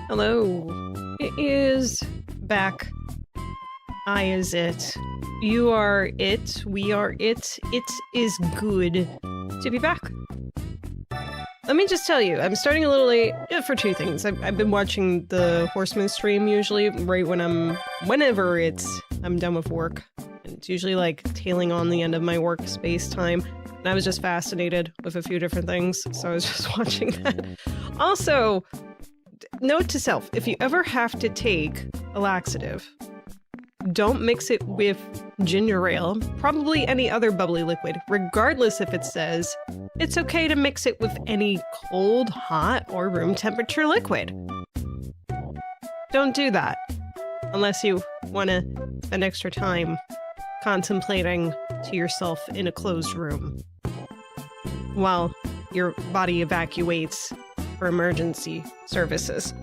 Hello. It is back. I is it. You are it. We are it. It is good to be back. Let me just tell you, I'm starting a little late for two things. I've been watching the Horseman stream usually right when whenever I'm done with work. And it's usually like tailing on the end of my workspace time. And I was just fascinated with a few different things, so I was just watching that. Also, note to self, if you ever have to take a laxative, don't mix it with ginger ale, probably any other bubbly liquid, regardless if it says it's okay to mix it with any cold, hot, or room temperature liquid. Don't do that, unless you want to spend extra time contemplating to yourself in a closed room while your body evacuates for emergency services.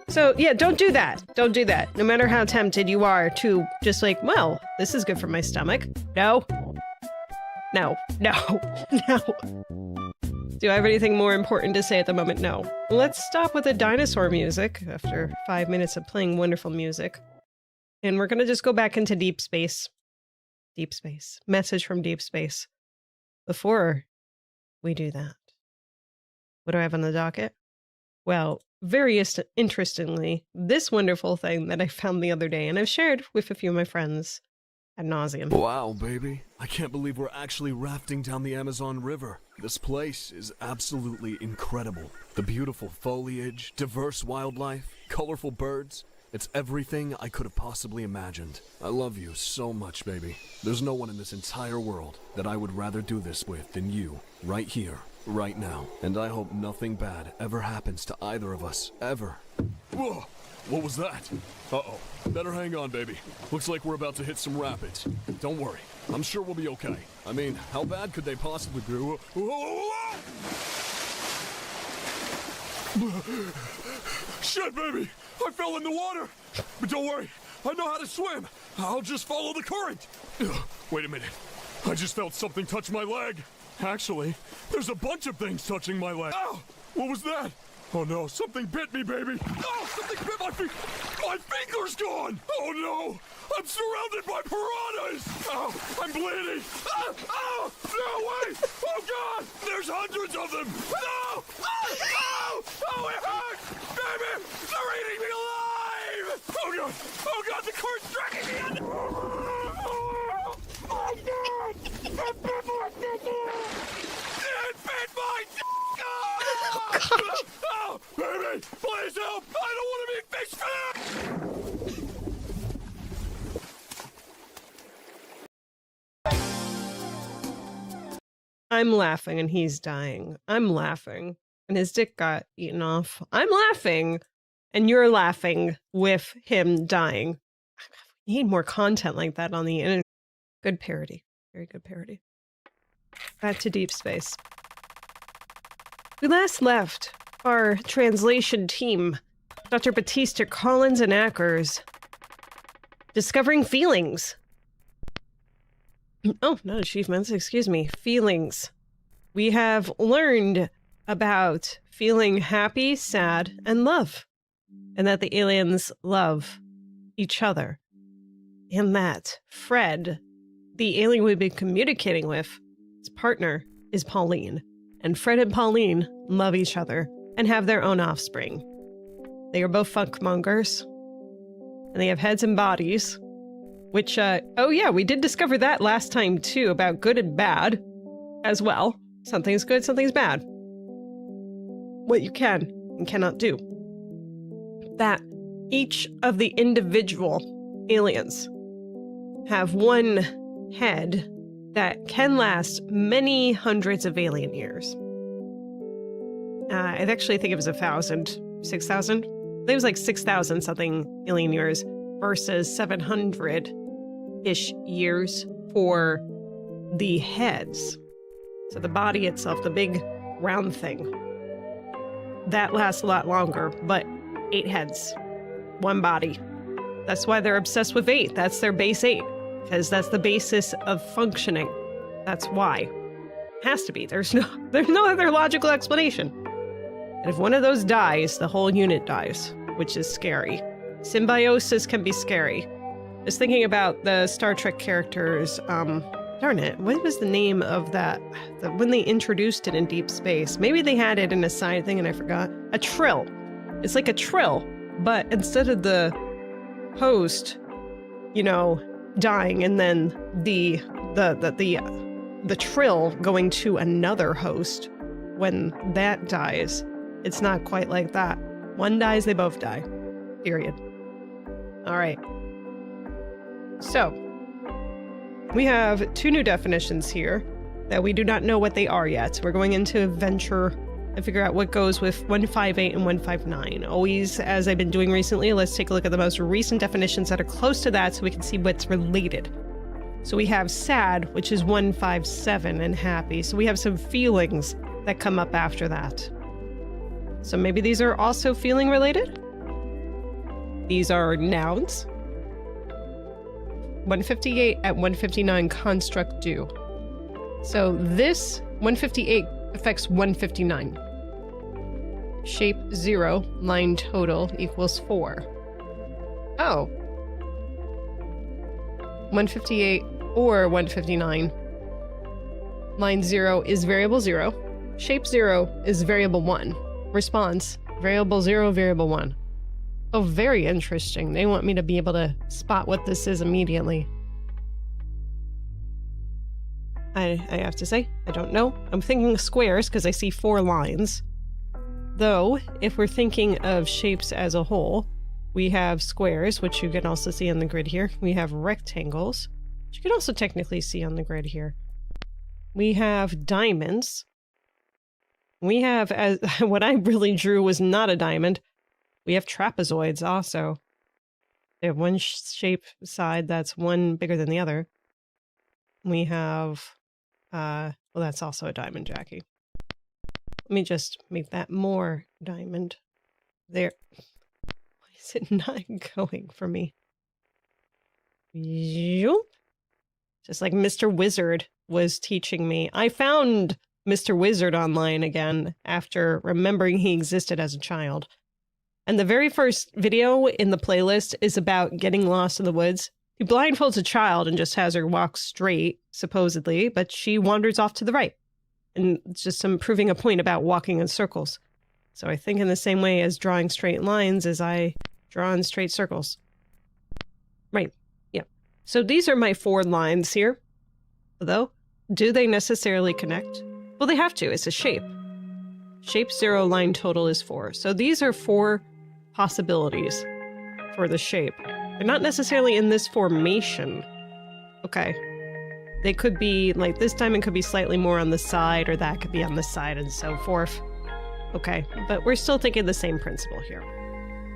So yeah, don't do that. Don't do that. No matter how tempted you are to just like, well, this is good for my stomach. No. No. No. No. Do I have anything more important to say at the moment? No. Let's stop with the dinosaur music after 5 minutes of playing wonderful music. And we're going to just go back into deep space. Deep space. Message from deep space. Before we do that, what do I have on the docket? Well, very interestingly, this wonderful thing that I found the other day, and I've shared with a few of my friends ad nauseum. Wow, baby. I can't believe we're actually rafting down the Amazon River. This place is absolutely incredible. The beautiful foliage, diverse wildlife, colorful birds. It's everything I could have possibly imagined. I love you so much, baby. There's no one in this entire world that I would rather do this with than you, right here, right now. And I hope nothing bad ever happens to either of us, ever. Whoa! What was that? Uh-oh. Better hang on, baby. Looks like we're about to hit some rapids. Don't worry. I'm sure we'll be okay. I mean, how bad could they possibly be? Shit, baby! I fell in the water! But don't worry, I know how to swim. I'll just follow the current. Wait a minute. I just felt something touch my leg. Actually, there's a bunch of things touching my leg. Ow! What was that? Oh no, something bit me, baby. Oh, something bit my feet. My finger's gone! Oh no! I'm surrounded by piranhas! Oh, I'm bleeding! Ah, oh, no, wait! Oh god! There's hundreds of them! No! Oh, oh, oh, it hurts! Baby! They're eating me alive! Oh god! Oh god, the cord's dragging me under! Oh god! It bit my dick! It bit my dick! Oh, baby! Please help! I don't want to be fish food! I'm laughing and he's dying. I'm laughing and his dick got eaten off. I'm laughing and you're laughing with him dying. We need more content like that on the internet. Good parody. Very good parody. Back to deep space. We last left our translation team, Dr. Batista, Collins, and Ackers, discovering feelings. Oh, not achievements, excuse me. Feelings. We have learned about feeling happy, sad, and love. And that the aliens love each other. And that Fred, the alien we've been communicating with, his partner is Pauline. And Fred and Pauline love each other and have their own offspring. They are both funkmongers. And they have heads and bodies. Which, oh yeah, we did discover that last time too, about good and bad as well. Something's good, something's bad. What you can and cannot do. That each of the individual aliens have one head that can last many hundreds of alien years. I actually think it was 1,000, 6,000? I think it was like 6,000 something alien years versus 700-ish years for the heads. So the body itself, the big round thing, that lasts a lot longer, but 8 heads, 1 body. That's why they're obsessed with 8. That's their base 8, because that's the basis of functioning. That's why. Has to be. There's no other logical explanation. And if one of those dies, the whole unit dies. which is scary. Symbiosis can be scary. I was thinking about the Star Trek characters, darn it, what was the name of that? When they introduced it in Deep Space. Maybe they had it in a side thing and I forgot. A trill. It's like a trill, but instead of the host, you know, dying and then the trill going to another host, when that dies, it's not quite like that. One dies, they both die. Period. All right. So, we have 2 new definitions here that we do not know what they are yet. We're going into venture and figure out what goes with 158 and 159. Always, as I've been doing recently, let's take a look at the most recent definitions that are close to that so we can see what's related. So we have sad, which is 157, and happy. So we have some feelings that come up after that. So maybe these are also feeling related? These are nouns. 158 at 159 construct do. So this 158 affects 159. Shape 0, line total equals 4. Oh. 158 or 159. Line 0 is variable 0. Shape 0 is variable 1. Response, variable 0, variable 1. Oh, very interesting. They want me to be able to spot what this is immediately. I have to say, I don't know. I'm thinking squares because I see 4 lines. Though, if we're thinking of shapes as a whole, we have squares, which you can also see on the grid here. We have rectangles, which you can also technically see on the grid here. We have diamonds. We have, as what I really drew was not a diamond. We have trapezoids also. They have one shape side that's one bigger than the other. We have, well, that's also a diamond, Jackie. Let me just make that more diamond. There. Why is it not going for me? Just like Mr. Wizard was teaching me. I found Mr. Wizard online again after remembering he existed as a child. And the very first video in the playlist is about getting lost in the woods. He blindfolds a child and just has her walk straight, supposedly, but she wanders off to the right. And it's just some proving a point about walking in circles. So I think in the same way as drawing straight lines as I draw in straight circles. Right, yeah. So these are my 4 lines here. Though, do they necessarily connect? Well, they have to. It's a shape. Shape 0, line total is 4. So these are 4 possibilities for the shape. They're not necessarily in this formation. Okay. They could be, like, this diamond could be slightly more on the side, or that could be on the side, and so forth. Okay, but we're still thinking the same principle here.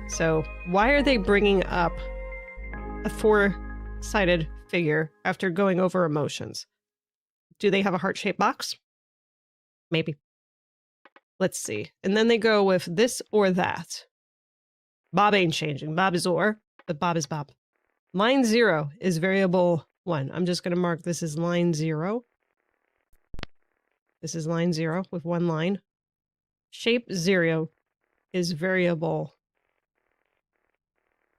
So, why are they bringing up a 4-sided figure after going over emotions? Do they have a heart-shaped box? Maybe. Let's see. And then they go with this or that. Bob ain't changing. Bob is or, but Bob is Bob. Line 0 is variable 1. I'm just going to mark this as line 0. This is line 0 with 1 line. Shape 0 is variable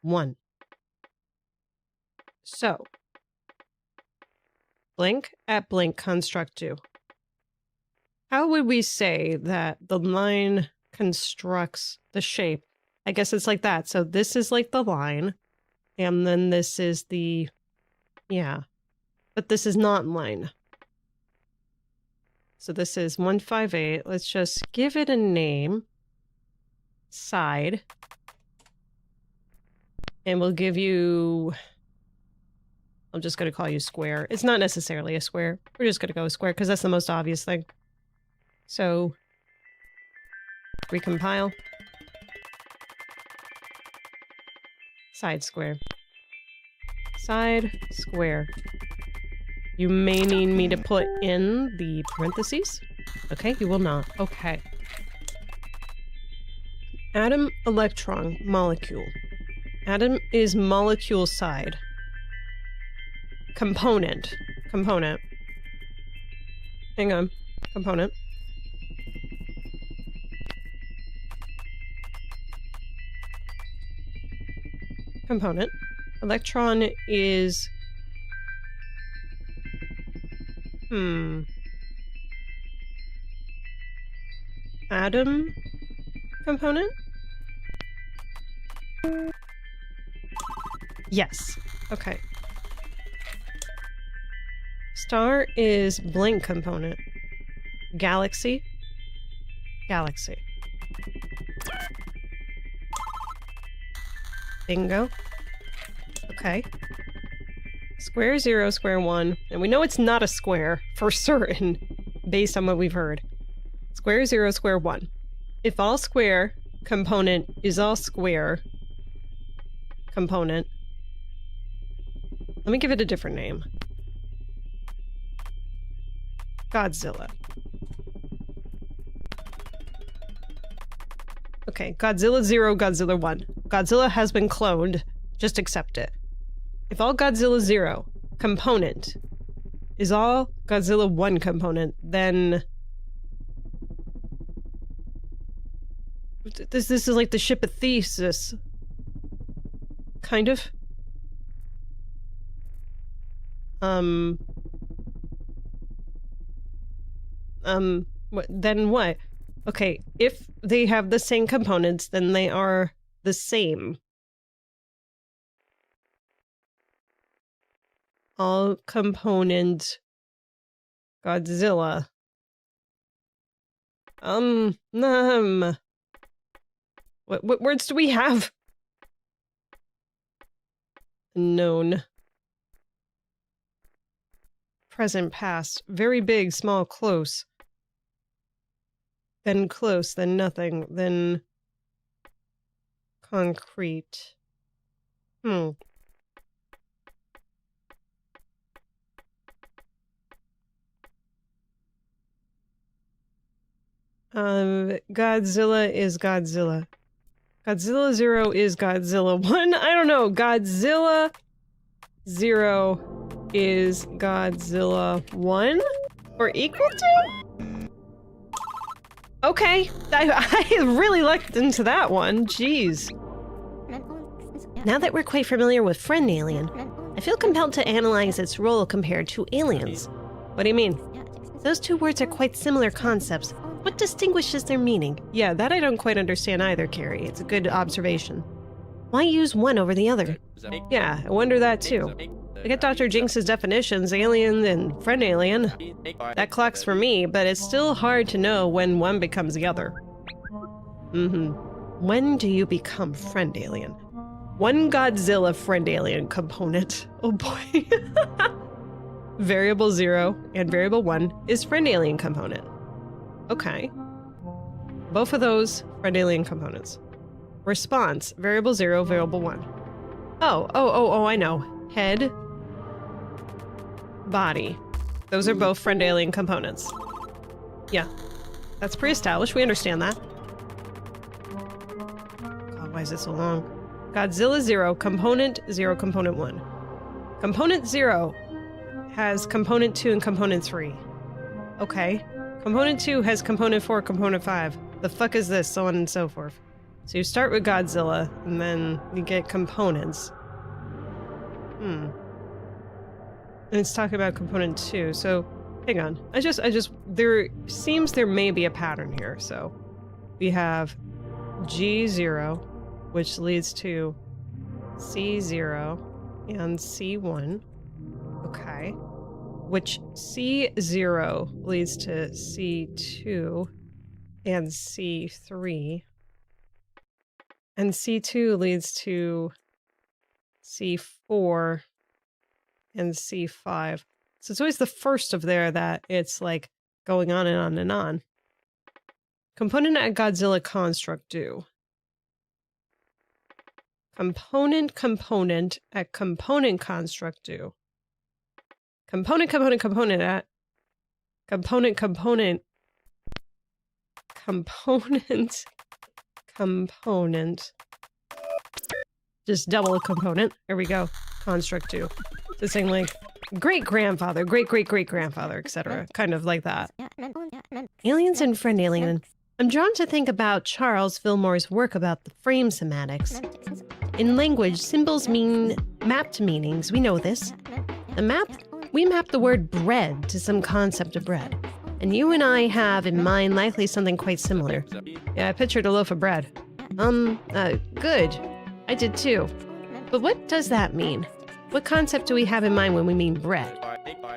1. So, blank at blank construct 2. How would we say that the line constructs the shape? I guess it's like that. So this is like the line, and then this is the, yeah, but this is not line. So this is 158. Let's just give it a name. Side. And we'll give you, I'm just going to call you square. It's not necessarily a square. We're just going to go with square because that's the most obvious thing. So, recompile. Side square. Side square. You may need me to put in the parentheses. Okay, you will not. Okay. Atom, electron, molecule. Atom is molecule side. Component. Component. Hang on. Component. component. Electron is... Atom component? Yes. Okay. Star is blank component. Galaxy? Galaxy. Bingo. Okay. Square 0, square 1. And we know it's not a square, for certain, based on what we've heard. Square 0, square 1. If all square component is all square component... Let me give it a different name. Godzilla. Okay, Godzilla 0, Godzilla 1. Godzilla has been cloned. Just accept it. If all Godzilla 0 component is all Godzilla 1 component, then... This is like the ship of Theseus. Kind of. Then what? Okay, if they have the same components, then they are the same. All component Godzilla. What words do we have? Known. Present, past. Very big, small, close. Then close, then nothing, then... concrete. Godzilla is Godzilla. Godzilla 0 is Godzilla 1. I don't know. Godzilla 0 is Godzilla 1? Or equal to? Okay. I really looked into that one. Jeez. Now that we're quite familiar with Friend Alien, I feel compelled to analyze its role compared to aliens. What do you mean? Those two words are quite similar concepts. What distinguishes their meaning? Yeah, that I don't quite understand either, Carrie. It's a good observation. Why use one over the other? Yeah, I wonder that too. I get Dr. Jinx's definitions, alien and friend alien. That clocks for me, but it's still hard to know when one becomes the other. When do you become friend alien? One Godzilla friend alien component. Oh boy. Variable 0 and variable 1 is friend alien component. Okay. Both of those friend alien components. Response, variable 0, variable 1. Oh, I know. Head, body. Those are both friend alien components. Yeah. That's pre-established. We understand that. God, why is it so long? Godzilla 0, component 0, component 1. Component 0 has component 2 and component 3. Okay. Component 2 has component 4, component 5. The fuck is this? So on and so forth. So you start with Godzilla, and then you get components. And it's talking about component 2, so hang on. There seems there may be a pattern here, so we have G0, which leads to C0 and C1. Okay. Which C0 leads to C2 and C3. And C2 leads to C4 and C5. So it's always the first of there that it's like going on and on and on. Component at Godzilla construct do. Component at component construct do. Component at component just double a component. There we go. Construct 2. This thing like great-grandfather, great-great-great-grandfather, etc. Kind of like that. Aliens and Friend Alien. I'm drawn to think about Charles Fillmore's work about the frame semantics. In language, symbols mean mapped meanings. We know this. We map the word bread to some concept of bread. And you and I have in mind likely something quite similar. Yeah, I pictured a loaf of bread. Good. I did too. But what does that mean? What concept do we have in mind when we mean bread?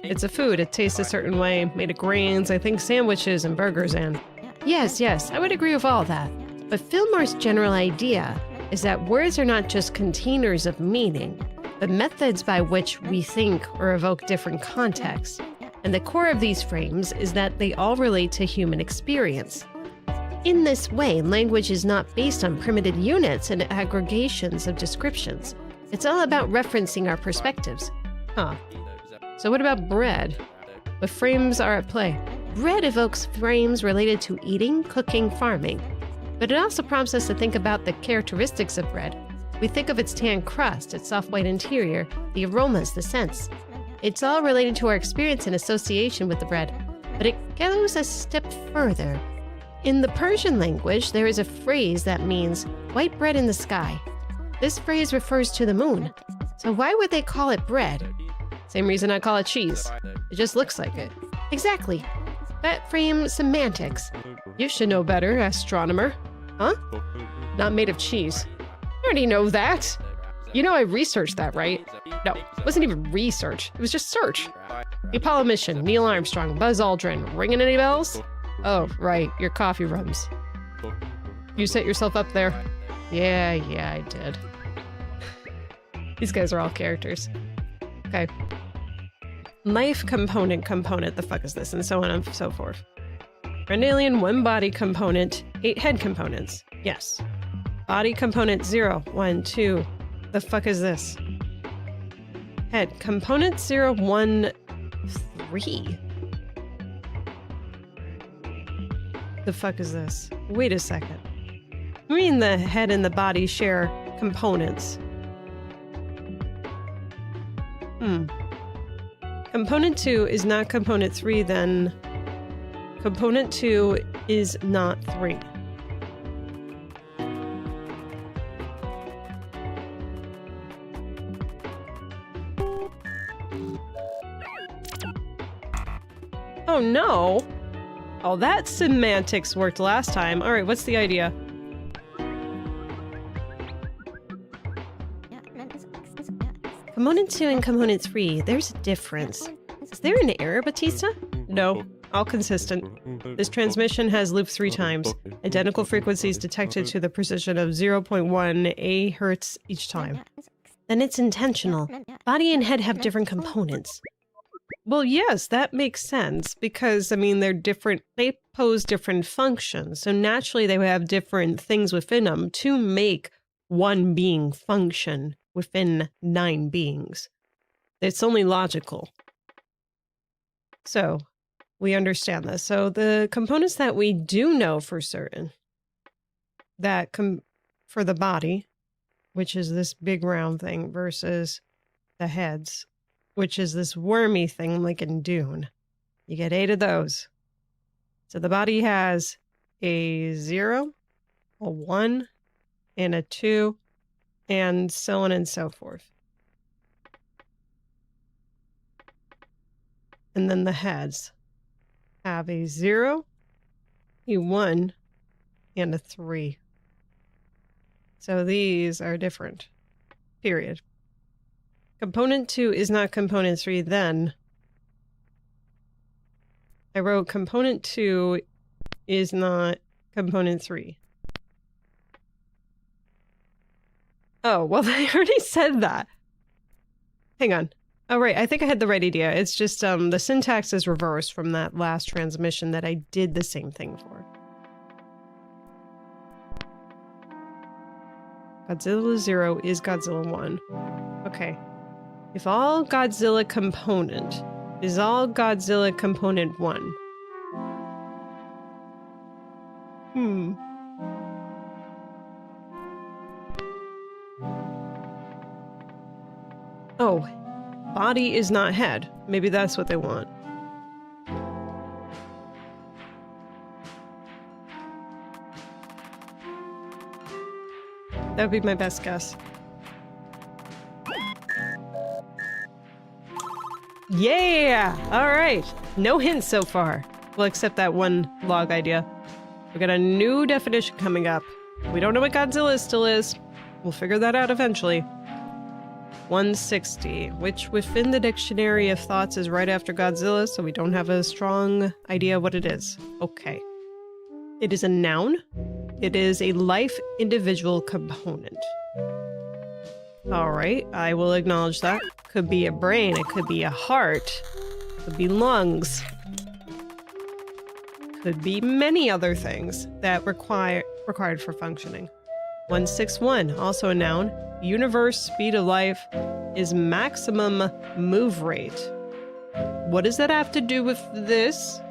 It's a food. It tastes a certain way, made of grains, I think sandwiches and burgers and... Yes, I would agree with all that. But Fillmore's general idea is that words are not just containers of meaning, but methods by which we think or evoke different contexts. And the core of these frames is that they all relate to human experience. In this way, language is not based on primitive units and aggregations of descriptions. It's all about referencing our perspectives. Huh. So what about bread? What frames are at play? Bread evokes frames related to eating, cooking, farming. But it also prompts us to think about the characteristics of bread. We think of its tan crust, its soft white interior, the aromas, the scents. It's all related to our experience and association with the bread. But it goes a step further. In the Persian language, there is a phrase that means white bread in the sky. This phrase refers to the moon. So why would they call it bread? Same reason I call it cheese. It just looks like it. Exactly. That frames semantics. You should know better, astronomer. Huh? Not made of cheese. I already know that. You know I researched that, right? No, it wasn't even research. It was just search. The Apollo mission, Neil Armstrong, Buzz Aldrin. Ringing any bells? Oh, right, your coffee runs. You set yourself up there. Yeah, I did. These guys are all characters. Okay. Life component, the fuck is this? And so on and so forth. Friend alien, 1 body component, 8 head components. Yes. Body component 0, 1, 2. The fuck is this? Head component 0, 1, 3. The fuck is this? Wait a second. I mean the head and the body share components. Component 2 is not component 3, then component 2 is not 3. Oh no! Oh, that semantics worked last time. Alright, what's the idea? Component 2 and Component 3, there's a difference. Is there an error, Batista? No, all consistent. This transmission has looped 3 times. Identical frequencies detected to the precision of 0.1 A hertz each time. Then it's intentional. Body and head have different components. Well, yes, that makes sense because, I mean, they're different, they pose different functions. So naturally they would have different things within them to make one being function within 9 beings. It's only logical. So we understand this. So the components that we do know for certain, that for the body, which is this big round thing, versus the heads, which is this wormy thing like in Dune. You get 8 of those. So the body has a 0, a 1, and a 2, and so on and so forth. And then the heads have a 0, a 1, and a 3. So these are different. Period. Component 2 is not component 3 then. I wrote component 2 is not component 3. Oh, well, I already said that. Hang on. Oh, right. I think I had the right idea. It's just the syntax is reversed from that last transmission that I did the same thing for. Godzilla 0 is Godzilla 1. Okay. If all Godzilla component is all Godzilla component 1. Oh, body is not head. Maybe that's what they want. That would be my best guess. Yeah! Alright. No hints so far. We'll accept that one log idea. We got a new definition coming up. We don't know what Godzilla still is. We'll figure that out eventually. 160, which within the dictionary of thoughts is right after Godzilla, so we don't have a strong idea what it is. Okay. It is a noun. It is a life individual component. Alright, I will acknowledge that. Could be a brain, it could be a heart, could be lungs. Could be many other things that required for functioning. 161, also a noun. Universe speed of light is maximum move rate. What does that have to do with this?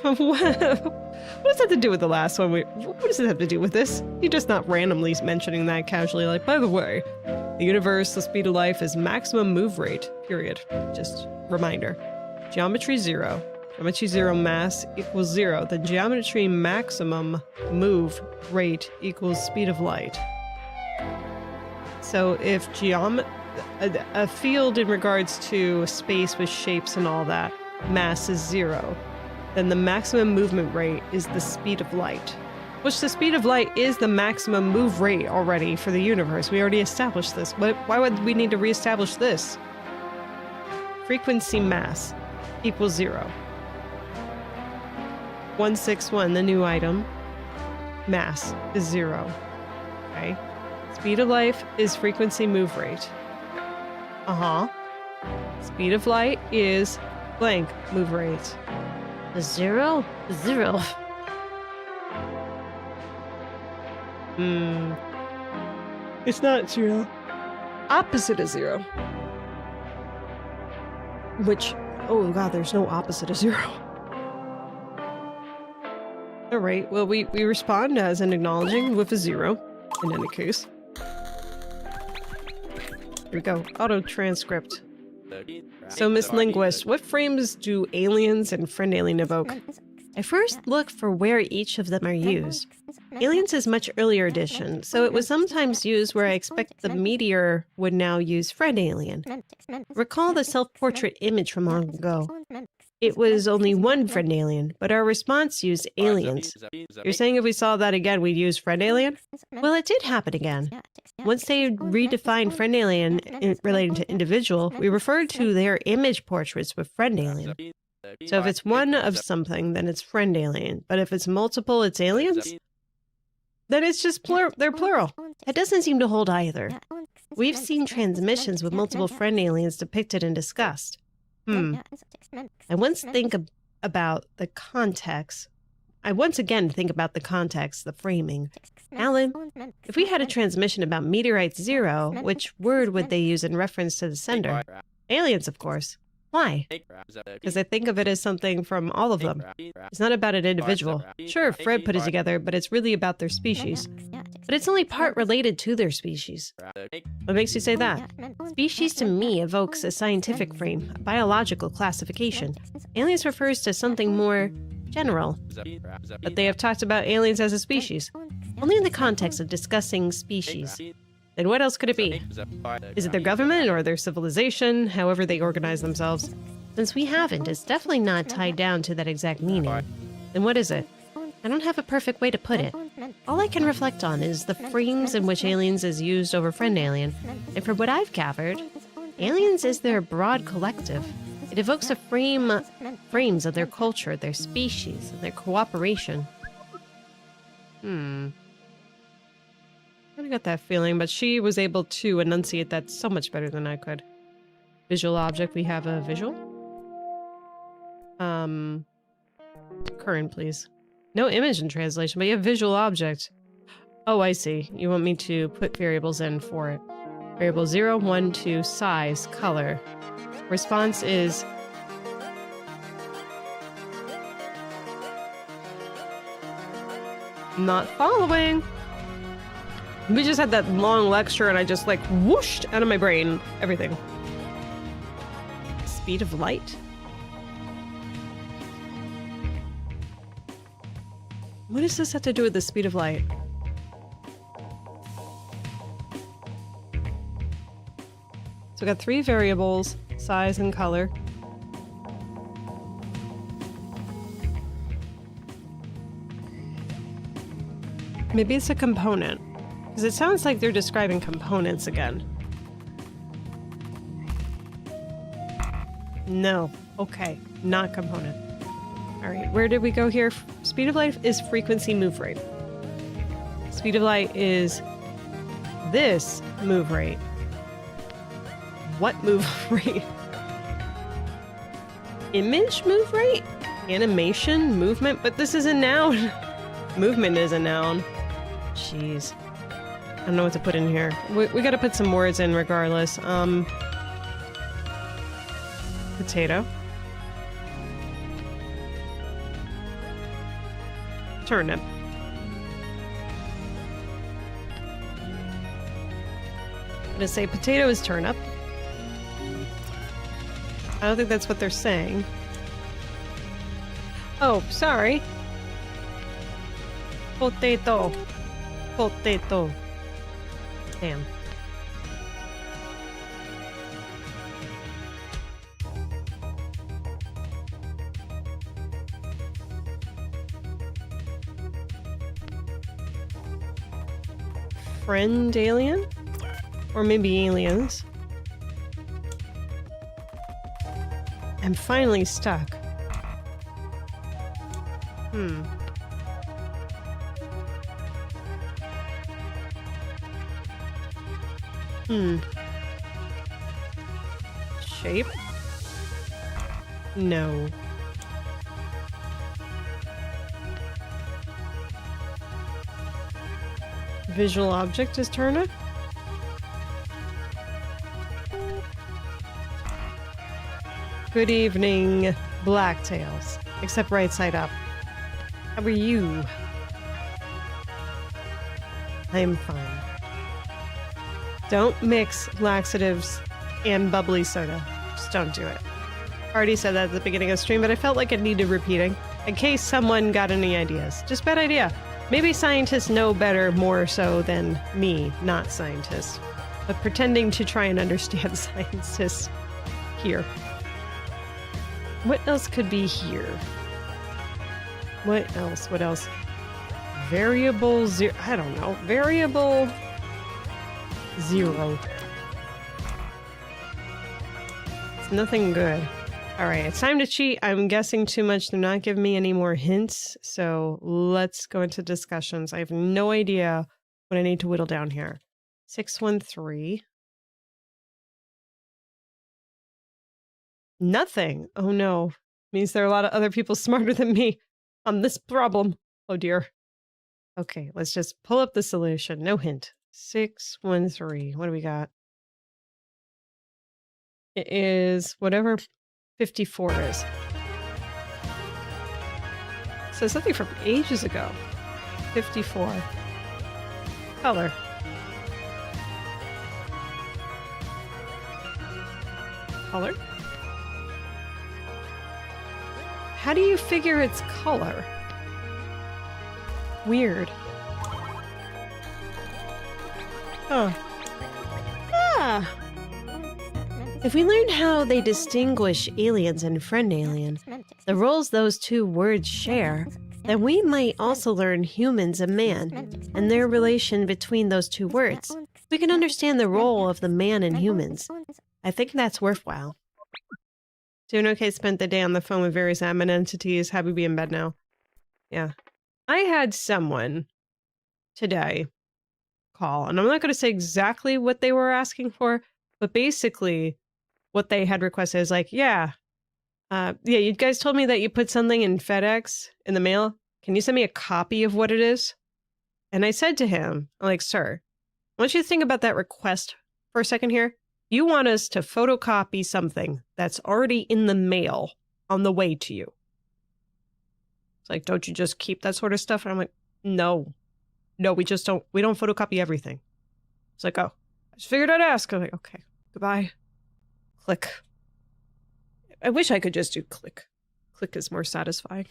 What does that have to do with the last one? What does it have to do with this? You're just not randomly mentioning that casually, like, by the way, the universe, the speed of light is maximum move rate, period. Just reminder. Geometry 0. Geometry 0 mass equals 0. The geometry maximum move rate equals speed of light. So if a field in regards to space with shapes and all that, mass is 0, then the maximum movement rate is the speed of light. Which the speed of light is the maximum move rate already for the universe. We already established this. Why would we need to reestablish this? Frequency mass equals 0. 161, the new item. Mass is 0. Okay. Speed of light is frequency move rate. Speed of light is blank move rate. 0? 0. It's not 0. Opposite of 0. Which, oh god, there's no opposite of 0. Alright, well, we respond as an acknowledging with a 0, in any case. Here we go. Auto transcript. So, Miss Linguist, what frames do aliens and friend alien evoke? I first look for where each of them are used. Aliens is much earlier edition, so it was sometimes used where I expect the meteor would now use friend alien. Recall the self-portrait image from long ago. It was only one friend alien, but our response used aliens. You're saying if we saw that again, we'd use friend alien? Well, it did happen again. Once they redefined friend alien relating to individual, we referred to their image portraits with friend alien. So if it's one of something, then it's friend alien. But if it's multiple, it's aliens? Then it's just they're plural. That doesn't seem to hold either. We've seen transmissions with multiple friend aliens depicted and discussed. I once about the context. I once again think about the context, the framing. Alan, if we had a transmission about Meteorite Zero, which word would they use in reference to the sender? Aliens, of course. Why? Because I think of it as something from all of them. It's not about an individual. Sure, Fred put it together, but it's really about their species. But it's only part related to their species. What makes you say that? Species to me evokes a scientific frame, a biological classification. Aliens refers to something more general. But they have talked about aliens as a species. Only in the context of discussing species. Then what else could it be? Is it their government or their civilization, however they organize themselves? Since we haven't, it's definitely not tied down to that exact meaning. Then what is it? I don't have a perfect way to put it. All I can reflect on is the frames in which aliens is used over friend alien. And from what I've gathered, aliens is their broad collective. It evokes a frames of their culture, their species, and their cooperation. I got that feeling, but she was able to enunciate that so much better than I could. Visual object, we have a visual. Current, please. No image in translation, but you have visual object. Oh, I see. You want me to put variables in for it. Variable 0, 1, 2, size, color. Response is... not following. We just had that long lecture and I just like whooshed out of my brain everything. Speed of light? What does this have to do with the speed of light? So we got 3 variables, size and color. Maybe it's a component. Because it sounds like they're describing components again. No. Okay. Not component. Alright, where did we go here? Speed of light is frequency move rate. Speed of light is this move rate. What move rate? Image move rate? Animation? Movement? But this is a noun. Movement is a noun. Jeez. I don't know what to put in here. We gotta put some words in regardless. Potato. Turnip. I'm gonna say potato is turnip. I don't think that's what they're saying. Oh, sorry. Potato. Potato. Damn. Friend alien? Or maybe aliens. I'm finally stuck. Shape? No. Visual object is turnip? Good evening, Blacktails. Except right side up. How are you? I'm fine. Don't mix laxatives and bubbly soda. Just don't do it. Already said that at the beginning of the stream, but I felt like it needed repeating. In case someone got any ideas. Just bad idea. Maybe scientists know better more so than me, not scientists. But pretending to try and understand scientists here. What else could be here? What else? What else? Variable zero. I don't know. Variable zero. It's nothing good. Alright, it's time to cheat. I'm guessing too much. They're not giving me any more hints. So let's go into discussions. I have no idea what I need to whittle down here. 613. Nothing. Oh no. Means there are a lot of other people smarter than me on this problem. Oh dear. Okay, let's just pull up the solution. No hint. 613. What do we got? It is whatever 54 is. So something from ages ago. 54. Color. Color? How do you figure its color? Weird. Huh. Ah! If we learned how they distinguish aliens and friend alien, the roles those two words share, then we might also learn humans and man, and their relation between those two words. We can understand the role of the man in humans. I think that's worthwhile. Doing okay, spent the day on the phone with various admin entities. Happy to be in bed now. Yeah. I had someone today call, and I'm not going to say exactly what they were asking for, but basically what they had requested is like, yeah, you guys told me that you put something in FedEx in the mail. Can you send me a copy of what it is? And I said to him, I'm like, sir, I want you to think about that request for a second here. You want us to photocopy something that's already in the mail on the way to you. It's like, don't you just keep that sort of stuff? And I'm like, no, we don't photocopy everything. It's like, oh, I just figured I'd ask. I'm like, okay, goodbye. Click. I wish I could just do click. Click is more satisfying.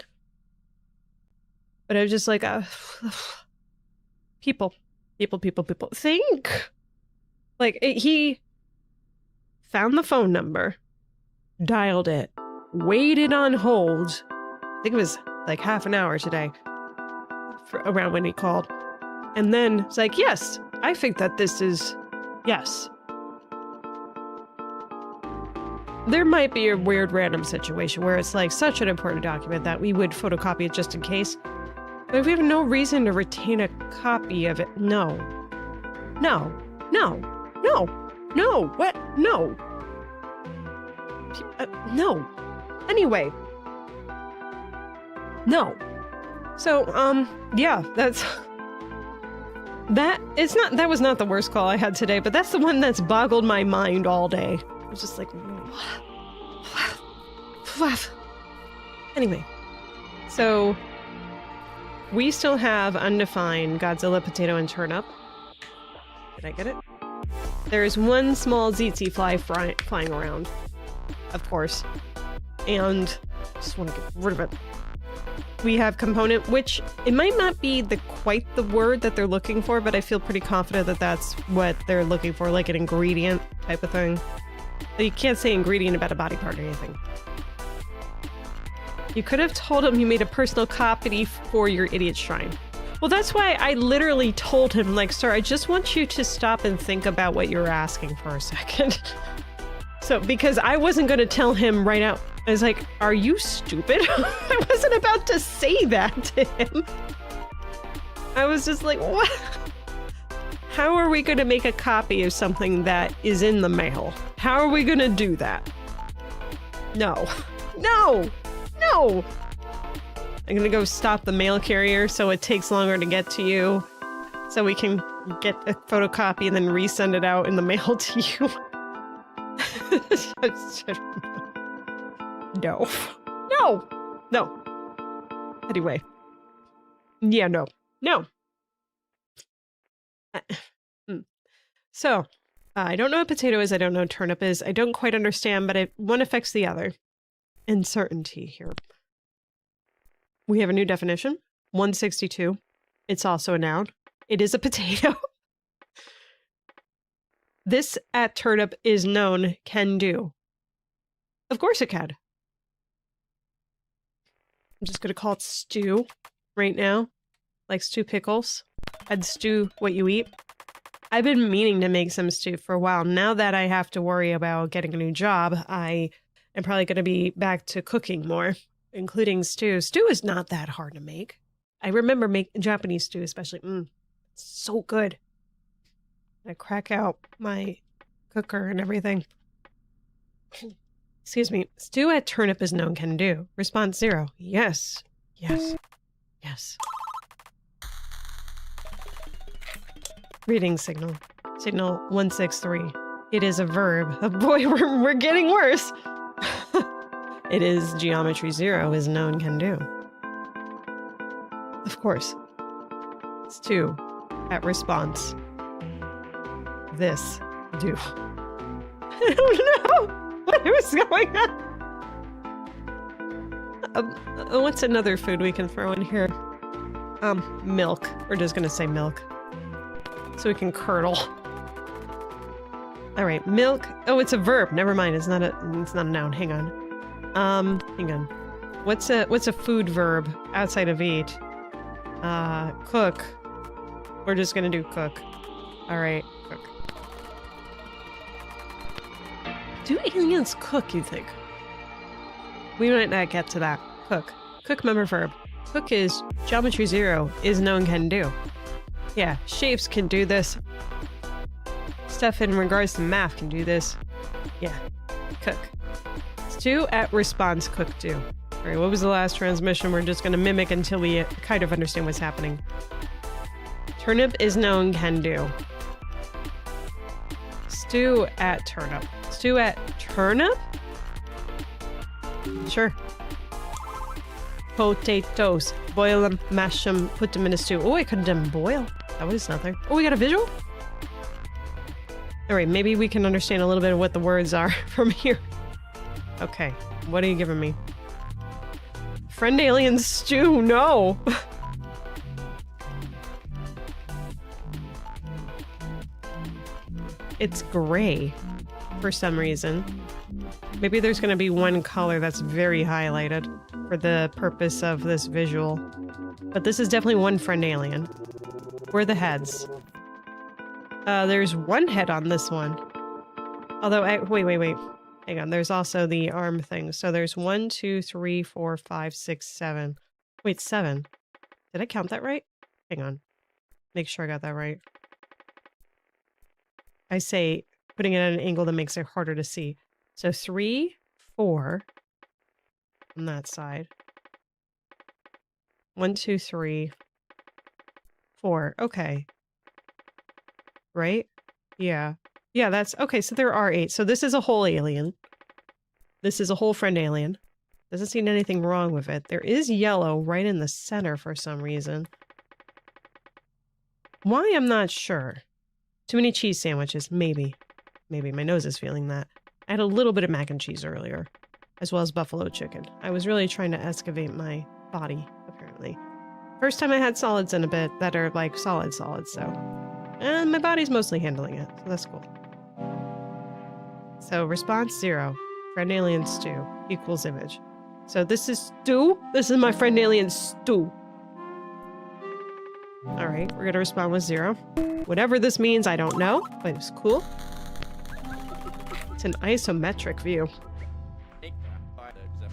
But I was just like, people. Think. Like, he found the phone number, dialed it, waited on hold. I think it was like half an hour today, around when he called. And then it's like, yes, I think that this is... Yes. There might be a weird random situation where it's like such an important document that we would photocopy it just in case. But if we have no reason to retain a copy of it, no. No. No. No. No. What? No. No. Anyway. No. So, yeah, that's... That was not the worst call I had today, but that's the one that's boggled my mind all day. I was just like... Anyway. So... We still have undefined Godzilla, potato, and turnip. Did I get it? There's one small tsetse fly flying around. Of course. And I just want to get rid of it. We have component, which it might not be quite the word that they're looking for, but I feel pretty confident that that's what they're looking for, like an ingredient type of thing. But you can't say ingredient about a body part or anything. You could have told him you made a personal copy for your idiot shrine. Well, that's why I literally told him, like, sir, I just want you to stop and think about what you're asking for a second. So, because I wasn't going to tell him right out. I was like, are you stupid? I wasn't about to say that to him. I was just like, what? How are we going to make a copy of something that is in the mail? How are we going to do that? No. No! No! I'm gonna go stop the mail carrier so it takes longer to get to you. So we can get a photocopy and then resend it out in the mail to you. No. No! No! Anyway. Yeah, no. No! So, I don't know what potato is, I don't know what turnip is, I don't quite understand, but one affects the other. Uncertainty here. We have a new definition. 162. It's also a noun. It is a potato. This at turnip is known can do. Of course it can. I'm just going to call it stew right now. Like stew pickles. I'd stew what you eat. I've been meaning to make some stew for a while. Now that I have to worry about getting a new job, I am probably going to be back to cooking more, including stew. Stew is not that hard to make. I remember making Japanese stew especially. It's so good. I crack out my cooker and everything. Excuse me. Stew at turnip is known can do. Response 0. Yes. Yes. Yes. Reading signal. Signal 163. It is a verb. Oh boy, we're getting worse. It is geometry 0 is known can do. Of course. It's 2 at response. This do. I don't know what was going on. What's another food we can throw in here? Milk. We're just gonna say milk. So we can curdle. All right, milk. Oh, it's a verb. Never mind. It's not a noun. Hang on. Hang on. What's a food verb outside of eat? Cook. We're just gonna do cook. All right, cook. Do aliens cook, you think? We might not get to that. Cook. Cook member verb. Cook is geometry 0 is known can do. Yeah, shapes can do this. Stuff in regards to math can do this. Yeah. Cook. Stew at response cook do. Alright, what was the last transmission? We're just gonna mimic until we kind of understand what's happening. Turnip is known can do. Stew at turnip. Stew at turnip? Sure. Potatoes. Boil them, mash them, put them in a stew. Oh, I could have done boil. That was nothing. Oh, we got a visual? Alright, maybe we can understand a little bit of what the words are from here. Okay, what are you giving me? Friend alien stew, no! It's gray for some reason. Maybe there's going to be one color that's very highlighted for the purpose of this visual. But this is definitely one friend alien. Where are the heads? There's one head on this one. Although, wait. Hang on, there's also the arm thing. So there's 1, 2, 3, 4, 5, 6, 7. Wait, 7. Did I count that right? Hang on. Make sure I got that right. I say putting it at an angle that makes it harder to see. So 3, 4 on that side. 1, 2, 3, 4. Okay. Right? Yeah. Yeah, that's okay. So there are 8. So this is a whole alien. This is a whole friend alien. Doesn't seem anything wrong with it. There is yellow right in the center for some reason. Why? I'm not sure. Too many cheese sandwiches. Maybe. Maybe. My nose is feeling that. I had a little bit of mac and cheese earlier, as well as buffalo chicken. I was really trying to excavate my body, apparently. First time I had solids in a bit that are like solids, so. And my body's mostly handling it, so that's cool. So response 0. Friend alien stew equals image. So this is stew. This is my friend alien stew. All right, we're gonna respond with 0. Whatever this means, I don't know, but it's cool. It's an isometric view.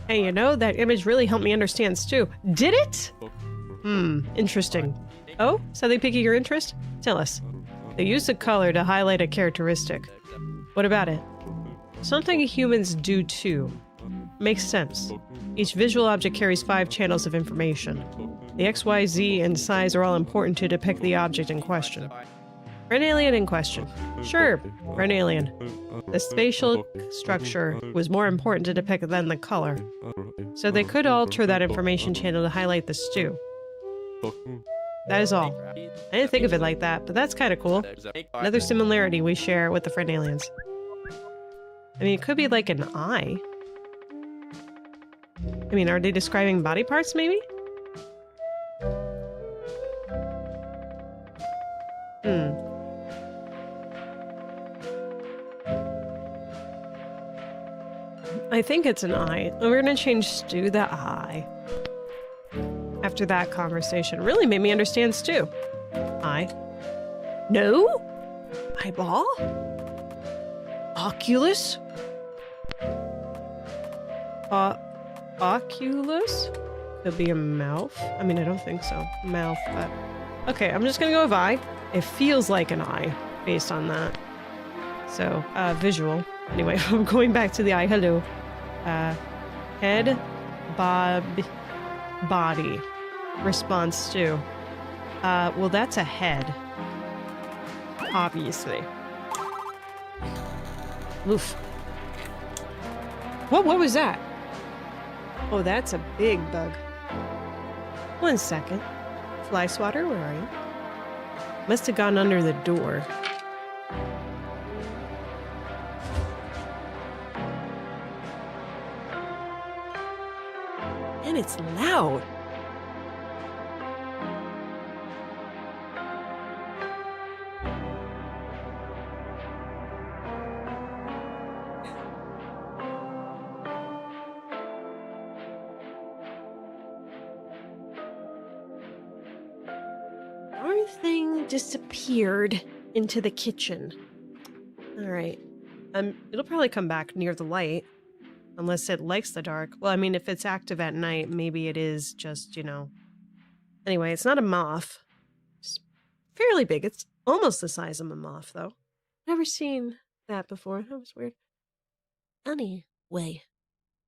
Hey, you know, that image really helped me understand stew. Did it? Interesting. Oh, something piquing your interest? Tell us. They use the color to highlight a characteristic. What about it? Something humans do too. Makes sense. Each visual object carries 5 channels of information. The X, Y, Z, and size are all important to depict the object in question. Friend alien in question. Sure, friend alien. The spatial structure was more important to depict than the color. So they could alter that information channel to highlight the stew. That is all. I didn't think of it like that, but that's kind of cool. Another similarity we share with the friend aliens. I mean, it could be like an eye. I mean, are they describing body parts, maybe? I think it's an eye. We're gonna change stew the eye. After that conversation really made me understand stew. Eye. No? Eyeball? Oculus? Oculus? Could be a mouth. I mean, I don't think so. Mouth, but... Okay, I'm just gonna go with eye. It feels like an eye, based on that. So, visual. Anyway, I'm going back to the eye. Hello. Head, body. Response to. Well, that's a head. Obviously. Oof. What was that? Oh, that's a big bug. 1 second. Fly swatter, where are you? Must have gone under the door. And it's loud. Our thing disappeared into the kitchen. All right. It'll probably come back near the light. Unless it likes the dark. Well, I mean, if it's active at night, maybe it is just, you know. Anyway, it's not a moth. It's fairly big. It's almost the size of a moth, though. Never seen that before. That was weird. Anyway.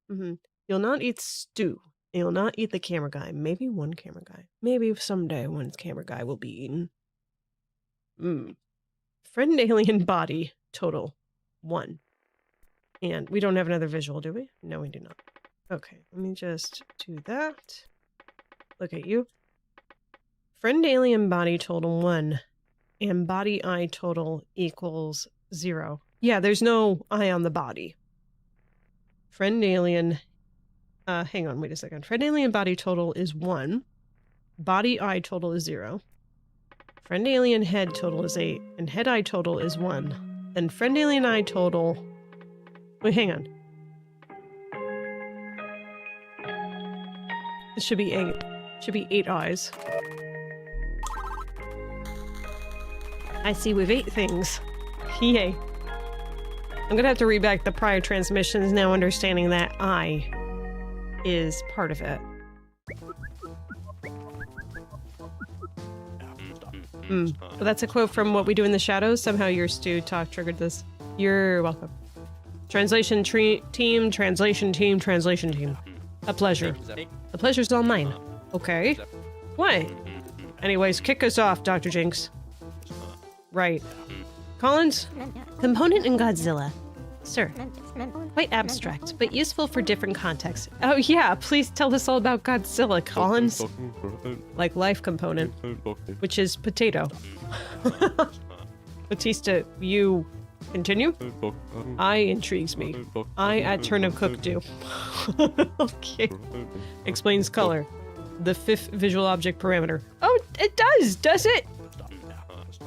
You'll not eat stew. You'll not eat the camera guy. Maybe one camera guy. Maybe someday one camera guy will be eaten. Friend alien body. Total. 1. And we don't have another visual, do we? No, we do not. Okay, let me just do that. Look at you. Friend alien body total 1. And body eye total equals 0. Yeah, there's no eye on the body. Friend alien... hang on, wait a second. Friend alien body total is 1. Body eye total is 0. Friend alien head total is 8. And head eye total is 1. Then friend alien eye total... Wait, hang on. It should be 8. It should be 8 eyes. I see we've ate things. Yay. I'm gonna have to read back the prior transmissions now, understanding that I is part of it. Well, that's a quote from What We Do in the Shadows. Somehow your stew talk triggered this. You're welcome. Translation team, translation team, translation team. A pleasure. The pleasure's all mine. Okay. What? Anyways, kick us off, Dr. Jinx. Right. Collins? Component in Godzilla. Sir. Quite abstract, but useful for different contexts. Oh yeah, please tell us all about Godzilla, Collins. Like life component, which is potato. Batista, you continue? I intrigues me. I at turnip cook do. Okay. Explains color. The fifth visual object parameter. Oh, it does it?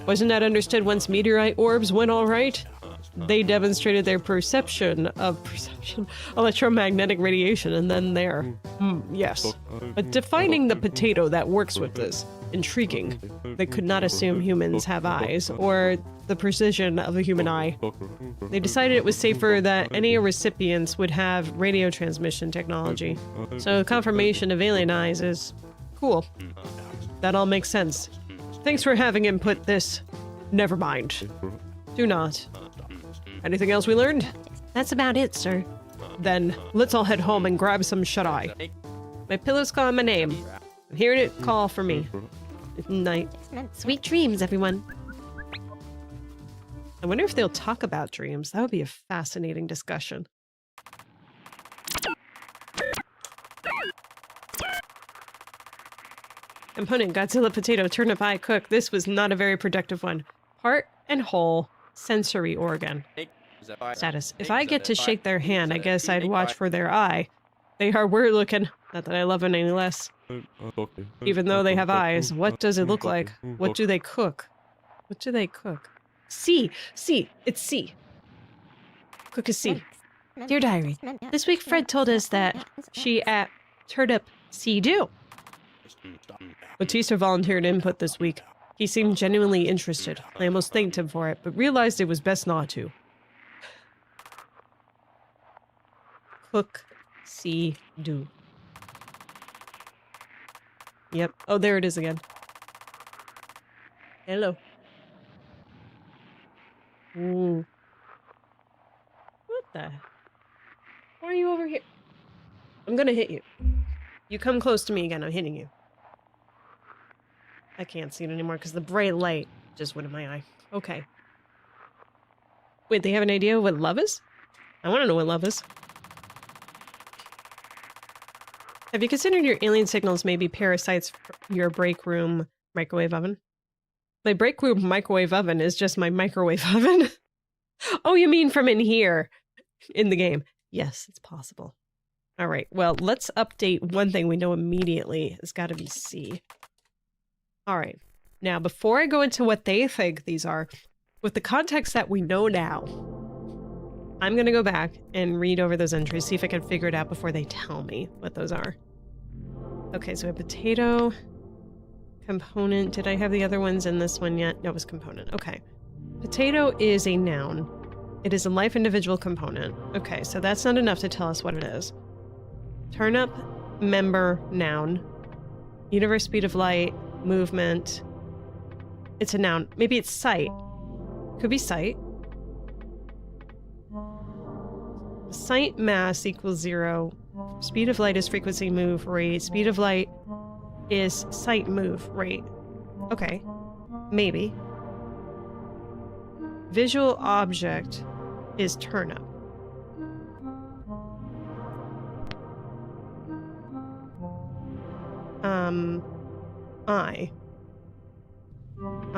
Wasn't that understood once meteorite orbs went all right? They demonstrated their perception of electromagnetic radiation, and then there. Yes. But defining the potato that works with this. Intriguing. They could not assume humans have eyes, or the precision of a human eye. They decided it was safer that any recipients would have radio transmission technology. So confirmation of alien eyes is cool. That all makes sense. Thanks for having input this. Never mind. Do not. Anything else we learned? That's about it, sir. Then, let's all head home and grab some shut-eye. My pillow's calling my name. I'm hearing it call for me. Night. Sweet dreams, everyone. I wonder if they'll talk about dreams. That would be a fascinating discussion. Component, Godzilla, potato, turnip, eye, cook. This was not a very productive one. Part and whole. Sensory organ. Status. If I get to shake their hand, I guess I'd watch for their eye. They are weird looking. Not that I love them any less. Even though they have eyes, what does it look like? What do they cook? What do they cook? C. C. It's C. Cook is C. Dear Diary, this week Fred told us that She at turnip C do. Batista volunteered input this week. He seemed genuinely interested. I almost thanked him for it, but realized it was best not to. Cook, see, do. Yep. Oh, there it is again. Hello. Ooh. What the? Why are you over here? I'm gonna hit you. You come close to me again, I'm hitting you. I can't see it anymore because the bright light just went in my eye. Okay. Wait, they have an idea what love is? I want to know what love is. Have you considered your alien signals may be parasites for your break room microwave oven? My break room microwave oven is just my microwave oven. Oh, you mean from in here? In the game. Yes, it's possible. All right, well, let's update one thing we know immediately. It's got to be C. All right. Now, before I go into what they think these are, with the context that we know now, I'm going to go back and read over those entries, see if I can figure it out before they tell me what those are. Okay, so a potato, component. Did I have the other ones in this one yet? No, it was component. Okay. Potato is a noun. It is a life individual component. Okay, so that's not enough to tell us what it is. Turnip, member, noun. Universe, speed of light. Movement. It's a noun. Maybe it's sight. Could be sight. Sight mass equals 0. Speed of light is frequency move rate. Speed of light is sight move rate. Okay. Maybe. Visual object is turnip.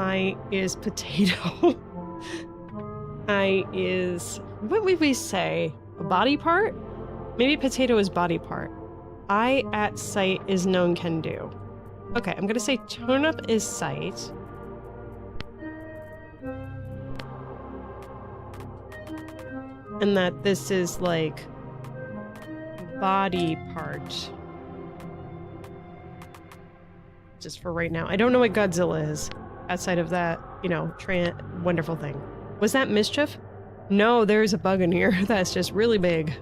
I is potato. I is, what would we say? A body part? Maybe potato is body part. I at sight is known can do. Okay, I'm gonna say turnip is sight. And that this is like body part. Just for right now. I don't know what Godzilla is. outside of that, you know, wonderful thing. Was that mischief? No, there's a bug in here that's just really big.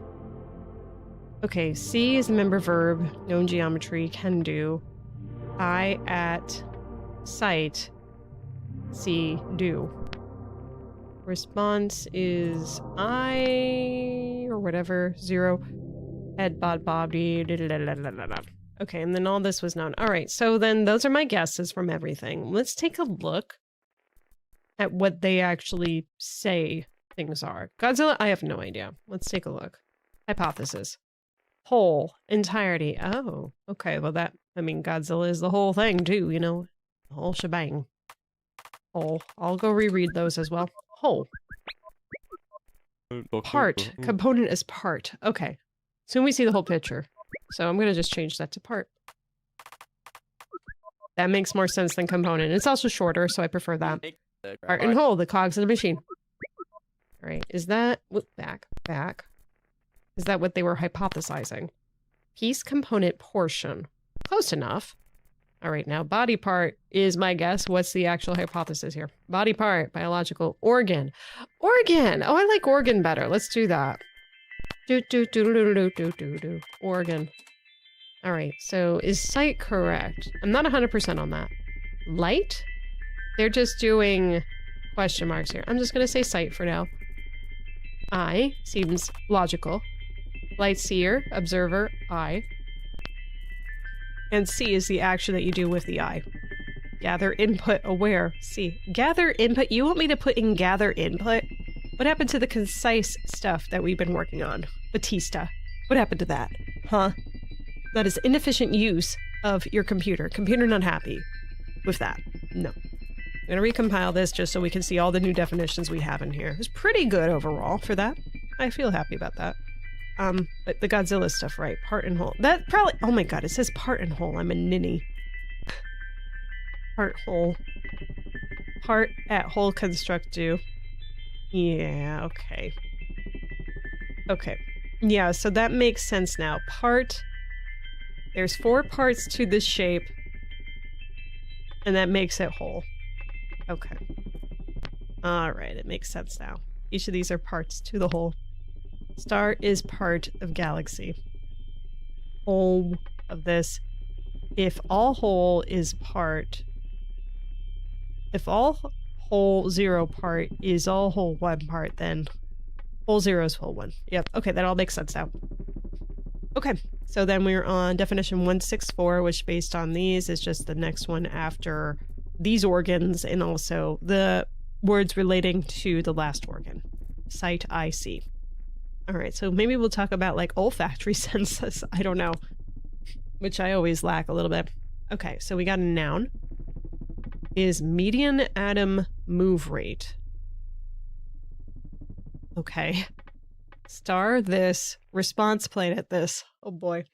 Okay, C is the member verb, known geometry, can do. I at site, C, do. Response is I, or whatever, 0, head, bod, body, okay, and then all this was known. All right, so then those are my guesses from everything. Let's take a look at what they actually say things are. Godzilla, I have no idea. Let's take a look. Hypothesis. Whole, entirety. Oh, okay, well that, I mean, Godzilla is the whole thing too, you know? The whole shebang. Whole. I'll go reread those as well. Whole. Part. Component is part. Okay. Soon we see the whole picture. So I'm going to just change that to part. That makes more sense than component. It's also shorter, so I prefer that. Part and whole, the cogs of the machine. All right. Is that... Whoop, back. Is that what they were hypothesizing? Piece, component, portion. Close enough. All right, now body part is my guess. What's the actual hypothesis here? Body part, biological, organ. Organ! Oh, I like organ better. Let's do that. Organ. All right, so is sight correct? I'm not 100% on that. Light? They're just doing question marks here. I'm just going to say sight for now. Eye seems logical. Light seer, observer, eye. And C is the action that you do with the eye. Gather input, aware, C. Gather input? You want me to put in gather input? What happened to the concise stuff that we've been working on? Batista. What happened to that? Huh? That is inefficient use of your computer. Computer not happy with that. No. I'm going to recompile this just so we can see all the new definitions we have in here. It's pretty good overall for that. I feel happy about that. But the Godzilla stuff, right? Part and whole. That probably... Oh my god, it says part and whole. I'm a ninny. Part, whole. Part at whole construct do. Yeah, okay. Okay. Yeah, so that makes sense now. Part... There's 4 parts to this shape. And that makes it whole. Okay. Alright, it makes sense now. Each of these are parts to the whole. Star is part of galaxy. Whole of this. If all whole is part... If all whole 0 part is all whole 1 part, then whole 0 is whole 1. Yep, okay, that all makes sense now. Okay, so then we're on definition 164, which based on these is just the next one after these organs and also the words relating to the last organ. Sight, eye, see. Alright, so maybe we'll talk about, like, olfactory senses. I don't know. Which I always lack a little bit. Okay, so we got a noun. Is median atom move rate. Okay. Star this. Response planet this. Oh boy.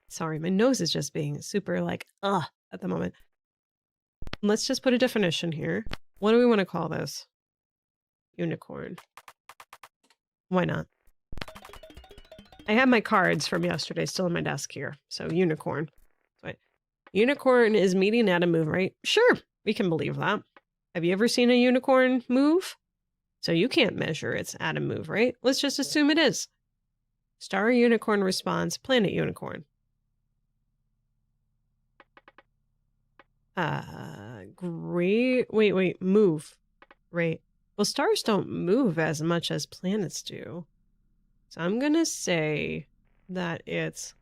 Sorry, my nose is just being super, like, at the moment. Let's just put a definition here. What do we want to call this? Unicorn. Why not? I have my cards from yesterday still on my desk here. So, unicorn. Wait. Unicorn is median atom move rate. Sure, we can believe that. Have you ever seen a unicorn move? So you can't measure its atom move rate. Let's just assume it is. Star unicorn response, planet unicorn. Great. Wait, move rate. Well, stars don't move as much as planets do. So I'm going to say that it's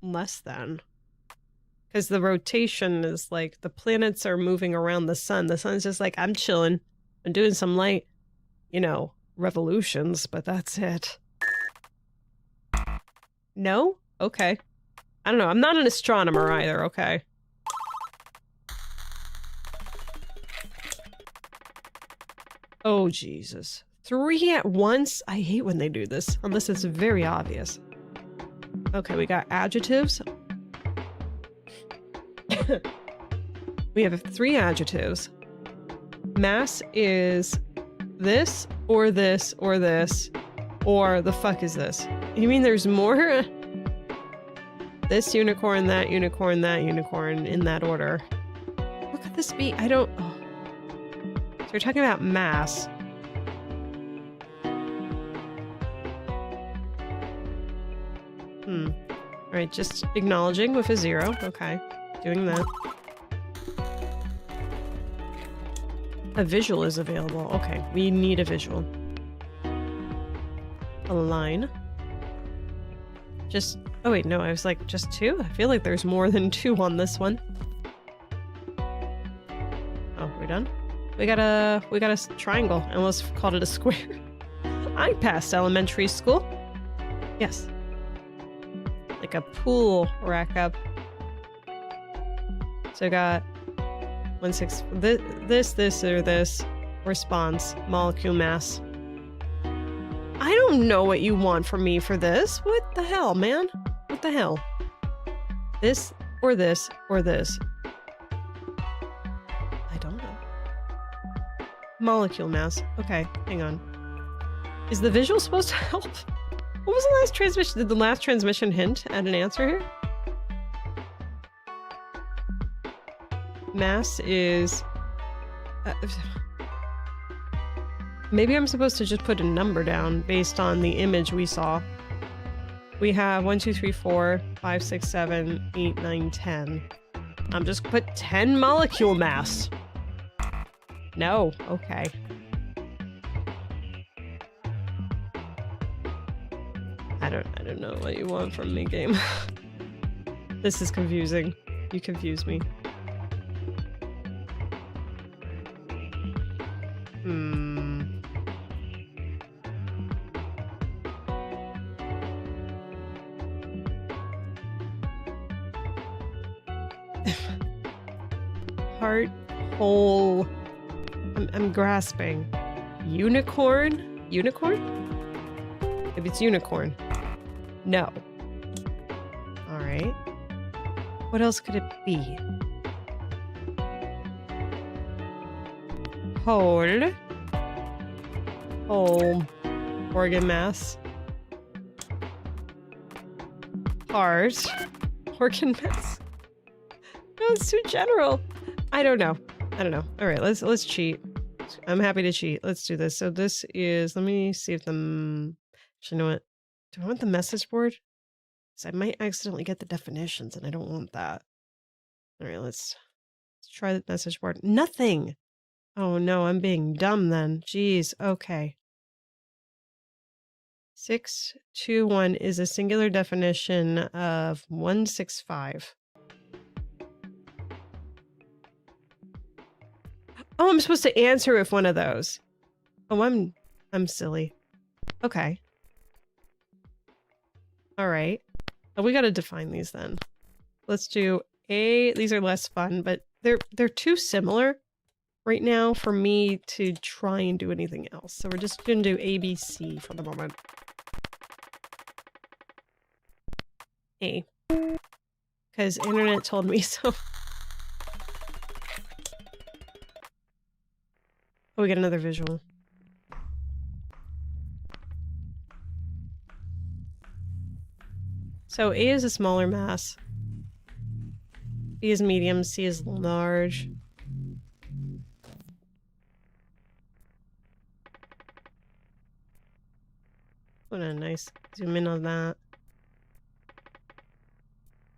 less than. Because the rotation is like, the planets are moving around the sun. The sun's just like, I'm chilling. I'm doing some light, you know, revolutions, but that's it. No? Okay. I don't know. I'm not an astronomer either, okay? Oh, Jesus. 3 at once? I hate when they do this, unless it's very obvious. Okay, we got adjectives. We have 3 adjectives. Mass is this, or this, or this, or the fuck is this? You mean there's more? This unicorn, that unicorn, that unicorn, in that order. this be? I don't... Oh. So we're talking about mass. Alright, just acknowledging with a 0. Okay, doing that. A visual is available. Okay, we need a visual. A line. Just... Oh wait, no, I was like, just 2? I feel like there's more than 2 on this one. Oh, we're done? We got a triangle. I almost called it a square. I passed elementary school. Yes. Like a pool rack up. So I got 1, 6, this, or this. Response. Molecule mass. I don't know what you want from me for this. What the hell, man? What the hell? This, or this, or this. I don't know. Molecule mass. Okay, hang on. Is the visual supposed to help? What was the last transmission? Did the last transmission hint at an answer here? Mass is... maybe I'm supposed to just put a number down based on the image we saw. We have 1, 2, 3, 4, 5, 6, 7, 8, 9, 10. I'm just put 10 molecule mass. No, okay. I don't know what you want from me, game. This is confusing. You confuse me. Heart, hole. I'm grasping. Unicorn? Unicorn? Maybe it's unicorn. No. Alright. What else could it be? Hole. Hole. Organ mass. Heart. Organ mass. No, it's too general. I don't know. I don't know. Alright, let's cheat. I'm happy to cheat. Let's do this. So this is... Let me see if the... Actually, you know what? Do I want the message board? Because I might accidentally get the definitions, and I don't want that. Alright, let's try the message board. Nothing! Oh no, I'm being dumb then. Jeez, okay. 621 is a singular definition of 165. Oh, I'm supposed to answer with one of those. Oh, I'm silly. Okay. All right. Oh, we got to define these then. Let's do A. These are less fun, but they're too similar right now for me to try and do anything else. So we're just going to do A, B, C for the moment. A. Because internet told me so. Oh, we got another visual. So A is a smaller mass. B is medium, C is large. What a nice zoom in on that.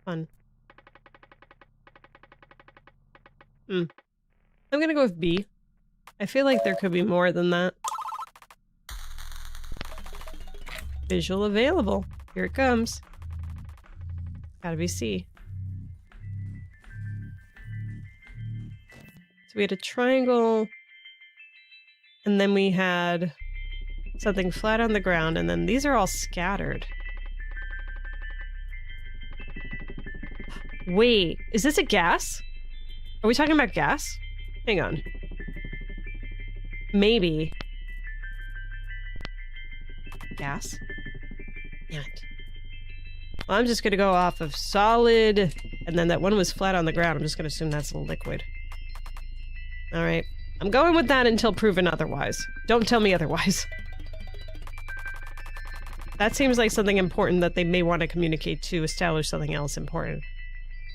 Fun. I'm gonna go with B. I feel like there could be more than that. Visual available. Here it comes. Gotta be C. So we had a triangle, and then we had something flat on the ground, and then these are all scattered. Wait, is this a gas? Are we talking about gas? Hang on. Maybe. Gas? Damn it. Well, I'm just gonna go off of solid, and then that one was flat on the ground. I'm just gonna assume that's a liquid. Alright. I'm going with that until proven otherwise. Don't tell me otherwise. That seems like something important that they may want to communicate to establish something else important.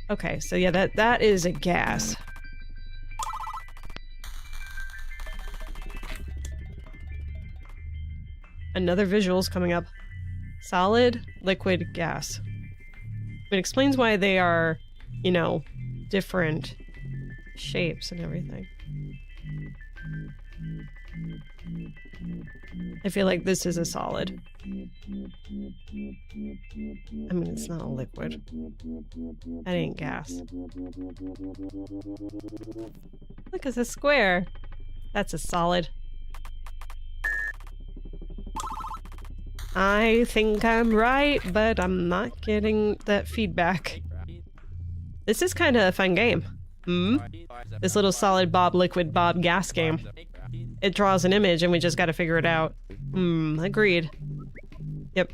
Okay, so yeah, that is a gas. Another visual's coming up. Solid, liquid, gas. It explains why they are, you know, different shapes and everything. I feel like this is a solid. I mean, it's not a liquid. That ain't gas. Look, it's a square. That's a solid. I think I'm right, but I'm not getting that feedback. This is kind of a fun game. Hmm? This little solid bob, liquid bob, gas game. It draws an image and we just gotta figure it out. Agreed. Yep.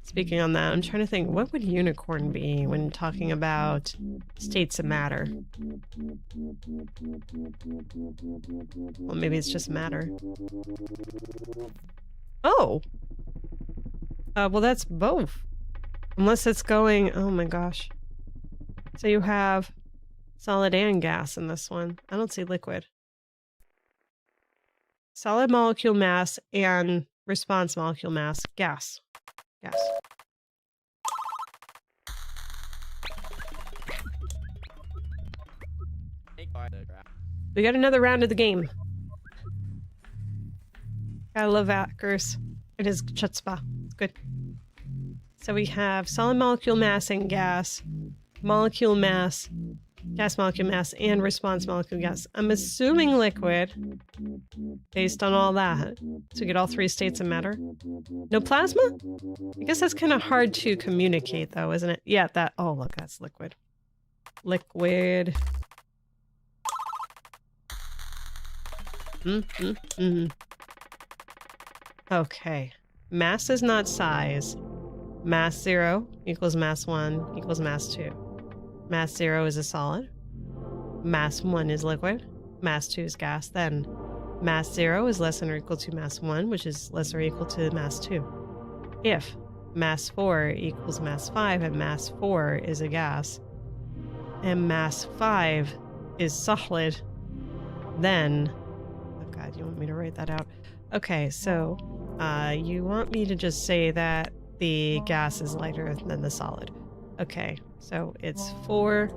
Speaking on that, I'm trying to think, what would unicorn be when talking about states of matter? Well, maybe it's just matter. Oh! Well, that's both. Unless it's going... Oh my gosh. So you have solid and gas in this one. I don't see liquid. Solid molecule mass and response molecule mass. Gas. Gas. We got another round of the game. Gotta love Ackers. It is chutzpah. It's good. So we have solid molecule mass and gas, molecule mass, gas molecule mass, and response molecule gas. I'm assuming liquid, based on all that. So we get all three states of matter. No plasma? I guess that's kind of hard to communicate, though, isn't it? Yeah, that... Oh, look, that's liquid. Liquid. Okay. Mass is not size. Mass 0 equals mass 1 equals mass 2. Mass 0 is a solid. Mass 1 is liquid. Mass 2 is gas. Then mass 0 is less than or equal to mass 1, which is less or equal to mass 2. If mass 4 equals mass 5 and mass 4 is a gas, and mass 5 is solid, then... Oh god, you want me to write that out? Okay, so you want me to just say that the gas is lighter than the solid. Okay, so it's 4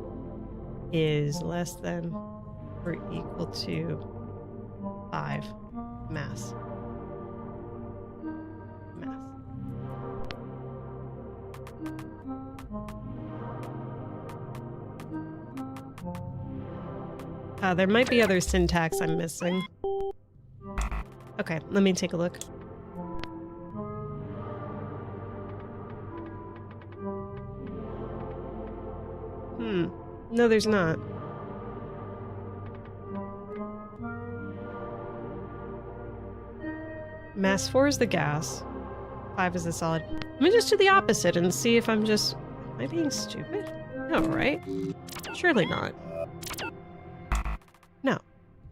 is less than or equal to 5 mass. There might be other syntax I'm missing. Okay, let me take a look. No, there's not. Mass 4 is the gas. 5 is the solid. Let me just do the opposite and see if I'm just... Am I being stupid? No, right? Surely not. No.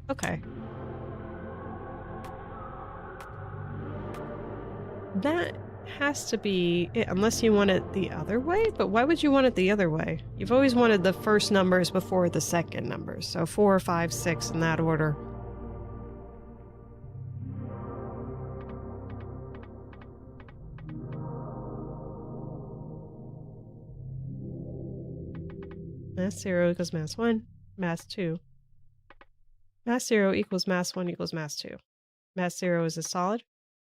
Okay. That has to be it, unless you want it the other way, but why would you want it the other way? You've always wanted the first numbers before the second numbers, so 4, 5, 6 in that order. Mass 0 equals mass 1, mass 2. Mass 0 equals mass 1 equals mass 2. Mass 0 is a solid.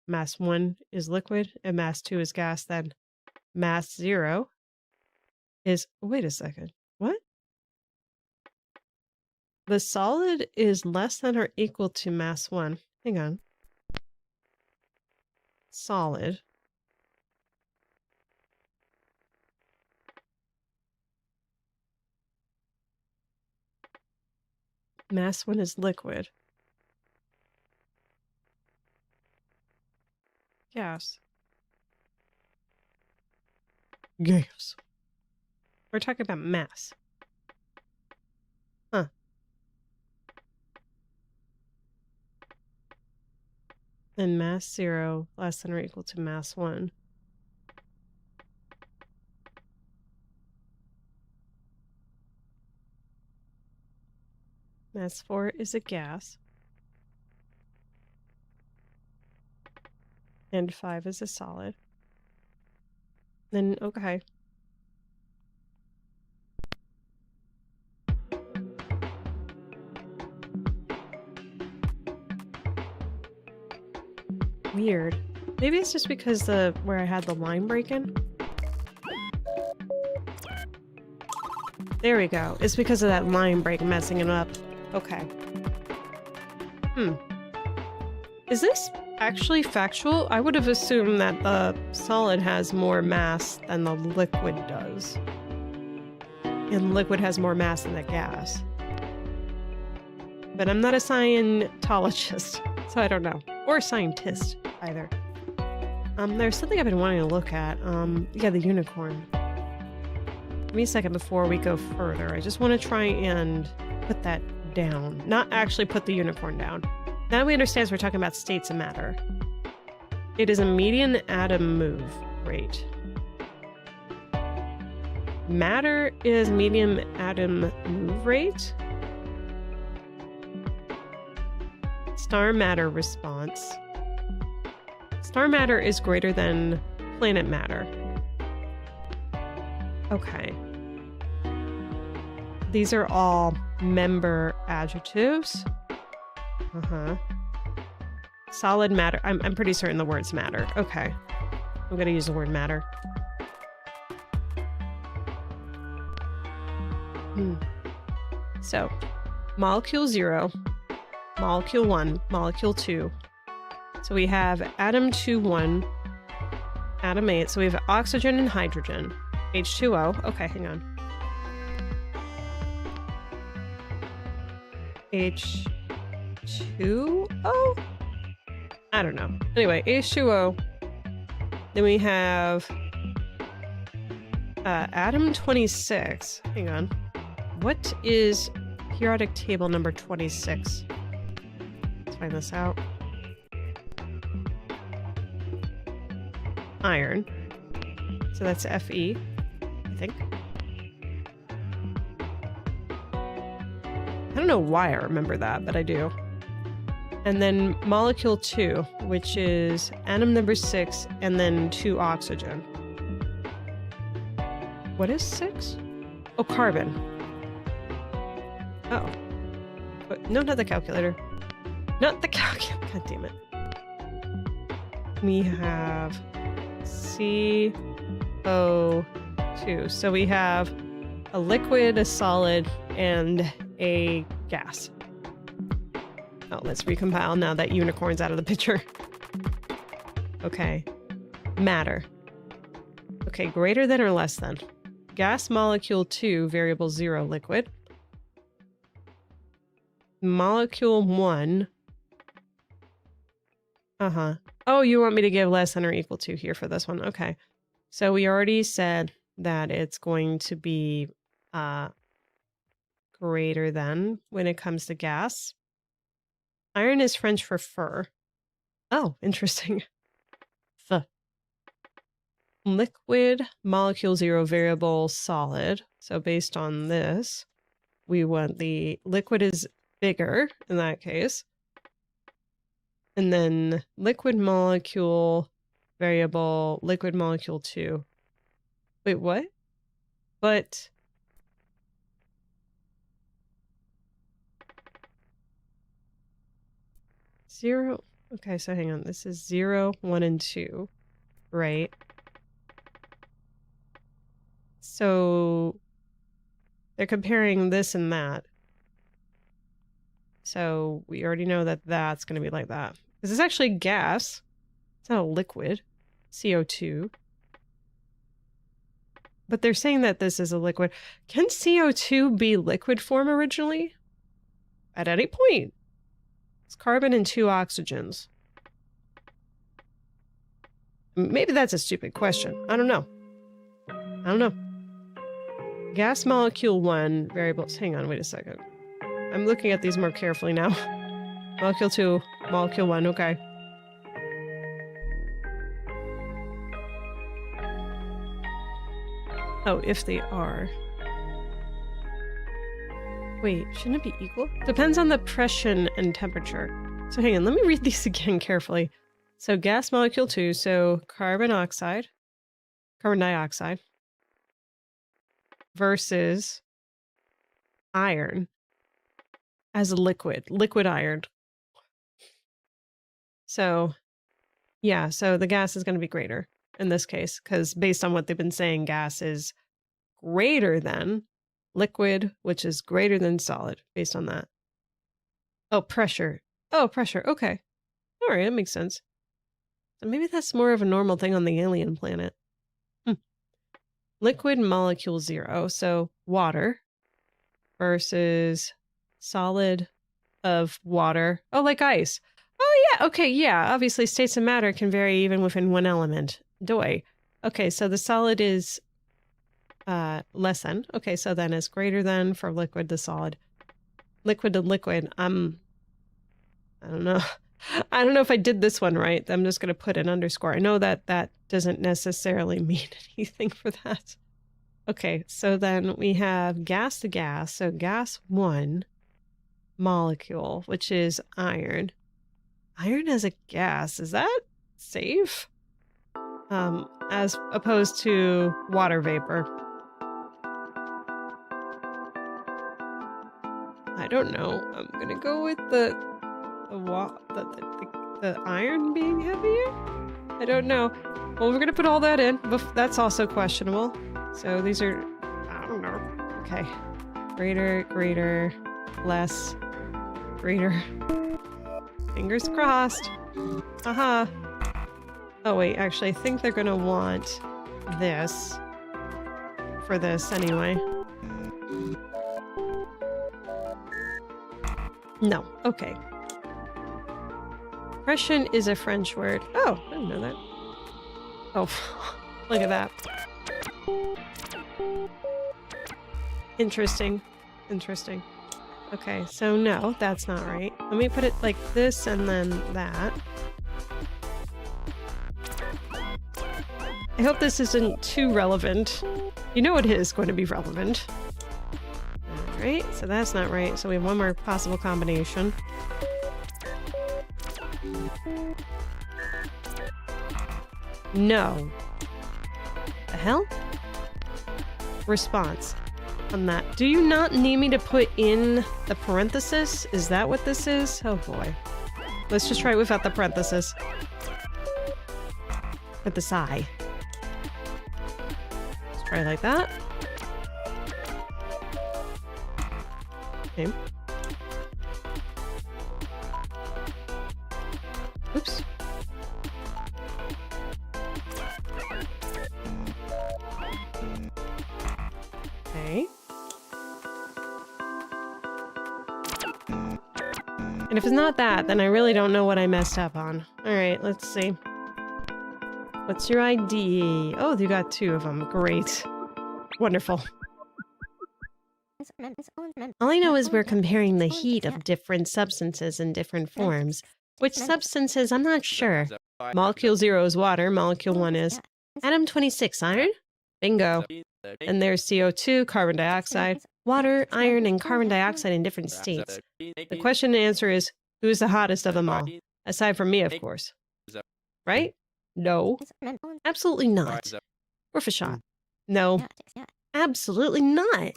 Mass 1 is liquid, and mass 2 is gas. Then mass 0 is... Wait a second. What? The solid is less than or equal to mass 1. Hang on. Solid. Mass 1 is liquid. Gas. Gas. We're talking about mass. Huh. And mass 0 less than or equal to mass 1. Mass 4 is a gas. And 5 is a solid. Then, okay. Weird. Maybe it's just because where I had the line break-in. There we go. It's because of that line break messing it up. Okay. Is this actually factual? I would have assumed that the solid has more mass than the liquid does. And liquid has more mass than the gas. But I'm not a Scientologist, so I don't know. Or a scientist, either. There's something I've been wanting to look at. Yeah, the unicorn. Give me a second before we go further. I just want to try and put that down. Not actually put the unicorn down. Now we understand we're talking about states of matter. It is a median atom move rate. Matter is median atom move rate. Star matter response. Star matter is greater than planet matter. Okay. These are all member adjectives. Solid matter. I'm pretty certain the words matter. Okay. I'm gonna use the word matter. So, molecule 0, molecule 1, molecule 2. So we have atom 2, 1, atom 8. So we have oxygen and hydrogen. H2O. Okay, hang on. H2O? I don't know. Anyway, H2O. Then we have atom 26. Hang on. What is periodic table number 26? Let's find this out. Iron. So that's Fe, I think. I don't know why I remember that, but I do. And then molecule 2, which is atom number 6, and then 2 oxygen. What is 6? Oh, carbon. Oh. But, no, not the calculator. Not the calculator. God damn it. We have CO2. So we have a liquid, a solid, and a gas. Oh, let's recompile now that unicorn's out of the picture. Okay. Matter. Okay, greater than or less than. Gas molecule 2, variable 0, liquid. Molecule 1. Oh, you want me to give less than or equal to here for this one. Okay. So we already said that it's going to be greater than when it comes to gas. Iron is French for fur. Oh, interesting. F. Liquid, molecule 0, variable solid. So based on this, we want the liquid is bigger in that case. And then liquid molecule, variable, liquid molecule 2. Wait, what? But... Zero. Okay, so hang on. This is 0, 1, and 2, right? So they're comparing this and that. So we already know that that's going to be like that. This is actually gas. It's not a liquid. CO2. But they're saying that this is a liquid. Can CO2 be liquid form originally? At any point. It's carbon and 2 oxygens. Maybe that's a stupid question. I don't know. Gas molecule 1, variables. Hang on, wait a second. I'm looking at these more carefully now. Molecule 2, molecule 1, okay. Oh, if they are. Wait, shouldn't it be equal? Depends on the pressure and temperature. So hang on, let me read these again carefully. So gas molecule 2, so carbon dioxide versus iron as a liquid iron. So yeah, so the gas is going to be greater in this case, because based on what they've been saying, gas is greater than liquid, which is greater than solid, based on that. Oh, pressure. Oh, pressure. Okay. All right, that makes sense. So maybe that's more of a normal thing on the alien planet. Liquid molecule 0, so water versus solid of water. Oh, like ice. Oh, yeah. Okay, yeah. Obviously, states of matter can vary even within one element. Doi. Okay, so the solid is less than. Okay, so then it's greater than for liquid to solid. Liquid to liquid. I don't know. I don't know if I did this one right. I'm just going to put an underscore. I know that that doesn't necessarily mean anything for that. Okay, so then we have gas to gas. So gas 1 molecule, which is iron. Iron as a gas. Is that safe? As opposed to water vapor. I don't know. I'm gonna go with the iron being heavier? I don't know. Well, we're gonna put all that in, but that's also questionable. So these are, I don't know. Okay. Greater, less, greater. Fingers crossed. Aha. Oh wait, actually I think they're gonna want this for this anyway. No. Okay. Pression is a French word. Oh, I didn't know that. Oh, look at that. Interesting. Interesting. Okay, so no, that's not right. Let me put it like this and then that. I hope this isn't too relevant. You know it is going to be relevant. Alright, so that's not right. So we have one more possible combination. No. The hell? Response on that. Do you not need me to put in the parenthesis? Is that what this is? Oh boy. Let's just try it without the parenthesis. With the sigh. Let's try it like that. Okay. Oops. Okay. And if it's not that, then I really don't know what I messed up on. Alright, let's see. What's your ID? Oh, you got 2 of them. Great. Wonderful. All I know is we're comparing the heat of different substances in different forms. Which substances, I'm not sure. Molecule 0 is water, molecule 1 is atom 26, iron? Bingo. And there's CO2, carbon dioxide, water, iron, and carbon dioxide in different states. The question and answer is, who's the hottest of them all? Aside from me, of course. Right? No. Absolutely not. Worth a shot. No. Absolutely not.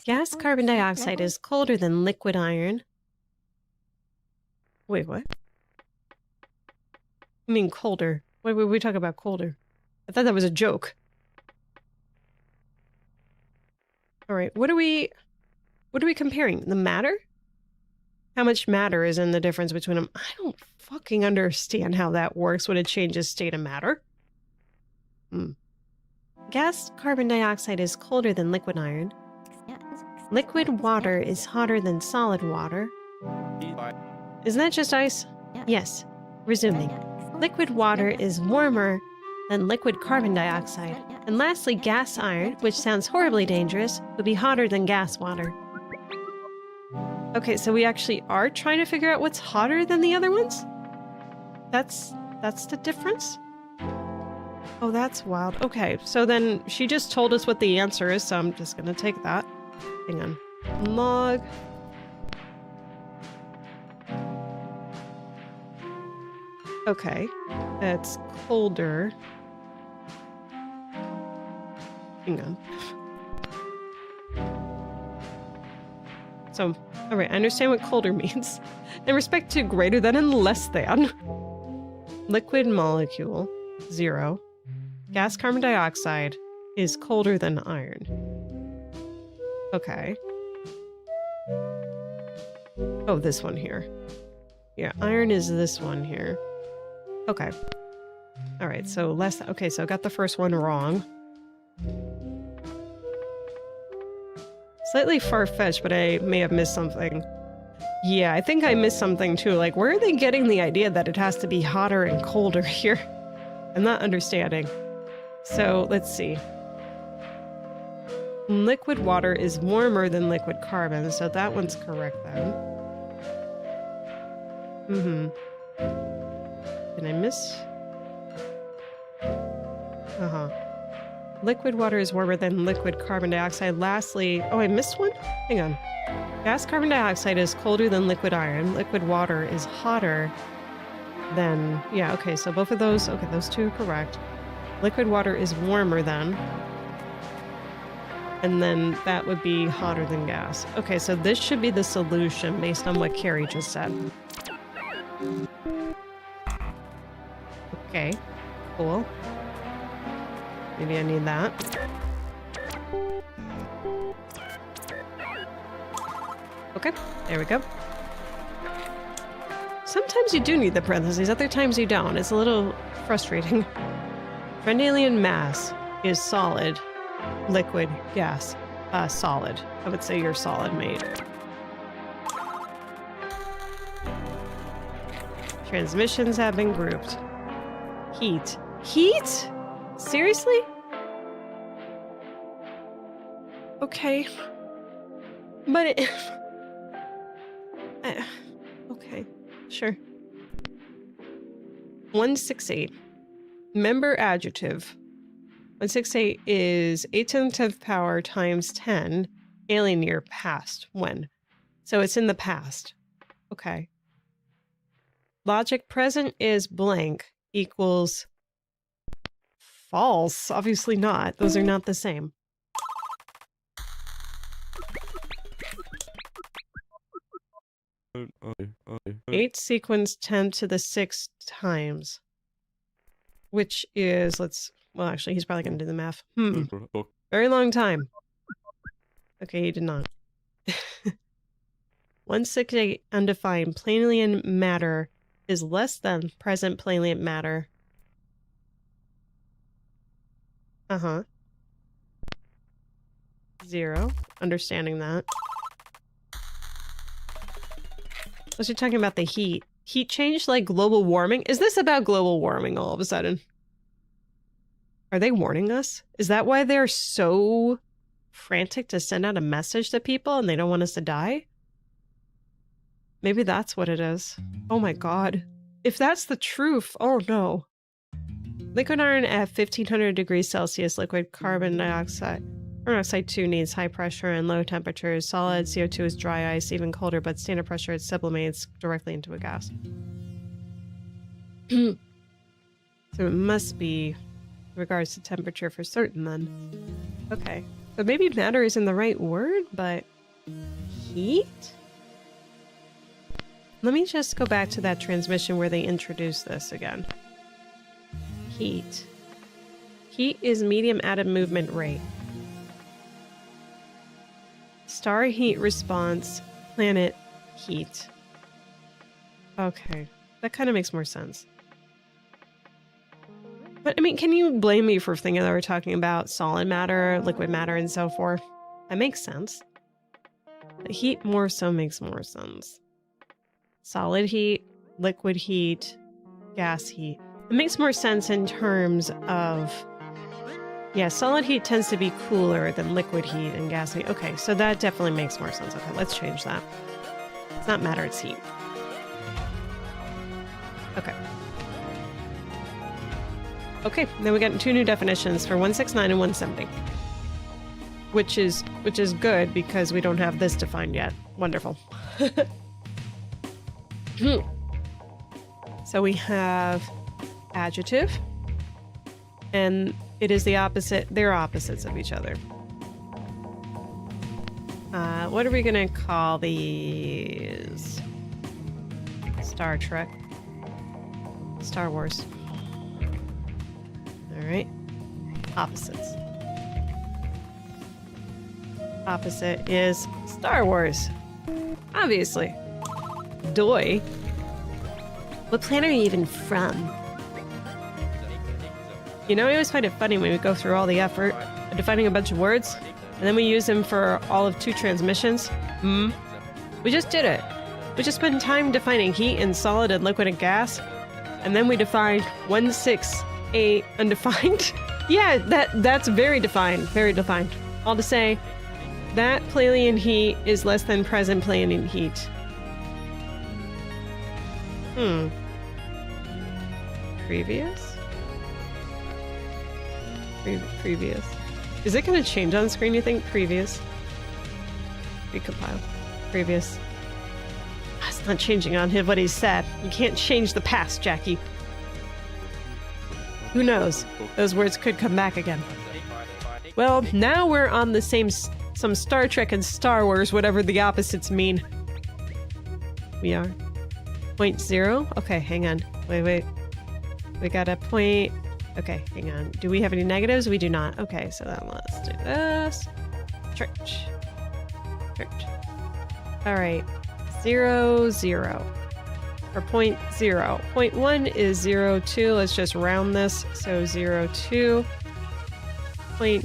Gas carbon dioxide is colder than liquid iron. Wait, what? I mean colder. What were we talking about colder? I thought that was a joke. Alright, what are we comparing? The matter? How much matter is in the difference between them? I don't fucking understand how that works when it changes state of matter. Gas carbon dioxide is colder than liquid iron. Liquid water is hotter than solid water. Isn't that just ice? Yes. Resuming. Liquid water is warmer than liquid carbon dioxide. And lastly, gas iron, which sounds horribly dangerous, would be hotter than gas water. Okay, so we actually are trying to figure out what's hotter than the other ones? That's the difference? Oh, that's wild. Okay, so then she just told us what the answer is, so I'm just gonna take that. Hang on. Log Okay, that's colder. Hang on. So, all right, I understand what colder means. In respect to greater than and less than. Liquid molecule, 0. Gas carbon dioxide is colder than iron. Okay. Oh, this one here. Yeah, iron is this one here. Okay. All right, so less... Okay, so I got the first one wrong. Slightly far-fetched, but I may have missed something. Yeah, I think I missed something too. Like, where are they getting the idea that it has to be hotter and colder here? I'm not understanding. So, let's see. Liquid water is warmer than liquid carbon, so that one's correct then. Did I miss? Liquid water is warmer than liquid carbon dioxide. Lastly, oh, I missed one? Hang on. Gas carbon dioxide is colder than liquid iron. Liquid water is hotter than... Yeah, okay, so both of those... Okay, those two are correct. Liquid water is warmer than... And then that would be hotter than gas. Okay, so this should be the solution based on what Carrie just said. Okay, cool. Maybe I need that. Okay, there we go. Sometimes you do need the parentheses, other times you don't. It's a little frustrating. Friend alien mass is solid, liquid, gas. Solid. I would say you're solid, mate. Transmissions have been grouped. Heat. Heat? Seriously? Okay. But it... okay. Sure. 168. Member adjective. 168 is 8 to the 10th power times 10. Alien year past. When? So it's in the past. Okay. Logic present is blank equals false. Obviously not. Those are not the same. 8 sequence 10 to the 6 times. Which is, let's... Well, actually, he's probably going to do the math. Very long time. Okay, he did not. 168 undefined Planian matter is less than present Planian matter. 0. Understanding that. Was you talking about the heat? Heat change like global warming? Is this about global warming all of a sudden? Are they warning us? Is that why they're so frantic to send out a message to people and they don't want us to die? Maybe that's what it is. Oh my god. If that's the truth, oh no. Liquid iron at 1500 degrees Celsius, liquid carbon dioxide. Carbon dioxide 2 needs high pressure and low temperatures. Solid CO2 is dry ice, even colder, but standard pressure it sublimates directly into a gas. So it must be in regards to temperature for certain then. Okay. But maybe matter isn't the right word, but heat? Let me just go back to that transmission where they introduced this again. Heat. Heat is medium atom movement rate. Star heat response, planet heat. Okay, that kind of makes more sense. But I mean, can you blame me for thinking that we're talking about solid matter, liquid matter, and so forth? That makes sense. But heat more so makes more sense. Solid heat, liquid heat, gas heat. It makes more sense in terms of... Yeah, solid heat tends to be cooler than liquid heat and gas heat. Okay, so that definitely makes more sense. Okay, let's change that. It's not matter, it's heat. Okay. Okay, then we got 2 new definitions for 169 and 170. Which is good because we don't have this defined yet. Wonderful. So we have adjective, and it is the opposite. They're opposites of each other. What are we gonna call these? Star Trek. Star Wars. All right. Opposites. Opposite is Star Wars. Obviously. Doy. What planet are you even from? You know, I always find it funny when we go through all the effort of defining a bunch of words, and then we use them for all of 2 transmissions. We just did it. We just spent time defining heat and solid and liquid and gas, and then we defined 1, 6, 8 undefined. Yeah, that's very defined. Very defined. All to say, that Pleiadian heat is less than present Pleiadian heat. Previous? Previous. Is it going to change on screen, you think? Previous. Recompile. Previous. It's not changing on what he said. You can't change the past, Jacki. Who knows? Those words could come back again. Well, now we're on the same some Star Trek and Star Wars, whatever the opposites mean. We are. 0.0? Okay, hang on. Wait. We got a point. Okay, hang on. Do we have any negatives? We do not. Okay, so then let's do this. Church. All right. 0, 0. Or 0.0. 0.1 is 0, 2. Let's just round this. So 0, 2. Wait,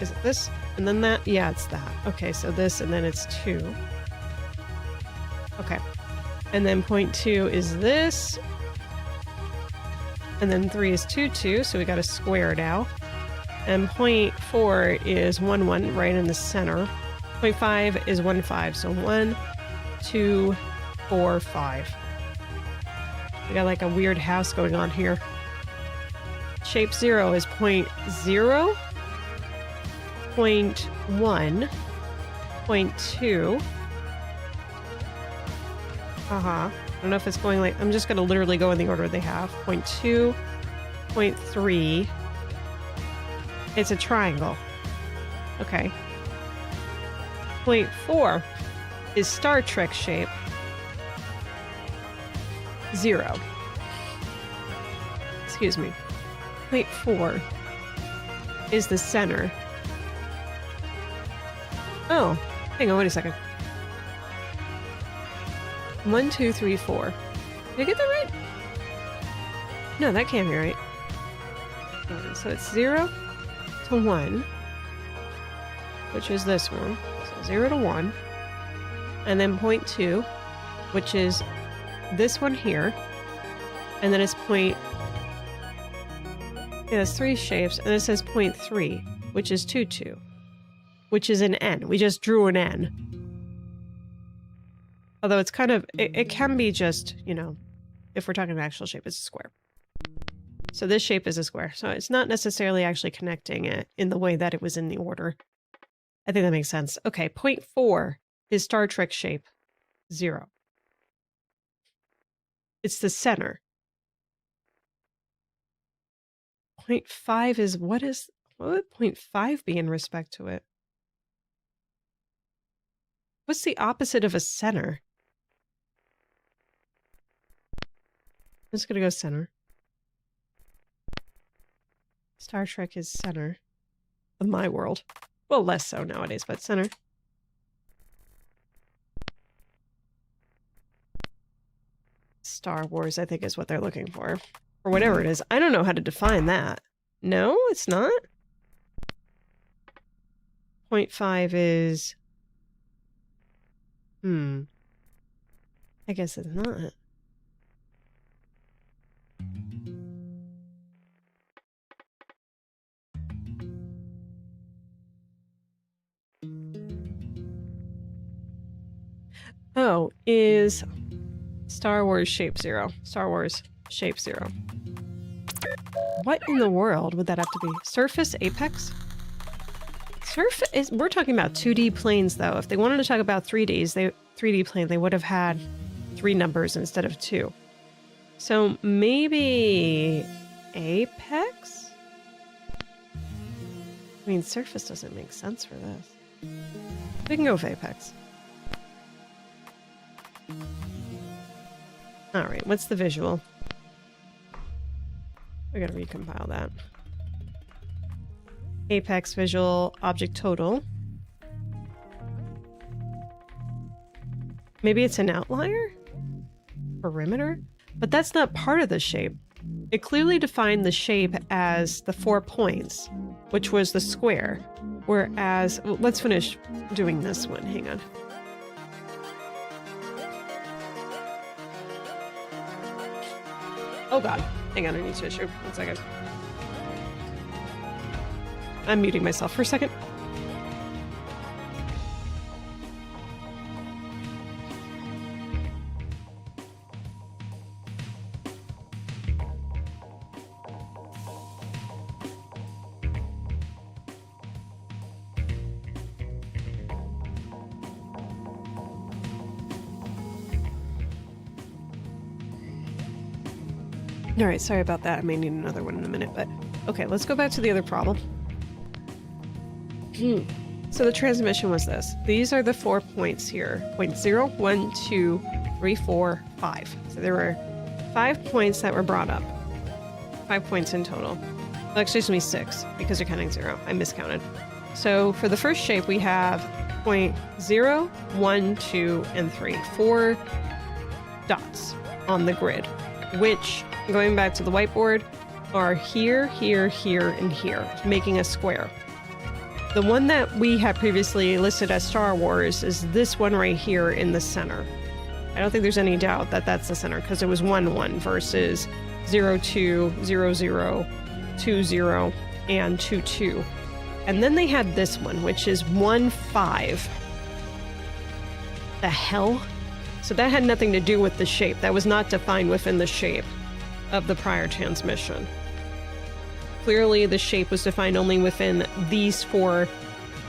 is it this? And then that? Yeah, it's that. Okay, so this and then it's 2. Okay. And then 0.2 is this. And then 3 is 2, 2, so we got a square now. And 0.4 is 1, 1, right in the center. 0.5 is 1, 5, so 1, 2, 4, 5. We got like a weird house going on here. Shape 0 is 0.0, 0.1, 0.2. I don't know if it's going like... I'm just going to literally go in the order they have. 0.2, 0.3. It's a triangle. Okay. 0.4 is Star Trek shape. 0. Excuse me. 0.4 is the center. Oh, hang on, wait a second. 1, 2, 3, 4. Did I get that right? No, that can't be right. So it's 0 to 1, which is this one. So 0 to 1. And then 0.2, which is this one here. And then it's yeah, it's 3 shapes. And it says 0.3, which is 2, 2. Which is an N. We just drew an N. Although it's kind of, it can be just, you know, if we're talking about actual shape, it's a square. So this shape is a square. So it's not necessarily actually connecting it in the way that it was in the order. I think that makes sense. Okay, 0.4 is Star Trek shape. 0. It's the center. 0.5 is, what would 0.5 be in respect to it? What's the opposite of a center? I'm just gonna go center. Star Trek is center of my world. Well, less so nowadays, but center. Star Wars, I think, is what they're looking for. Or whatever it is. I don't know how to define that. No, it's not. 0.5 is... I guess it's not. Oh, is Star Wars shape 0. Star Wars shape 0. What in the world would that have to be? Surface apex? We're talking about 2D planes though. If they wanted to talk about 3D plane, they would have had 3 numbers instead of 2. So maybe apex? I mean, surface doesn't make sense for this. We can go with apex. Alright, what's the visual? We gotta recompile that. Apex visual object total. Maybe it's an outlier? Perimeter? But that's not part of the shape. It clearly defined the shape as the 4 points, which was the square. Whereas, well, let's finish doing this one. Hang on. Oh god. Hang on, I need to issue. 1 second. I'm muting myself for a second. Alright, sorry about that. I may need another one in a minute, but okay, let's go back to the other problem. So the transmission was this. These are the 4 points here. Point 0, 1, 2, 3, 4, 5. So there were 5 points that were brought up. 5 points in total. Well, excuse me, 6, because you're counting 0. I miscounted. So for the first shape, we have point 0, 1, 2, and 3. 4 dots on the grid, which, going back to the whiteboard, are here, here, here, and here, making a square. The one that we had previously listed as Star Wars is this one right here in the center. I don't think there's any doubt that that's the center, because it was 1, 1 versus 0, 2, 0, 0, 2, 0, and 2, 2. And then they had this one, which is 1, 5. The hell? So that had nothing to do with the shape. That was not defined within the shape of the prior transmission. Clearly, the shape was defined only within these 4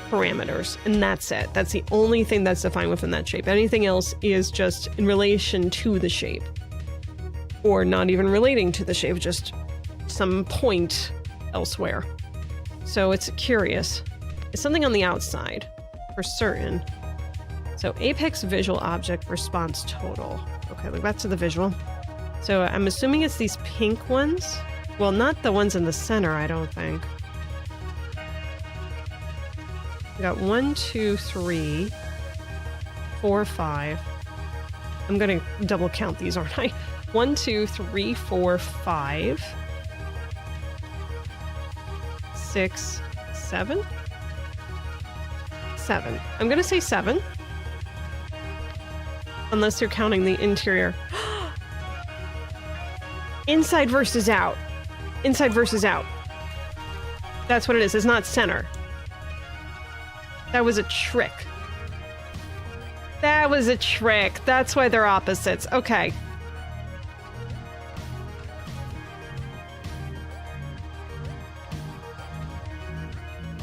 parameters, and that's it. That's the only thing that's defined within that shape. Anything else is just in relation to the shape. Or not even relating to the shape, just some point elsewhere. So it's curious. It's something on the outside, for certain. So apex visual object response total. Okay, look back to the visual. So I'm assuming it's these pink ones. Well, not the ones in the center, I don't think. We got 1, 2, 3, 4, 5. I'm gonna double count these, aren't I? 1, 2, 3, 4, 5, 6, 7? 7. I'm gonna say 7. Unless you're counting the interior. Inside versus out. Inside versus out. That's what it is. It's not center. That was a trick. That was a trick. That's why they're opposites. Okay.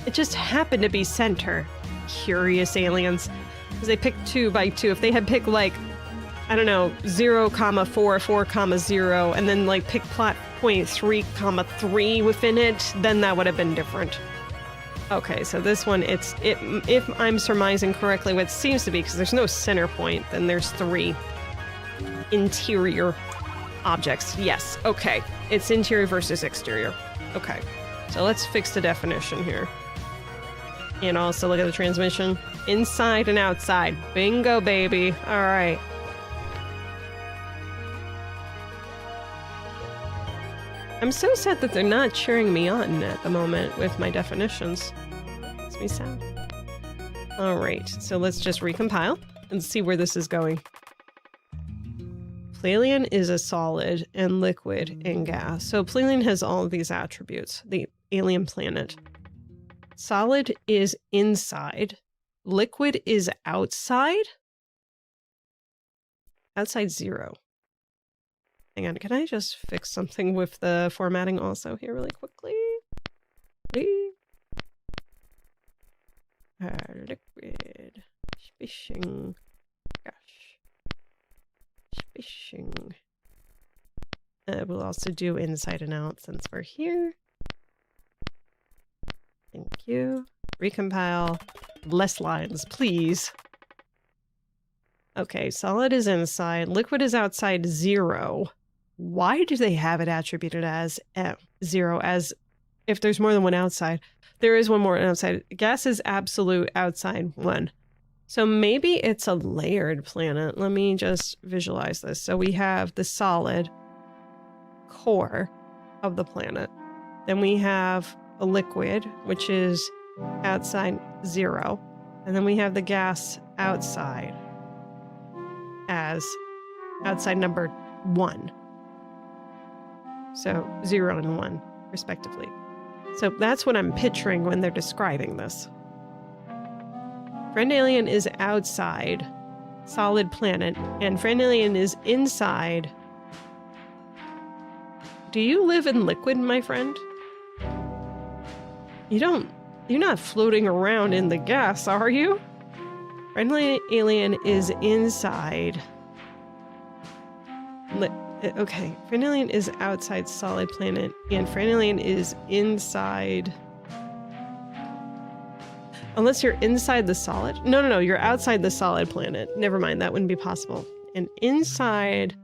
It just happened to be center. Curious aliens. Because they picked 2 by 2. If they had picked, like, I don't know, 0, 4, 4, 0, and then, like, pick plot point 3, 3 within it, then that would have been different. Okay, so this one, if I'm surmising correctly, what it seems to be, because there's no center point, then there's 3 interior objects. Yes, okay. It's interior versus exterior. Okay, so let's fix the definition here. And also look at the transmission. Inside and outside. Bingo, baby. All right. I'm so sad that they're not cheering me on at the moment with my definitions. Makes me sad. Alright, so let's just recompile and see where this is going. Plalian is a solid and liquid and gas. So Plalian has all of these attributes. The alien planet. Solid is inside. Liquid is outside? Outside 0. Hang on, can I just fix something with the formatting also here really quickly? Liquid. Fishing. Gosh. Fishing. We'll also do inside and out since we're here. Thank you. Recompile. Less lines, please. Okay, solid is inside. Liquid is outside 0. Why do they have it attributed as 0 as if there's more than one outside? There is one more outside. Gas is absolute outside 1. So maybe it's a layered planet. Let me just visualize this. So we have the solid core of the planet. Then we have a liquid, which is outside 0. And then we have the gas outside as outside number 1. So 0 and 1, respectively. So that's what I'm picturing when they're describing this. Friend alien is outside solid planet, and friend alien is inside. Do you live in liquid, my friend? You're not floating around in the gas, are you? Friendly alien is inside. Okay, friend alien is outside solid planet, and friend alien is inside. Unless you're inside the solid? No, you're outside the solid planet. Never mind, that wouldn't be possible. And inside,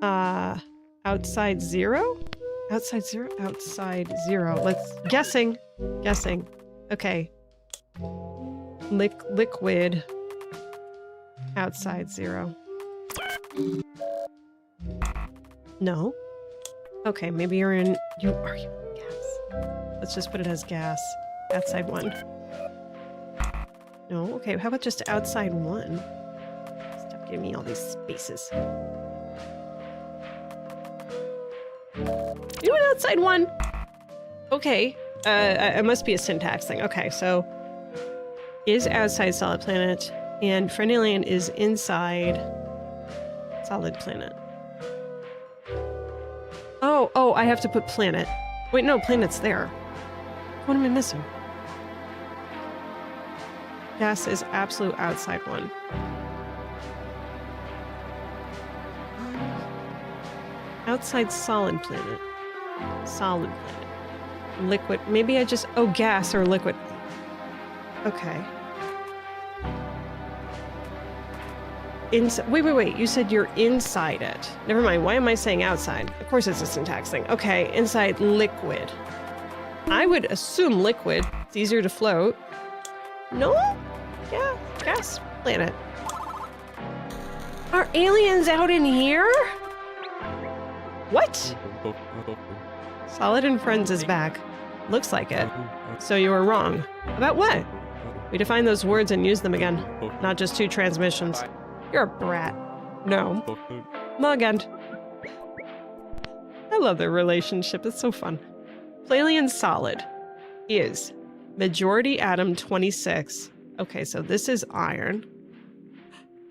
outside 0? Outside 0? Outside 0. Let's, guessing. Okay. Liquid, outside 0. No. Okay, maybe are you in gas? Let's just put it as gas. Outside 1. No, okay, how about just outside 1? Stop giving me all these spaces. You went outside 1! Okay, it must be a syntax thing. Okay, so is outside solid planet, and friend alien is inside solid planet. Oh, I have to put planet. Wait, no, planet's there. What am I missing? Gas is absolute outside 1. Outside solid planet. Solid planet. Liquid. Maybe I just... Oh, gas or liquid. Okay. Wait. You said you're inside it. Never mind. Why am I saying outside? Of course it's a syntax thing. Okay, inside liquid. I would assume liquid. It's easier to float. No? Yeah, gas planet. Are aliens out in here? What? Solid and Friends is back. Looks like it. So you were wrong. About what? We define those words and use them again. Not just 2 transmissions. You're a brat. No. Mugend. I love their relationship. It's so fun. Plalian solid is majority atom 26. Okay, so this is iron.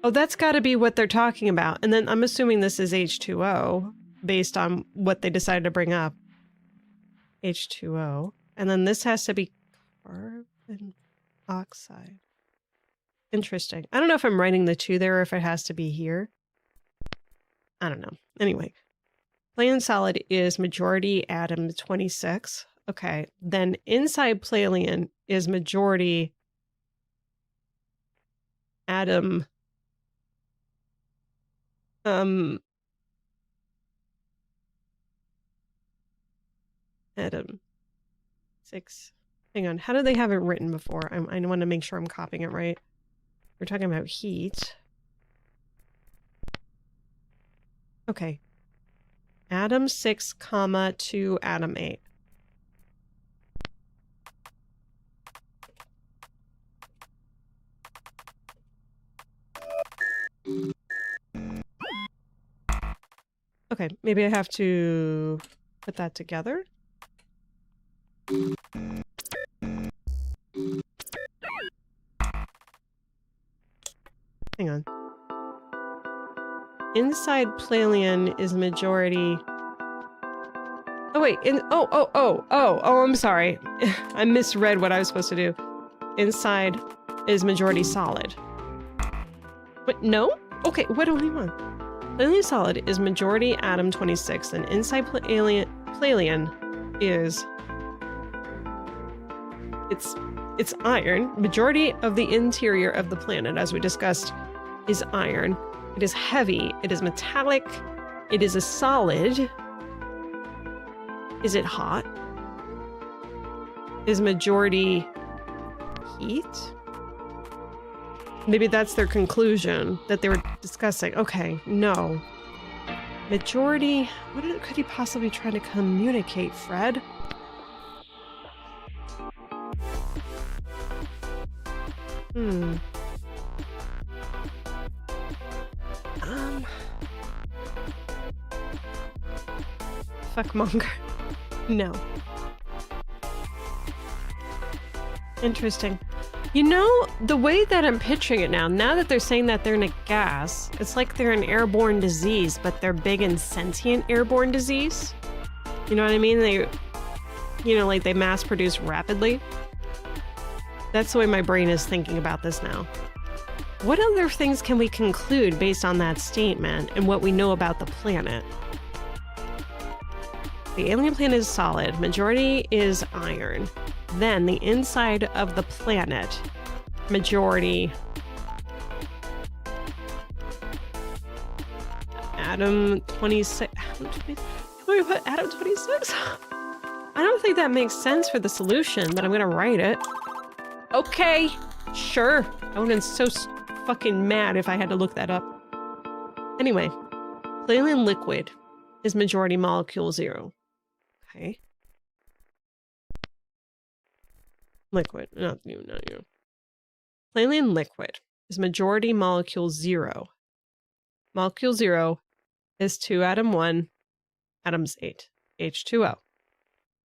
Oh, that's got to be what they're talking about. And then I'm assuming this is H2O based on what they decided to bring up. H2O. And then this has to be carbon oxide. Interesting. I don't know if I'm writing the 2 there or if it has to be here. I don't know. Anyway. Plalian solid is majority atom 26. Okay. Then inside Plalian is majority atom atom 6. Hang on. How do they have it written before? I want to make sure I'm copying it right. We're talking about heat. Okay. Atom 6, comma, to atom 8. Okay, maybe I have to put that together. Hang on. Inside Plalian is majority. Oh wait, I'm sorry. I misread what I was supposed to do. Inside is majority solid. Wait, no? Okay, what do we want? Plalian solid is majority atom 26, and inside Plalian is it's iron. Majority of the interior of the planet, as we discussed, is iron. It is heavy. It is metallic. It is a solid. Is it hot? Is majority heat? Maybe that's their conclusion that they were discussing. Okay, no. Majority... What could he possibly try to communicate, Fred? Fuckmonger. No. Interesting. You know, the way that I'm picturing it now that they're saying that they're in a gas, it's like they're an airborne disease, but they're big and sentient airborne disease. You know what I mean? They, you know, like they mass produce rapidly. That's the way my brain is thinking about this now. What other things can we conclude based on that statement and what we know about the planet? The alien planet is solid. Majority is iron. Then the inside of the planet, majority atom 26. Can we put atom 26? I don't think that makes sense for the solution, but I'm gonna write it. Okay, sure. I would have been so fucking mad if I had to look that up. Anyway, Plalian liquid is majority molecule 0. Okay. Liquid, not you. Plalian liquid is majority molecule 0. Molecule 0 is 2 atom 1, atoms 8, H2O.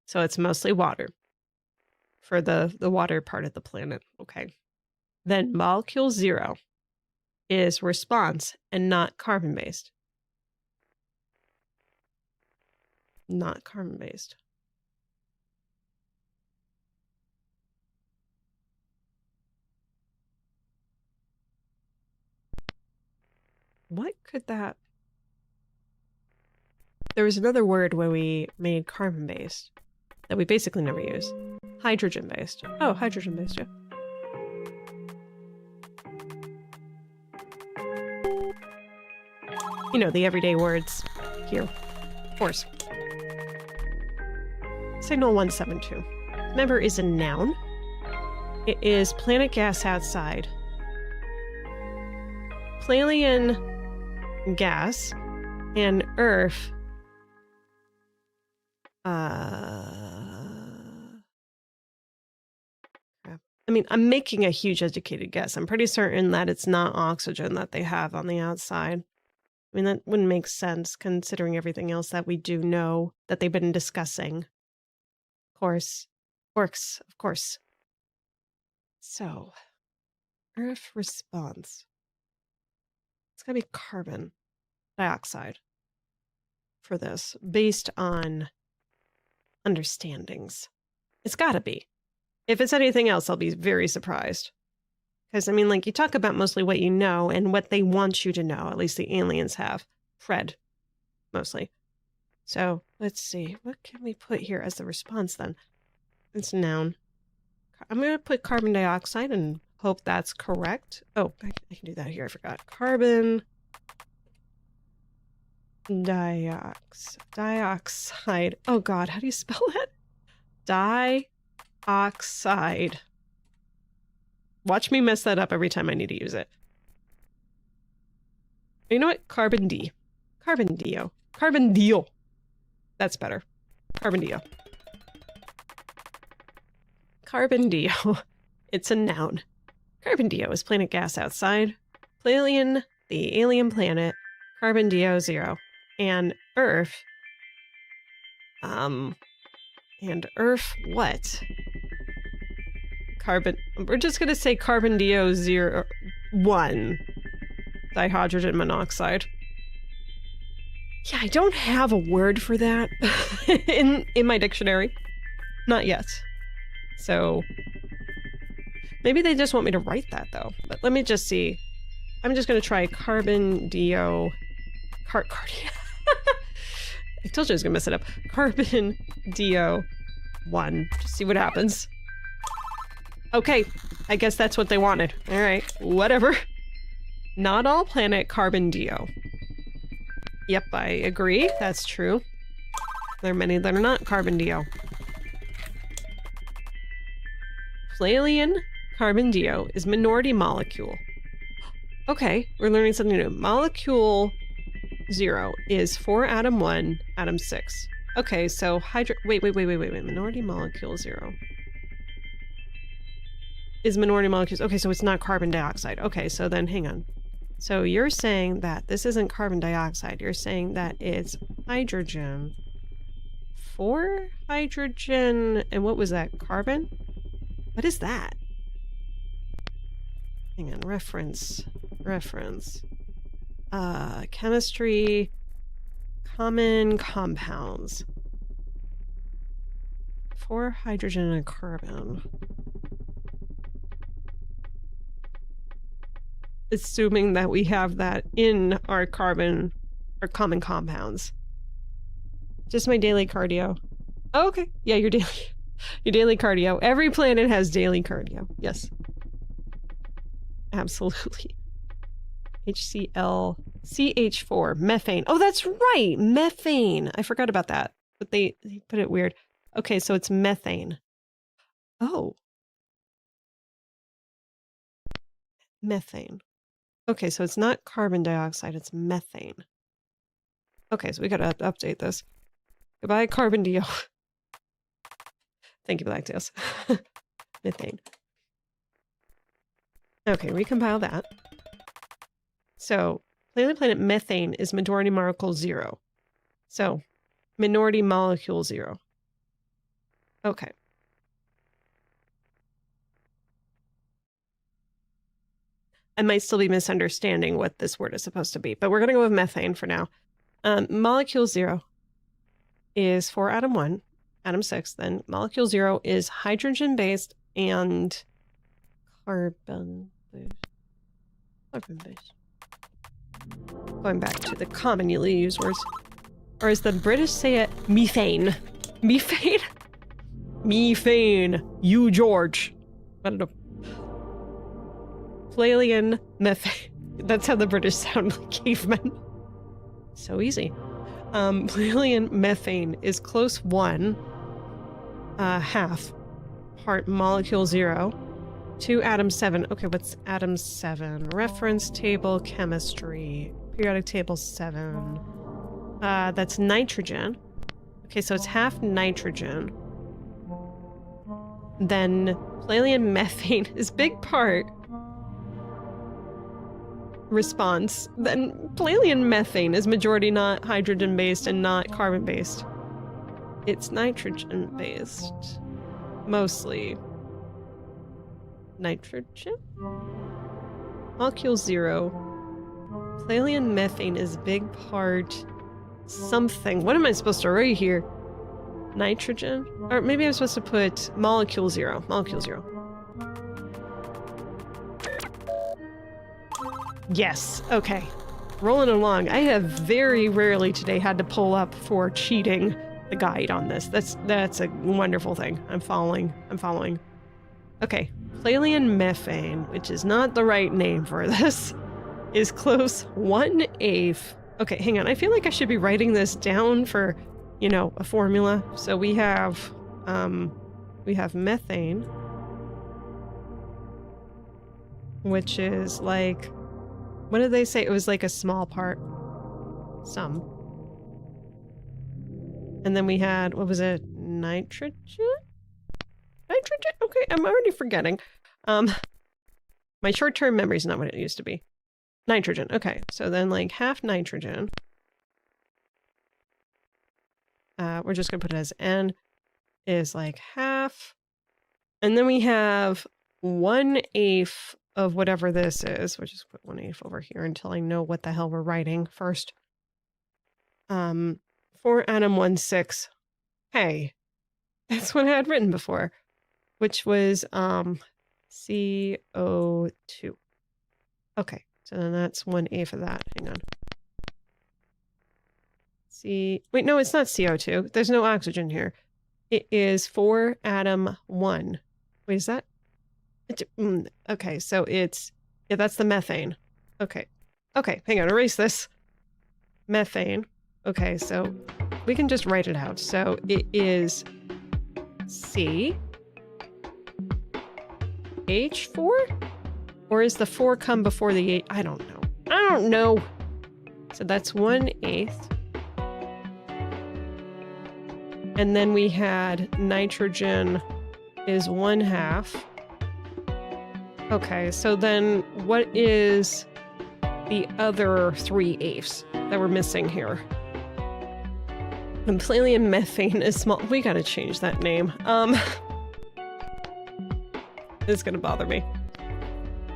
So it's mostly water for the water part of the planet. Okay. Then molecule 0 is response and not carbon-based. Not carbon-based. What could that... There was another word where we made carbon-based that we basically never use. Hydrogen-based. Oh, hydrogen-based, yeah. You know, the everyday words here. Of course. Signal 172. Remember, is a noun. It is planet gas outside. Plalian gas and Earth. I mean, I'm making a huge educated guess. I'm pretty certain that it's not oxygen that they have on the outside. I mean, that wouldn't make sense considering everything else that we do know that they've been discussing. Of course. Works, of course. So, Earth response. It's gotta be carbon dioxide for this, based on understandings. It's gotta be. If it's anything else, I'll be very surprised. Because, I mean, like, you talk about mostly what you know and what they want you to know. At least the aliens have. Fred. Mostly. So, let's see. What can we put here as the response, then? It's a noun. I'm going to put carbon dioxide and hope that's correct. Oh, I can do that here. I forgot. Carbon dioxide. Oh, God. How do you spell that? Dioxide. Watch me mess that up every time I need to use it. You know what? Carbon D. Carbon dio. Carbon dio. That's better. Carbon dio. Carbon dio. It's a noun. Carbon dio is planet gas outside. Plalian, the alien planet. Carbon dio 0. And Earth. And Earth what? Carbon, we're just gonna say carbon dio 1 dihydrogen monoxide. Yeah, I don't have a word for that in my dictionary. Not yet. So maybe they just want me to write that though. But let me just see. I'm just gonna try carbon dio I told you I was gonna mess it up. Carbon DO 1. Just see what happens. Okay, I guess that's what they wanted. All right, whatever. Not all planet carbon DO. Yep, I agree. That's true. There are many that are not carbon DO. Plalian carbon DO is minority molecule. Okay, we're learning something new. Molecule 0 is 4 atom 1, atom 6. Okay, so wait. Minority molecule 0 is minority molecules. Okay, so it's not carbon dioxide. Okay, so then hang on. So you're saying that this isn't carbon dioxide. You're saying that it's hydrogen. 4 hydrogen, and what was that? Carbon? What is that? Hang on, reference. Chemistry, common compounds. 4 hydrogen and a carbon. Assuming that we have that in our common compounds. Just my daily cardio. Oh, okay. Yeah, your daily cardio. Every planet has daily cardio. Yes. Absolutely. HCl, CH4, methane. Oh, that's right. Methane. I forgot about that. But they put it weird. Okay, so it's methane. Oh. Methane. Okay, so it's not carbon dioxide, it's methane. Okay, so we gotta update this. Goodbye, carbon DO. Thank you, Lactose. Methane. Okay, recompile that. So, planet methane is minority molecule 0. So, minority molecule 0. Okay. I might still be misunderstanding what this word is supposed to be, but we're going to go with methane for now. Molecule 0 is 4 atom 1, atom 6. Then molecule 0 is hydrogen-based and carbon-based. Carbon-based. Going back to the commonly used words. Or as the British say it, methane. Methane? Methane. You, George. I don't know. Plalian methane. That's how the British sound, like cavemen. So easy. Plalian methane is close 1, half part molecule 0 to atom 7. Okay, what's atom 7? Reference table chemistry. Periodic table 7. That's nitrogen. Okay, so it's half nitrogen. Then Plalian methane is big part response. Then Plalian methane is majority not hydrogen-based and not carbon-based. It's nitrogen-based. Mostly. Nitrogen? Molecule 0. Plalian methane is big part something. What am I supposed to write here? Nitrogen? Or maybe I'm supposed to put molecule 0. Molecule 0. Yes. Okay. Rolling along. I have very rarely today had to pull up for cheating the guide on this. That's a wonderful thing. I'm following. Okay. Plalian methane, which is not the right name for this, is close 1/8. Okay, hang on. I feel like I should be writing this down for, you know, a formula. So we have methane, which is like, what did they say? It was like a small part. Some. And then we had, what was it? Nitrogen? Nitrogen? Okay, I'm already forgetting. My short-term memory is not what it used to be. Nitrogen. Okay, so then like half nitrogen. We're just gonna put it as N is like half. And then we have 1/8 of whatever this is. We'll just put 1/8 over here until I know what the hell we're writing first. 4 atom 1/6. Hey, that's what I had written before, which was CO2. Okay, so then that's 1/8 of that. Hang on. Wait, no, it's not CO2. There's no oxygen here. It is 4 atom 1. Wait, is that? Okay, so it's... Yeah, that's the methane. Okay. Okay, hang on, erase this. Methane. Okay, so we can just write it out. So it is C H4? Or is the 4 come before the 8? I don't know. I don't know. So that's 1/8. And then we had nitrogen is 1/2. Okay, so then what is the other 3/8 that we're missing here? And Plalian methane is small. We gotta change that name. It's gonna bother me.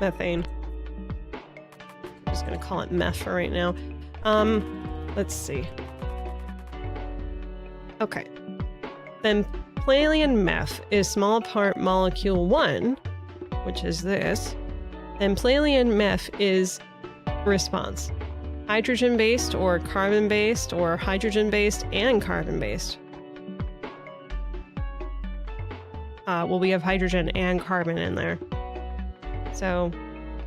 Methane. I'm just gonna call it meth for right now. Let's see. Okay. Then Plalian meth is small part molecule 1, which is this. And Plalian meth is response. Hydrogen-based or carbon-based or hydrogen-based and carbon-based. Well, we have hydrogen and carbon in there. So,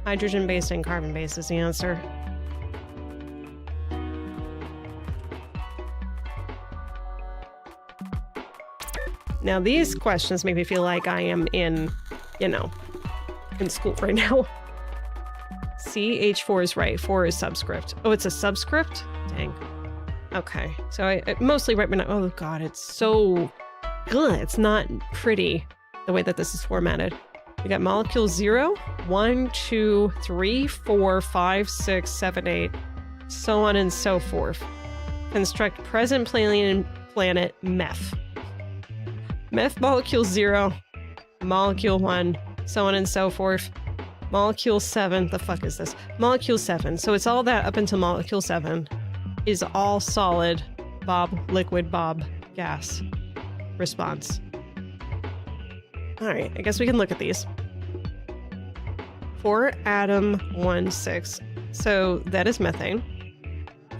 hydrogen-based and carbon-based is the answer. Now, these questions make me feel like I am in, you know, in school right now. H4 is right. 4 is subscript. Oh, it's a subscript? Dang. Okay. So I mostly write my... Oh, God, it's so... Ugh, it's not pretty the way that this is formatted. We got molecule 0, 1, 2, 3, 4, 5, 6, 7, 8, so on and so forth. Construct present Plalian planet meth. Meth molecule 0, molecule 1, so on and so forth. Molecule 7, the fuck is this? Molecule 7, so it's all that up until molecule 7 is all solid, Bob, liquid, Bob, gas. Response. Alright, I guess we can look at these. 4 atom 1, 6. So that is methane.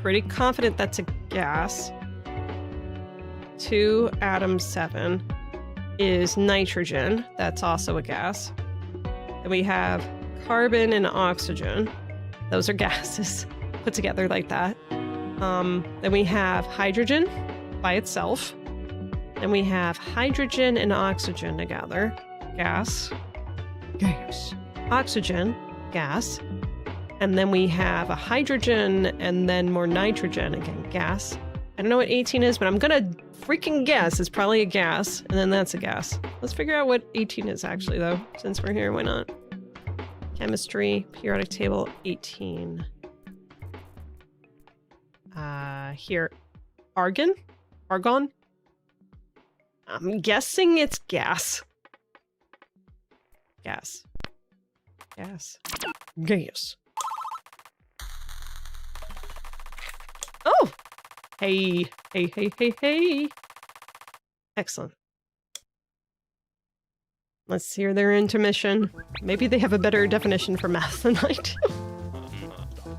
Pretty confident that's a gas. 2 atom 7 is nitrogen. That's also a gas. Then we have carbon and oxygen. Those are gases put together like that. Then we have hydrogen by itself. Then we have hydrogen and oxygen together. Gas. Gas. Oxygen. Gas. And then we have a hydrogen and then more nitrogen. Again, gas. I don't know what 18 is, but I'm gonna freaking guess it's probably a gas. And then that's a gas. Let's figure out what 18 is actually, though. Since we're here, why not? Chemistry, periodic table, 18. Here. Argon? Argon? I'm guessing it's gas. Gas. Gas. Gas. Oh! Hey. Hey, hey, hey, hey. Excellent. Let's hear their intermission. Maybe they have a better definition for math than I do.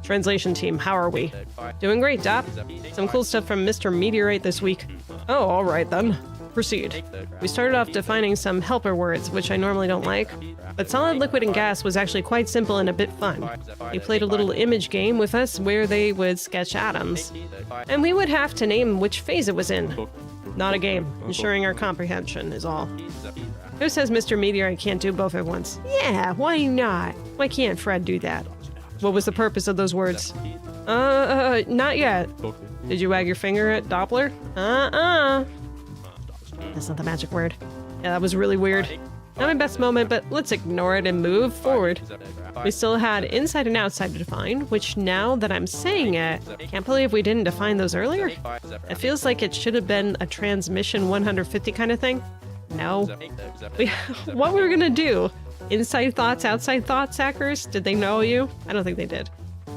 Translation team, how are we? Doing great, Dop. Some cool stuff from Mr. Meteorite this week. Oh, alright then. Proceed. We started off defining some helper words, which I normally don't like, but solid, liquid, and gas was actually quite simple and a bit fun. They played a little image game with us where they would sketch atoms, and we would have to name which phase it was in. Not a game. Ensuring our comprehension is all. Who says Mr. Meteorite can't do both at once? Yeah, why not? Why can't Fred do that? What was the purpose of those words? Not yet. Did you wag your finger at Doppler? That's not the magic word. Yeah, that was really weird. Not my best moment, but let's ignore it and move forward. We still had inside and outside to define, which now that I'm saying it, can't believe we didn't define those earlier. It feels like it should have been a transmission 150 kind of thing. No. What we were gonna do? Inside thoughts, outside thoughts, hackers? Did they know you? I don't think they did.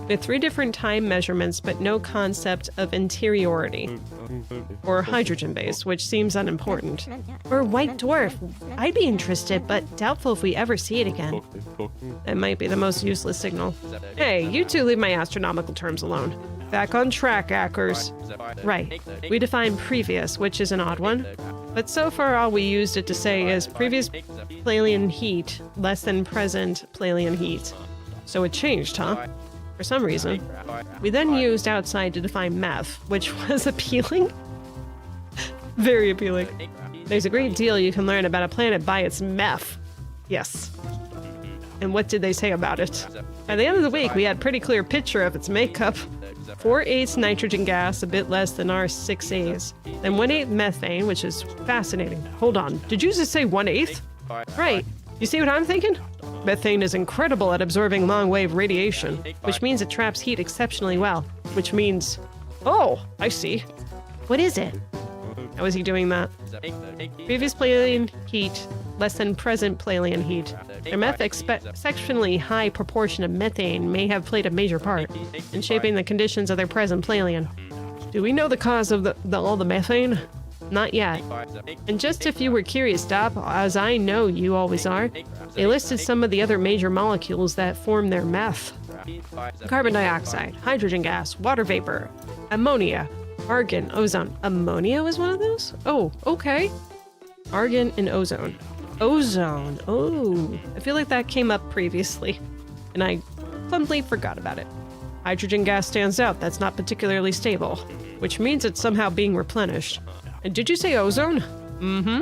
with 3 different time measurements but no concept of interiority. Or hydrogen base, which seems unimportant. Or white dwarf. I'd be interested, but doubtful if we ever see it again. That might be the most useless signal. Hey, you two leave my astronomical terms alone. Back on track, Ackers. Right. We define previous, which is an odd one. But so far all we used it to say is previous Plalian heat less than present Plalian heat. So it changed, huh? For some reason. We then used outside to define meth, which was appealing. Very appealing. There's a great deal you can learn about a planet by its meth. Yes. And what did they say about it? By the end of the week, we had a pretty clear picture of its makeup. 4/8 nitrogen gas, a bit less than our 6As. Then 1/8 methane, which is fascinating. Hold on, did you just say 1/8? Right. You see what I'm thinking? Methane is incredible at absorbing long-wave radiation, which means it traps heat exceptionally well. Which means... Oh, I see. What is it? How is he doing that? Previous Plalian heat, less than present Plalian heat. Their exceptionally high proportion of methane may have played a major part in shaping the conditions of their present Plalian. Do we know the cause of all the methane? Not yet. And just if you were curious, Dop, as I know you always are, they listed some of the other major molecules that form their meth. Carbon dioxide, hydrogen gas, water vapor, ammonia, argon, ozone. Ammonia was one of those? Oh, okay. Argon and ozone. Ozone. Oh, I feel like that came up previously, and I clumsily forgot about it. Hydrogen gas stands out. That's not particularly stable, which means it's somehow being replenished. And did you say ozone? Mm-hmm.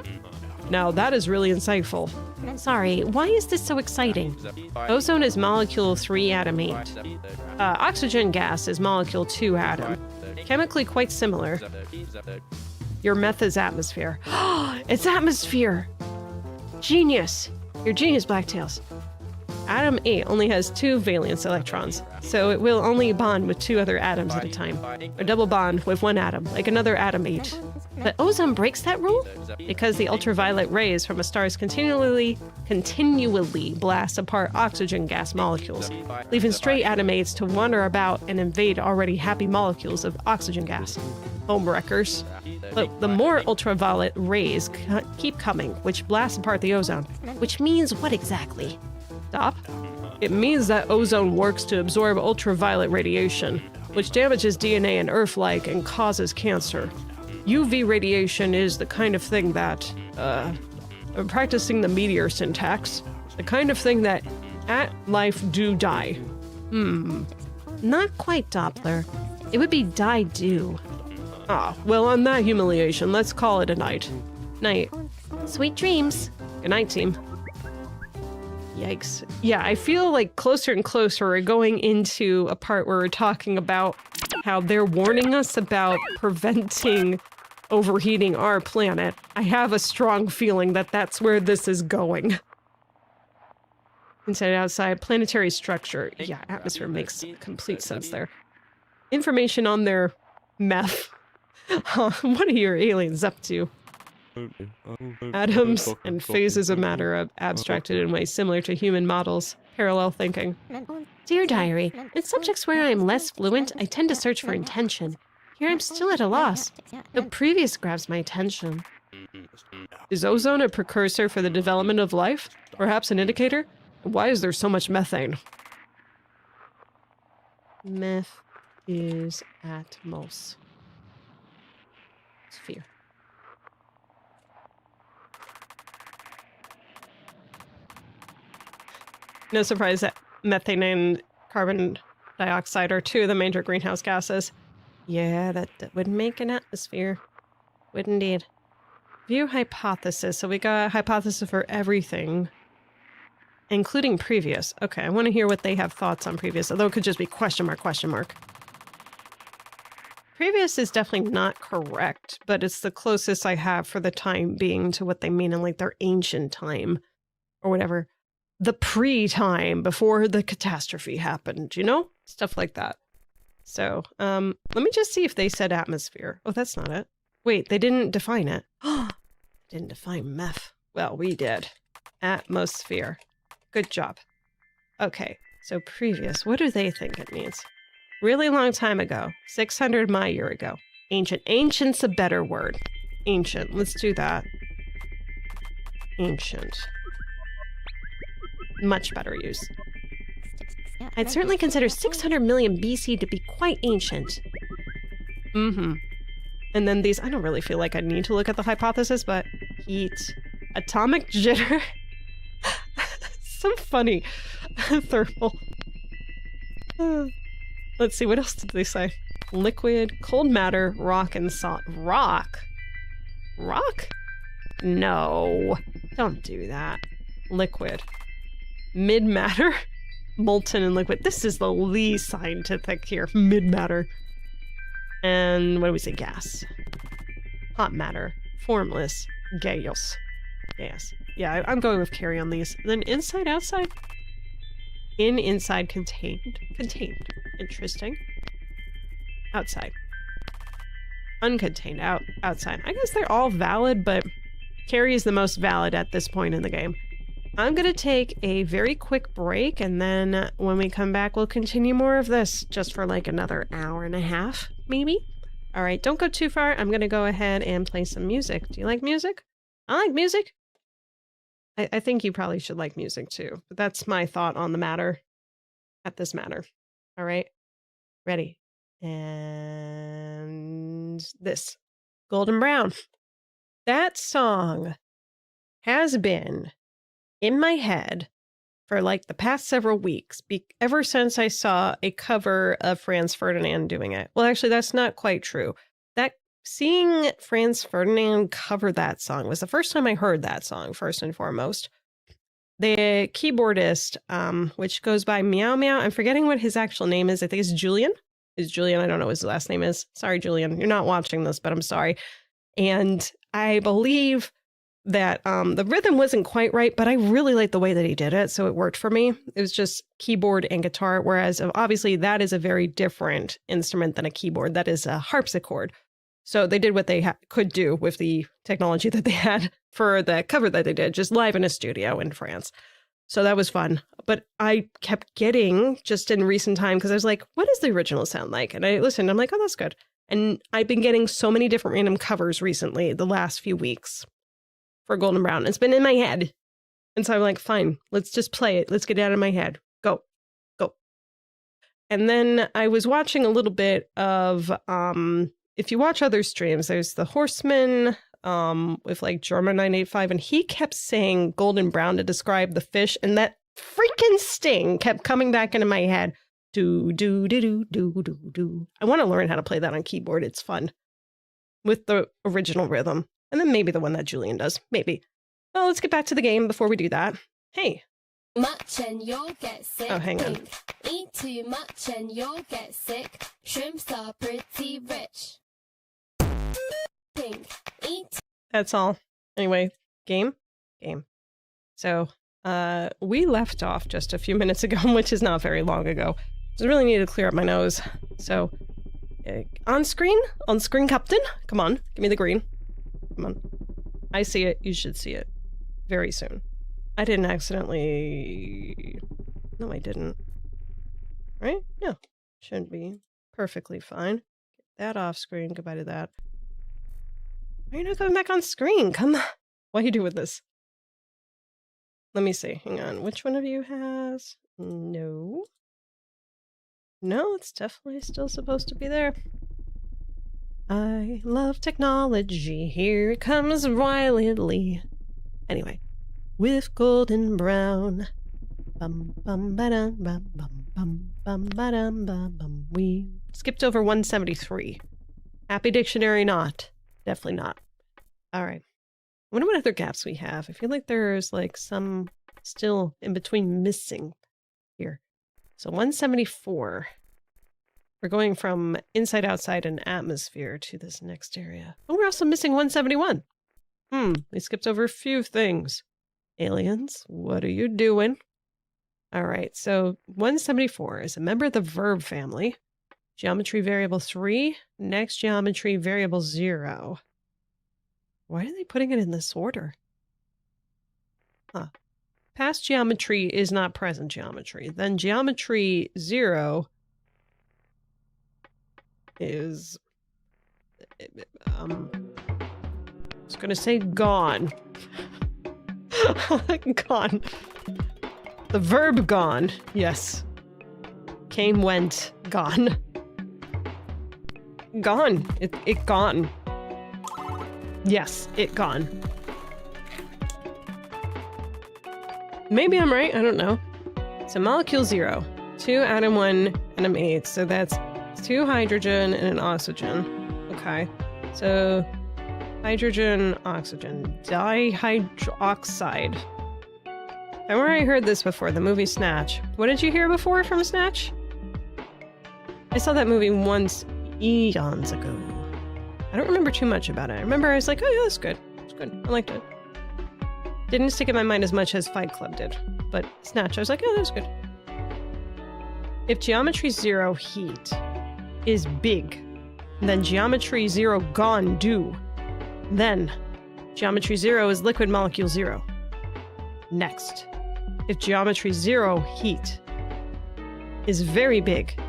Now that is really insightful. Sorry, why is this so exciting? Ozone is molecule 3 atom 8. Oxygen gas is molecule 2 atom. Chemically quite similar. Your meth is atmosphere. It's atmosphere! Genius! You're genius, Blacktails. Atom 8 only has 2 valence electrons, so it will only bond with 2 other atoms at a time. Or double bond with 1 atom, like another atom 8. But ozone breaks that rule? Because the ultraviolet rays from a star's continually blast apart oxygen gas molecules, leaving stray atom 8s to wander about and invade already happy molecules of oxygen gas. Homewreckers. But the more ultraviolet rays keep coming, which blasts apart the ozone. Which means what exactly? Stop. It means that ozone works to absorb ultraviolet radiation, which damages DNA and Earth-like and causes cancer. UV radiation is the kind of thing that, I'm practicing the meteor syntax, the kind of thing that at life do die. Not quite, Doppler. It would be die-do. Ah, well, on that humiliation, let's call it a night. Night. Sweet dreams. Good night, team. Yikes. Yeah, I feel like closer and closer we're going into a part where we're talking about how they're warning us about preventing overheating our planet. I have a strong feeling that that's where this is going. Inside outside, planetary structure. Yeah, atmosphere makes complete sense there. Information on their meth. What are your aliens up to? Atoms and phases of matter are abstracted in ways similar to human models. Parallel thinking. Dear Diary, in subjects where I am less fluent, I tend to search for intention. Here I'm still at a loss. The previous grabs my attention. Is ozone a precursor for the development of life? Perhaps an indicator? Why is there so much methane? Meth is atmos. Sphere. No surprise that methane and carbon dioxide are 2 of the major greenhouse gases. Yeah, that would make an atmosphere. Would indeed. View hypothesis. So we got a hypothesis for everything, including previous. Okay, I want to hear what they have thoughts on previous, although it could just be question mark, question mark. Previous is definitely not correct, but it's the closest I have for the time being to what they mean in like their ancient time or whatever. The pre-time before the catastrophe happened, you know? Stuff like that. So, let me just see if they said atmosphere. Oh, that's not it. Wait, they didn't define it. Didn't define meth. Well, we did. Atmosphere. Good job. Okay, so previous. What do they think it means? Really long time ago. 600 my year ago. Ancient. Ancient's a better word. Ancient. Let's do that. Ancient. Much better use. I'd certainly consider 600 million BC to be quite ancient. Mm-hmm. And then these, I don't really feel like I need to look at the hypothesis, but heat, atomic jitter, some funny thermal. Let's see, what else did they say? Liquid, cold matter, rock, and salt. Rock? Rock? No, don't do that. Liquid. Mid-matter, molten and liquid. This is the least scientific here. Mid-matter. And what do we say? Gas. Hot matter. Formless. Chaos. Gas. Yeah, I'm going with carry on these. And then inside, outside? In, inside, contained. Contained. Interesting. Outside. Uncontained. Outside. I guess they're all valid, but carry is the most valid at this point in the game. I'm going to take a very quick break, and then when we come back, we'll continue more of this, just for like another hour and a half, maybe? All right, don't go too far. I'm going to go ahead and play some music. Do you like music? I like music. I think you probably should like music too, but that's my thought on the matter, at this matter. All right, ready? And this. Golden Brown. That song has been in my head for like the past several weeks, ever since I saw a cover of Franz Ferdinand doing it. Well, actually, that's not quite true. Seeing Franz Ferdinand cover that song was the first time I heard that song, first and foremost. The keyboardist, which goes by Meow Meow, I'm forgetting what his actual name is. I think it's Julian. Is Julian? I don't know what his last name is. Sorry, Julian. You're not watching this, but I'm sorry. And I believe that the rhythm wasn't quite right, but I really liked the way that he did it, so it worked for me. It was just keyboard and guitar, whereas obviously that is a very different instrument than a keyboard. That is a harpsichord. So they did what they could do with the technology that they had for the cover that they did, just live in a studio in France. So that was fun. But I kept getting, just in recent time, because I was like, what does the original sound like? And I listened, I'm like, oh, that's good. And I've been getting so many different random covers recently, the last few weeks, for Golden Brown. It's been in my head. And so I'm like, fine, let's just play it. Let's get it out of my head. Go. Go. And then I was watching a little bit of, if you watch other streams, there's the Horseman with like German 985, and he kept saying Golden Brown to describe the fish, and that freaking sting kept coming back into my head. Do, do, do, do, do, do, do. I want to learn how to play that on keyboard. It's fun. With the original rhythm. And then maybe the one that Julian does. Maybe. Well, let's get back to the game before we do that. Hey. Much and you'll get sick. Oh, hang on. Eat too much and you'll get sick. Shrimps are pretty rich. Pink. Eat. That's all. Anyway, game. So, we left off just a few minutes ago, which is not very long ago. I really need to clear up my nose. So, on screen, Captain. Come on, give me the green. Come on. I see it. You should see it very soon. I didn't accidentally... No, I didn't. Right? Yeah. Should be perfectly fine. Get that off screen. Goodbye to that. Why are you not coming back on screen? Come on. What are you doing with this? Let me see. Hang on. Which one of you has... No. No, it's definitely still supposed to be there. I love technology. Here it comes violently. Anyway, with Golden Brown. Bum bum ba-dum bum bum bum bum ba-dum bum bum. We skipped over 173. Happy Dictionary not. Definitely not. All right. I wonder what other gaps we have. I feel like there's like some still in between missing here. So 174. We're going from inside, outside, and atmosphere to this next area. Oh, we're also missing 171. We skipped over a few things. Aliens, what are you doing? All right, so 174 is a member of the verb family. Geometry variable 3, next geometry variable 0. Why are they putting it in this order? Huh. Past geometry is not present geometry. Then geometry 0 is... I was gonna say gone. Gone. The verb gone. Yes. Came, went, gone. Gone. It gone. Yes, it gone. Maybe I'm right, I don't know. So molecule 0. 2 atom 1 atom 8. So that's 2 hydrogen and an oxygen. Okay. So hydrogen, oxygen, dihydroxide. And where I heard this before, the movie Snatch. What did you hear before from Snatch? I saw that movie once eons ago. I don't remember too much about it. I remember I was like, oh yeah, that's good. It's good. I liked it. Didn't stick in my mind as much as Fight Club did. But Snatch, I was like, oh, that's good. If geometry 0 heat is big, then geometry 0 gone do. Then geometry 0 is liquid molecule 0. Next, if geometry 0 heat is very big,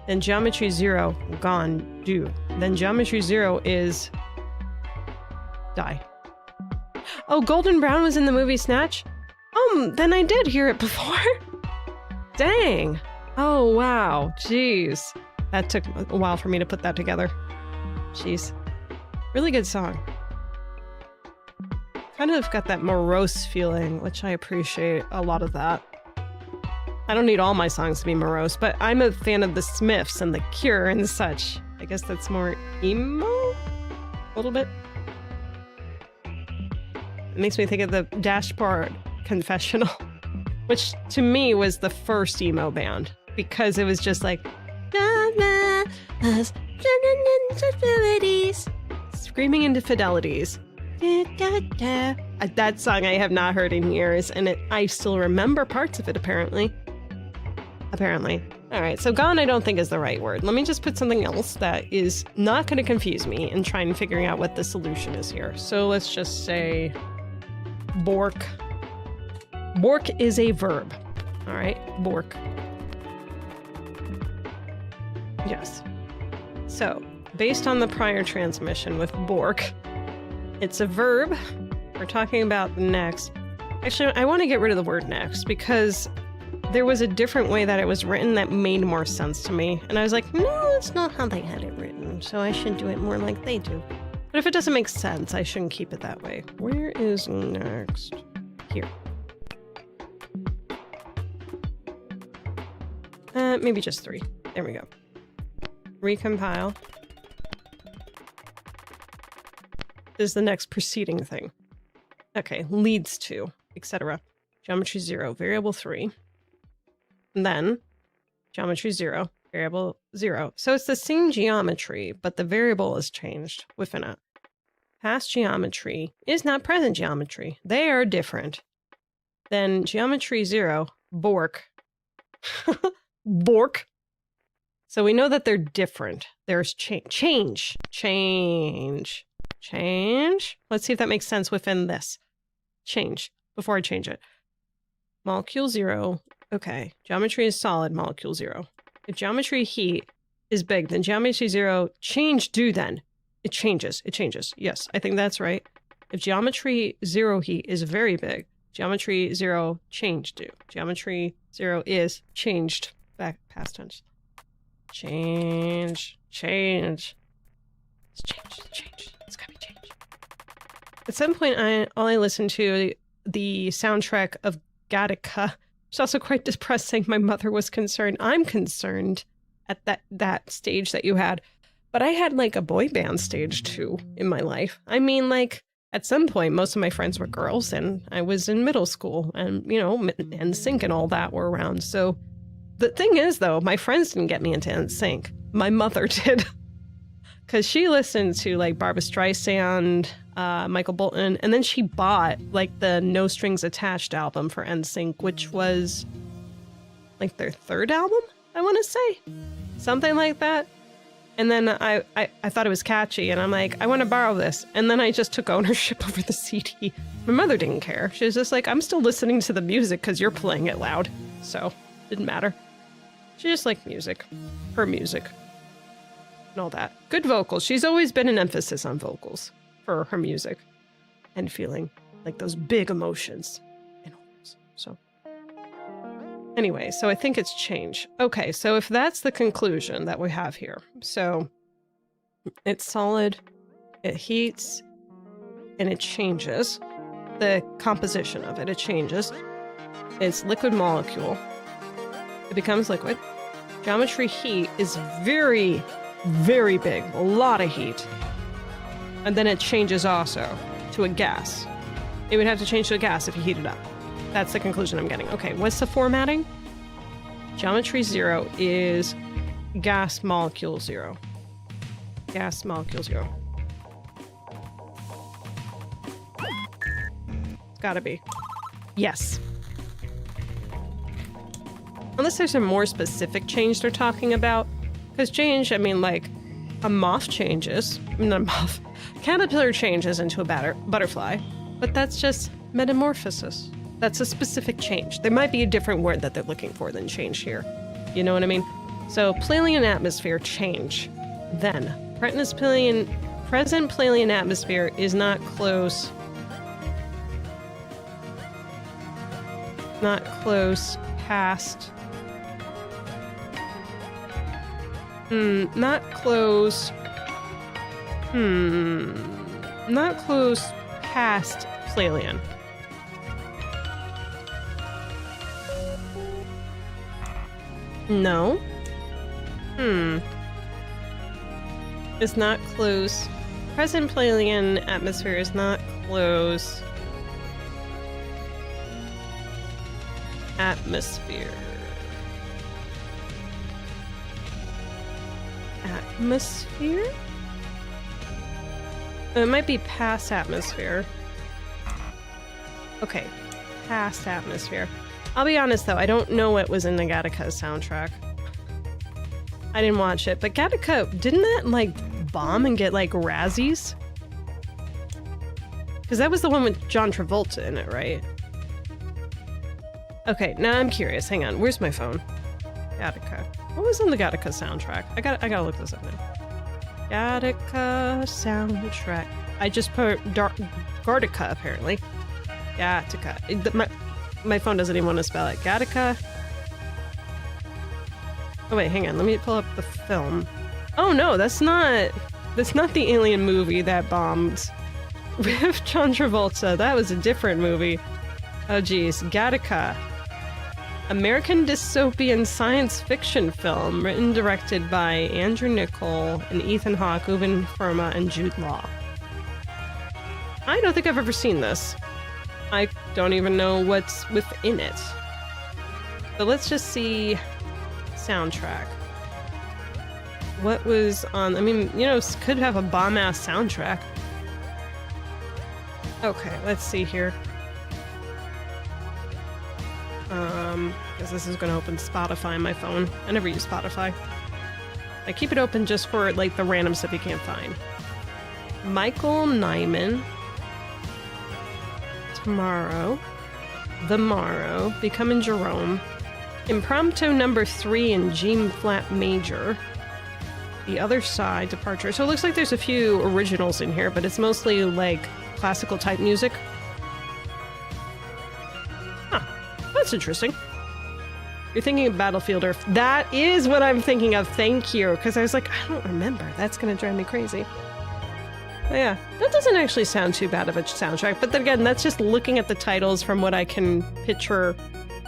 then geometry 0 gone do. Then geometry 0 is die. Oh, Golden Brown was in the movie Snatch? Then I did hear it before. Dang. Oh, wow. Jeez. That took a while for me to put that together. Jeez. Really good song. Kind of got that morose feeling, which I appreciate a lot of that. I don't need all my songs to be morose, but I'm a fan of the Smiths and the Cure and such. I guess that's more emo? A little bit. It makes me think of the Dashboard Confessional, which to me was the first emo band because it was just like screaming infidelities. That song I have not heard in years, and I still remember parts of it apparently. All right, so gone I don't think is the right word. Let me just put something else that is not going to confuse me and try and figuring out what the solution is here. So let's just say bork. Bork is a verb. All right, bork. Yes. So, based on the prior transmission with bork, it's a verb. We're talking about next. Actually, I want to get rid of the word next because there was a different way that it was written that made more sense to me. And I was like, no, that's not how they had it written. So I should do it more like they do. But if it doesn't make sense, I shouldn't keep it that way. Where is next? Here. Maybe just 3. There we go. Recompile. Is the next preceding thing. Okay, leads to, etc. Geometry 0, variable 3. And then geometry 0, variable 0. So it's the same geometry, but the variable is changed within it. Past geometry is not present geometry. They are different. Then geometry 0, bork. Bork. So we know that they're different. There's change. Let's see if that makes sense within this. Change. Before I change it. Molecule 0. Okay. Geometry is solid. Molecule 0. If geometry heat is big, then geometry 0 change do then. It changes. Yes, I think that's right. If geometry 0 heat is very big, geometry 0 change do. Geometry 0 is changed. Back past tense. Change. It's changed. It's gotta be changed. At some point, I listened to the soundtrack of Gattaca. It's also quite depressing. My mother was concerned. I'm concerned at that stage that you had. But I had like a boy band stage too in my life. I mean, like at some point, most of my friends were girls and I was in middle school and, you know, NSYNC and all that were around. So the thing is, though, my friends didn't get me into NSYNC. My mother did. Because she listened to like Barbra Streisand, Michael Bolton, and then she bought like the No Strings Attached album for NSYNC, which was like their 3rd album, I want to say. Something like that. And then I thought it was catchy, and I'm like, I want to borrow this. And then I just took ownership over the CD. My mother didn't care. She was just like, I'm still listening to the music because you're playing it loud. So, didn't matter. She just liked music. Her music. and all that. Good vocals. She's always been an emphasis on vocals for her music and feeling like those big emotions and all this. So anyway, so I think it's change. Okay, so if that's the conclusion that we have here, so it's solid, it heats, and it changes. The composition of it, it changes. It's liquid molecule. It becomes liquid. Geometry heat is very, very big. A lot of heat. And then it changes also to a gas. It would have to change to a gas if you heat it up. That's the conclusion I'm getting. Okay, what's the formatting? Geometry 0 is gas molecule 0. Gas molecule 0. It's gotta be. Yes. Unless there's a more specific change they're talking about. Because change, I mean, like, a moth changes. Not a moth. Caterpillar changes into a butterfly. But that's just metamorphosis. That's a specific change. There might be a different word that they're looking for than change here. You know what I mean? So, Pleiadian atmosphere, change. Then, present Pleiadian atmosphere is not close. Not close past. Not close. Not close past Pleiadian. No. It's not close. Present Pleiadian atmosphere is not close. Atmosphere. Atmosphere? It might be past atmosphere. Okay, past atmosphere. I'll be honest though, I don't know what was in the Gattaca's soundtrack. I didn't watch it, but Gattaca, didn't that like bomb and get like Razzies? Because that was the one with John Travolta in it, right? Okay, now I'm curious. Hang on, where's my phone? Gattaca. What was on the Gattaca soundtrack? I gotta look this up now. Gattaca soundtrack. I just put Gartica apparently. Gattaca. My phone doesn't even want to spell it. Gattaca. Oh wait, hang on. Let me pull up the film. Oh no, that's not the Alien movie that bombed with John Travolta. That was a different movie. Oh geez, Gattaca. American dystopian science fiction film written and directed by Andrew Niccol and Ethan Hawke, Ubin Firma, and Jude Law. I don't think I've ever seen this. I don't even know what's within it. But let's just see soundtrack. What was on... I mean, you know, could have a bomb-ass soundtrack. Okay, let's see here. Because this is going to open Spotify on my phone. I never use Spotify. I keep it open just for, like, the random stuff you can't find. Michael Nyman. Tomorrow. The Morrow. Becoming Jerome. Impromptu number 3 in G flat major. The Other Side, Departure. So it looks like there's a few originals in here, but it's mostly, like, classical type music. Huh. That's interesting. You're thinking of Battlefield Earth. That is what I'm thinking of. Thank you. Because I was like, I don't remember. That's going to drive me crazy. But yeah, that doesn't actually sound too bad of a soundtrack. But then again, that's just looking at the titles from what I can picture,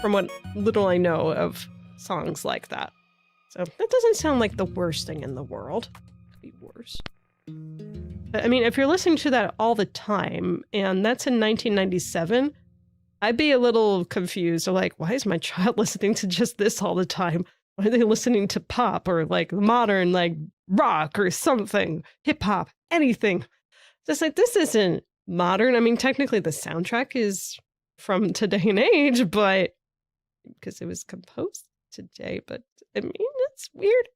from what little I know of songs like that. So that doesn't sound like the worst thing in the world. Could be worse. But I mean, if you're listening to that all the time, and that's in 1997, I'd be a little confused. Like, why is my child listening to just this all the time? Why are they listening to pop or like modern, like rock or something, hip hop, anything? Just like, this isn't modern. I mean, technically the soundtrack is from today and age, but because it was composed today, but I mean, it's weird.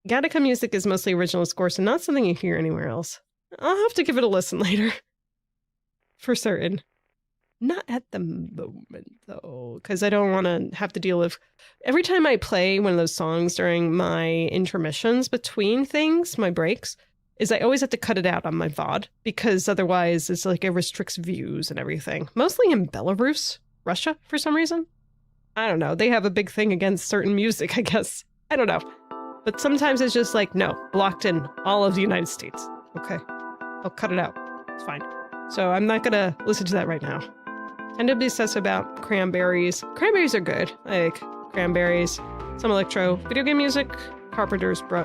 Gattaca music is mostly original scores and not something you hear anywhere else. I'll have to give it a listen later. For certain. Not at the moment, though, because I don't want to have to deal with... Every time I play one of those songs during my intermissions between things, my breaks, is I always have to cut it out on my VOD, because otherwise it's like it restricts views and everything. Mostly in Belarus, Russia, for some reason. I don't know. They have a big thing against certain music, I guess. I don't know. But sometimes it's just like, no, blocked in all of the United States. Okay. I'll cut it out. It's fine. So I'm not gonna listen to that right now. Tend to be obsessed about cranberries. Cranberries are good. I like cranberries. Some electro. Video game music. Carpenter's, bro.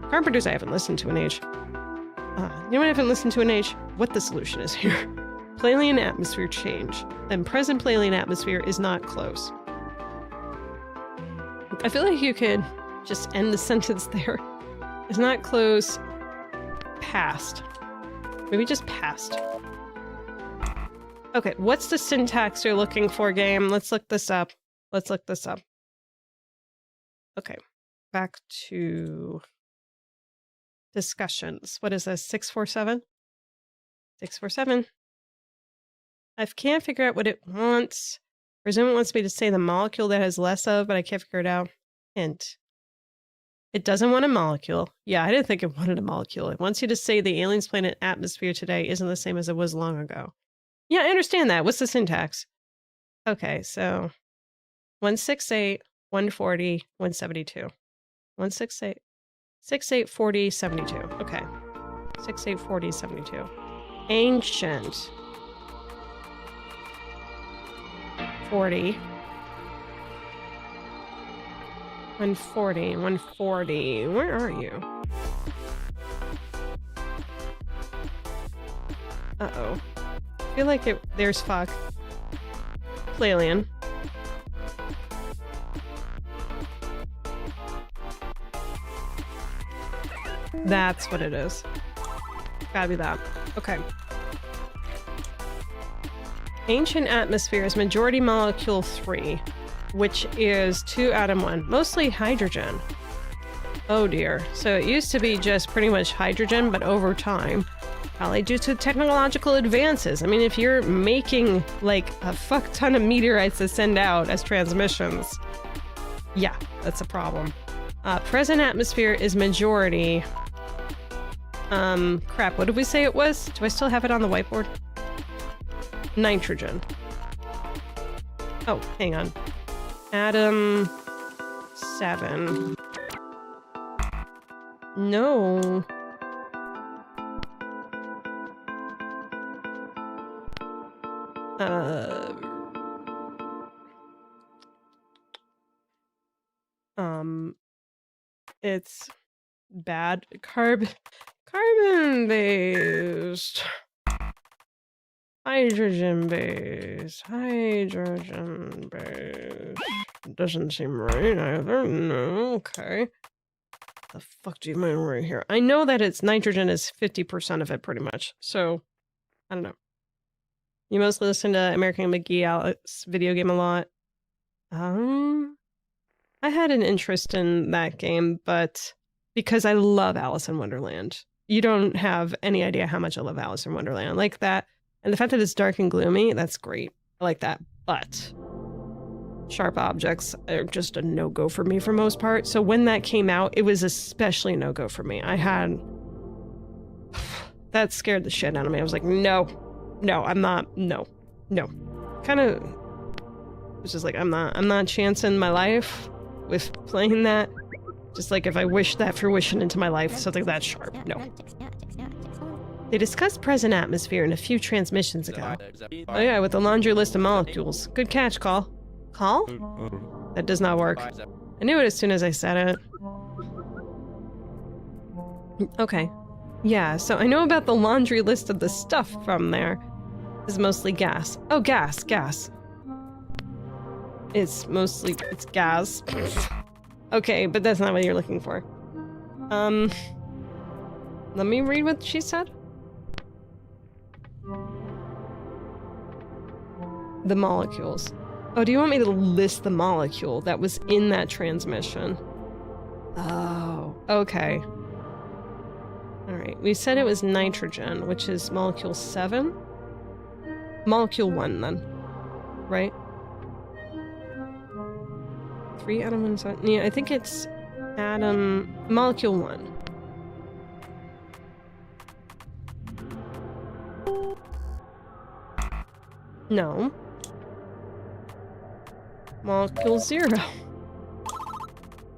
Carpenter's I haven't listened to in age. You know what I haven't listened to in age? What the solution is here. Playlian atmosphere change. And present Playlian atmosphere is not close. I feel like you could just end the sentence there. It's not close. Past. Maybe just past. Okay, what's the syntax you're looking for, game? Let's look this up. Let's look this up. Okay, back to discussions. What is this, 647? 647. I can't figure out what it wants. Presume it wants me to say the molecule that has less of, but I can't figure it out. Hint. It doesn't want a molecule. Yeah, I didn't think it wanted a molecule. It wants you to say the aliens planet atmosphere today isn't the same as it was long ago. Yeah, I understand that. What's the syntax? Okay, so 168, 140, 172. 168, 68, 40, 72. Okay. 68, 40, 72. Ancient. 40. 140, 140. Where are you? Uh-oh. I feel like there's fuck. Playlian. That's what it is. Gotta be that. Okay. Ancient atmosphere is majority molecule 3, which is 2 atom 1, mostly hydrogen. Oh dear. So it used to be just pretty much hydrogen, but over time, probably due to technological advances. I mean, if you're making like a fuck ton of meteorites to send out as transmissions, yeah, that's a problem. Present atmosphere is majority. Crap, what did we say it was? Do I still have it on the whiteboard? Nitrogen. Oh, hang on. Atom 7. No. It's bad. Carbon based. Hydrogen based. Hydrogen based. Doesn't seem right either. No, okay. The fuck do you mean right here? I know that it's nitrogen is 50% of it pretty much. So, I don't know. You mostly listen to American McGee Alex video game a lot. I had an interest in that game, but because I love Alice in Wonderland. You don't have any idea how much I love Alice in Wonderland. I like that. And the fact that it's dark and gloomy, that's great. I like that. But sharp objects are just a no-go for me for most part. So when that came out, it was especially no-go for me. That scared the shit out of me. I was like, no, I'm not, no. Kind of, it was just like, I'm not chancing my life with playing that. Just like if I wish that fruition into my life, something that sharp, no. They discussed present atmosphere in a few transmissions ago. Oh yeah, with the laundry list of molecules. Good catch, Call. Call? That does not work. I knew it as soon as I said it. Okay. Yeah, so I know about the laundry list of the stuff from there. This is mostly gas. Oh, gas. It's gas. Okay, but that's not what you're looking for. Let me read what she said. The molecules. Oh, do you want me to list the molecule that was in that transmission? Oh, okay. Alright, we said it was nitrogen, which is molecule 7? Molecule 1, then. right? 3 atom 1 7. Yeah, I think it's atom molecule 1. No. Molecule 0.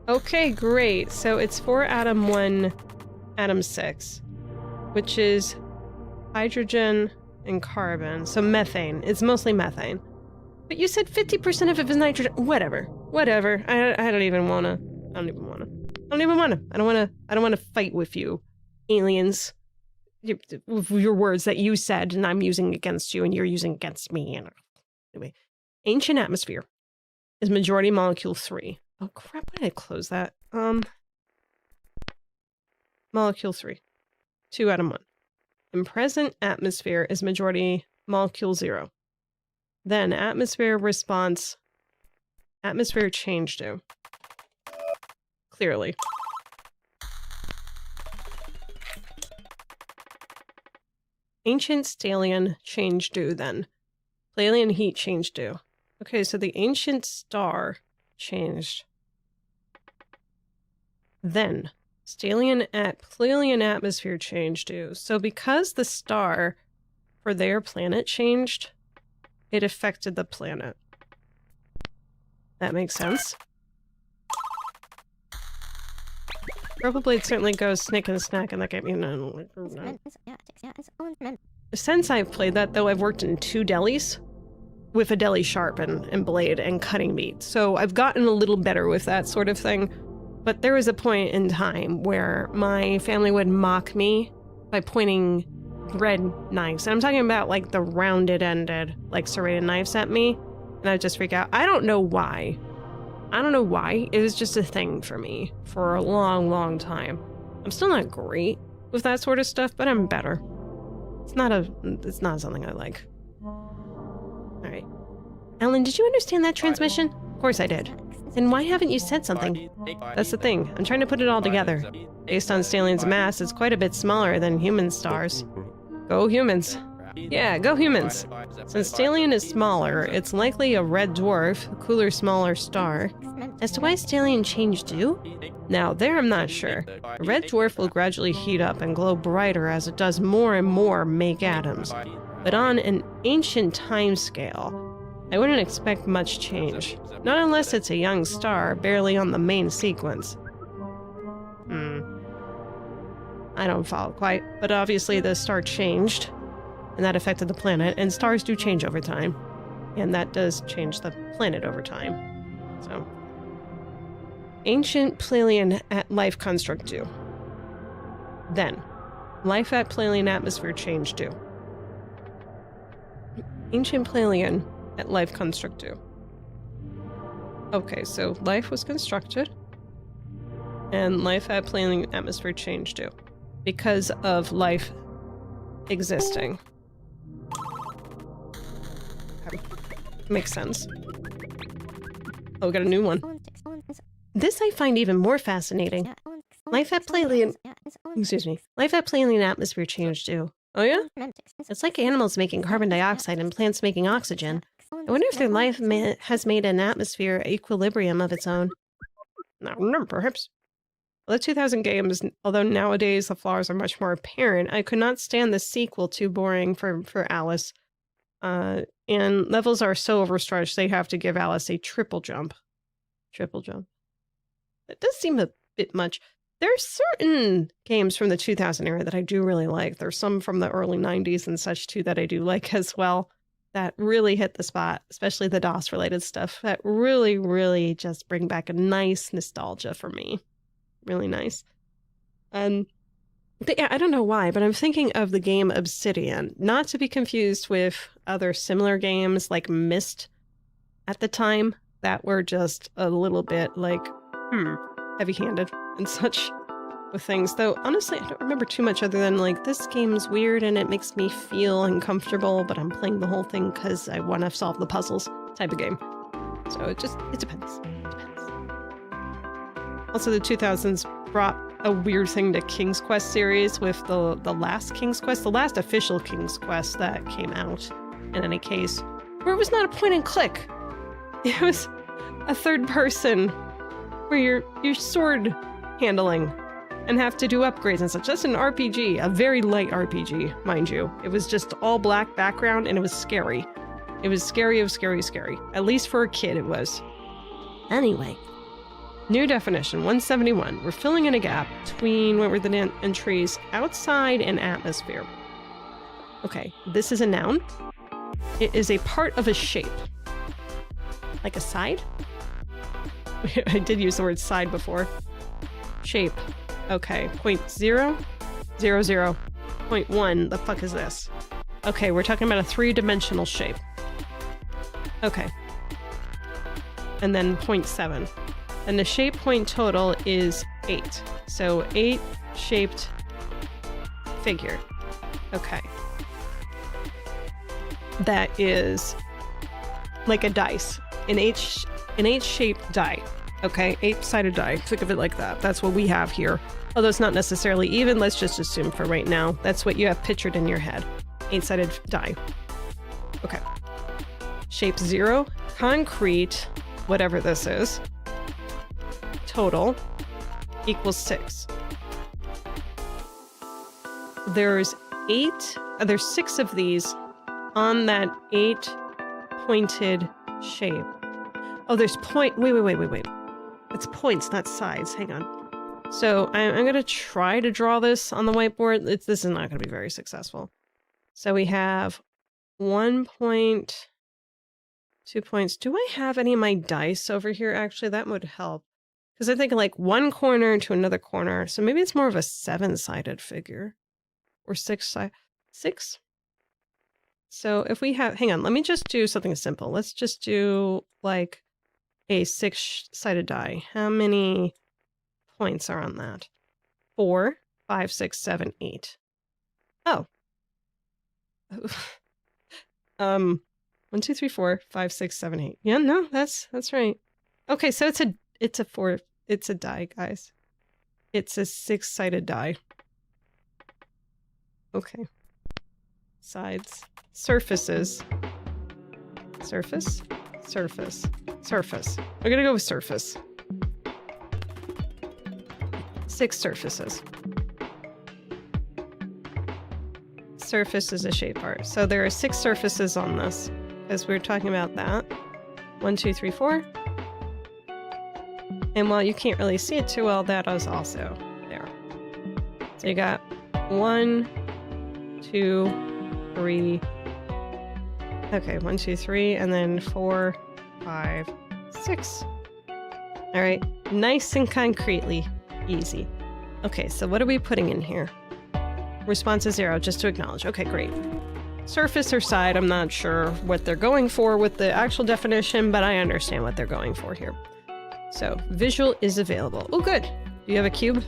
Okay, great. So it's 4 atom 1 atom 6, which is hydrogen and carbon. So methane. It's mostly methane. But you said 50% of it is nitrogen. Whatever. Whatever. I don't even wanna. I don't even wanna fight with you, aliens. With your words that you said and I'm using against you and you're using against me. Anyway, ancient atmosphere is majority molecule 3. Oh crap, why did I close that? Molecule 3. 2 atom 1. In present atmosphere is majority molecule 0. Then atmosphere response, atmosphere change to. Clearly. Ancient stellium change due then. Palladian heat change due. Okay, so the ancient star changed. Then stellium at Palladian atmosphere change due. So because the star for their planet changed, it affected the planet. That makes sense. Probably it certainly goes snake and snack and that game, you know. Since I've played that, though, I've worked in 2 delis with a deli sharp and blade and cutting meat. So I've gotten a little better with that sort of thing. But there was a point in time where my family would mock me by pointing bread knives. And I'm talking about like the rounded-ended, like serrated knives at me. And I would just freak out. I don't know why. It was just a thing for me for a long, long time. I'm still not great with that sort of stuff, but I'm better. It's not something I like. Alright. Ellen, did you understand that transmission? Of course I did. Then why haven't you said something? That's the thing. I'm trying to put it all together. Based on Stellium's mass, it's quite a bit smaller than human stars. Go humans. Yeah, go humans. Since Stellium is smaller, it's likely a red dwarf, a cooler, smaller star. As to why Stellium changed due? Now, there I'm not sure. A red dwarf will gradually heat up and glow brighter as it does more and more make atoms. But on an ancient time scale, I wouldn't expect much change. Not unless it's a young star, barely on the main sequence. I don't follow quite, but obviously the star changed, and that affected the planet, and stars do change over time. And that does change the planet over time. So, ancient Palladian at life construct due. Then, life at Palladian atmosphere change due. Ancient Palladian at life construct due. Okay, so life was constructed, and life at Palladian atmosphere change due. Because of life existing. Okay. Makes sense. Oh, we got a new one. This I find even more fascinating. Life at Palladian... Life at Palladian atmosphere change due. Oh yeah? It's like animals making carbon dioxide and plants making oxygen. I wonder if their life has made an atmosphere equilibrium of its own. No, perhaps. Well, the 2000 games, although nowadays the flaws are much more apparent, I could not stand the sequel, too boring for Alice. And levels are so overstretched, they have to give Alice a triple jump. Triple jump. That does seem a bit much. There's certain games from the 2000 era that I do really like. There's some from the early 90s and such, too, that I do like as well. That really hit the spot, especially the DOS-related stuff. That really, really just bring back a nice nostalgia for me. Really nice. Yeah, I don't know why, but I'm thinking of the game Obsidian, not to be confused with other similar games like Myst at the time that were just a little bit like, heavy-handed and such with things. Though, honestly, I don't remember too much other than like, this game's weird and it makes me feel uncomfortable, but I'm playing the whole thing because I want to solve the puzzles type of game. So it depends. Also, the 2000s brought a weird thing to King's Quest series with the last King's Quest, the last official King's Quest that came out, in any case, where it was not a point and click. It was a third person where you're sword handling and have to do upgrades and such. That's an RPG, a very light RPG, mind you. It was just all black background and it was scary. It was scary, it was scary, scary. At least for a kid it was. Anyway, new definition, 171. We're filling in a gap between what were the entries outside and atmosphere. Okay, this is a noun. It is a part of a shape. Like a side? I did use the word side before. Shape. Okay, 0.0, 0, 0.1. The fuck is this? Okay, we're talking about a three-dimensional shape. Okay. And then 0.7. And the shape point total is 8. So 8 shaped figure. Okay. That is like a dice. An H-shaped die. Okay, 8-sided die. Think of it like that. That's what we have here. Although it's not necessarily even, let's just assume for right now. That's what you have pictured in your head. 8-sided die. Okay. Shape 0, concrete, whatever this is, total, equals 6. There's 6 of these on that 8-pointed shape. Oh, there's wait. It's points, not sides. Hang on. So I'm going to try to draw this on the whiteboard. This is not going to be very successful. So we have 1 point, 2 points. Do I have any of my dice over here? Actually, that would help. Because I'm thinking like one corner to another corner. So maybe it's more of a 7-sided figure. Or 6-sided. 6? So if we have, hang on, let me just do something simple. Let's just do like a 6-sided die. How many points are on that? 4, 5, 6, 7, 8. Oh. 1, 2, 3, 4, 5, 6, 7, 8. Yeah, no, that's right. Okay, so it's a die, guys. It's a 6-sided die. Okay. Sides. Surfaces. Surface. Surface. Surface. We're gonna go with surface. 6 surfaces. Surface is a shape art. So there are 6 surfaces on this, because we're talking about that. 1, 2, 3, 4. And while you can't really see it too well, that is also there. So you got 1, 2, 3. Okay, 1, 2, 3, and then 4, 5, 6. All right, nice and concretely easy. Okay, so what are we putting in here? Response is 0, just to acknowledge. Okay, great. Surface or side, I'm not sure what they're going for with the actual definition, but I understand what they're going for here. So, visual is available. Oh, good. Do you have a cube?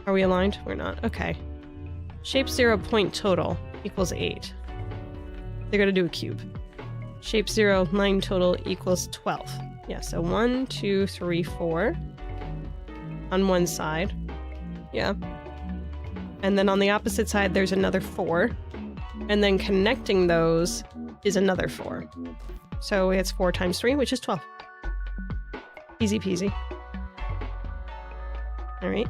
Are we aligned? We're not. Okay. Shape 0 point total equals 8. They're going to do a cube. Shape 0 line total equals 12. Yeah, so 1, 2, 3, 4 on one side. Yeah. And then on the opposite side, there's another 4. And then connecting those is another 4. So it's 4 times 3, which is 12. Easy peasy. All right.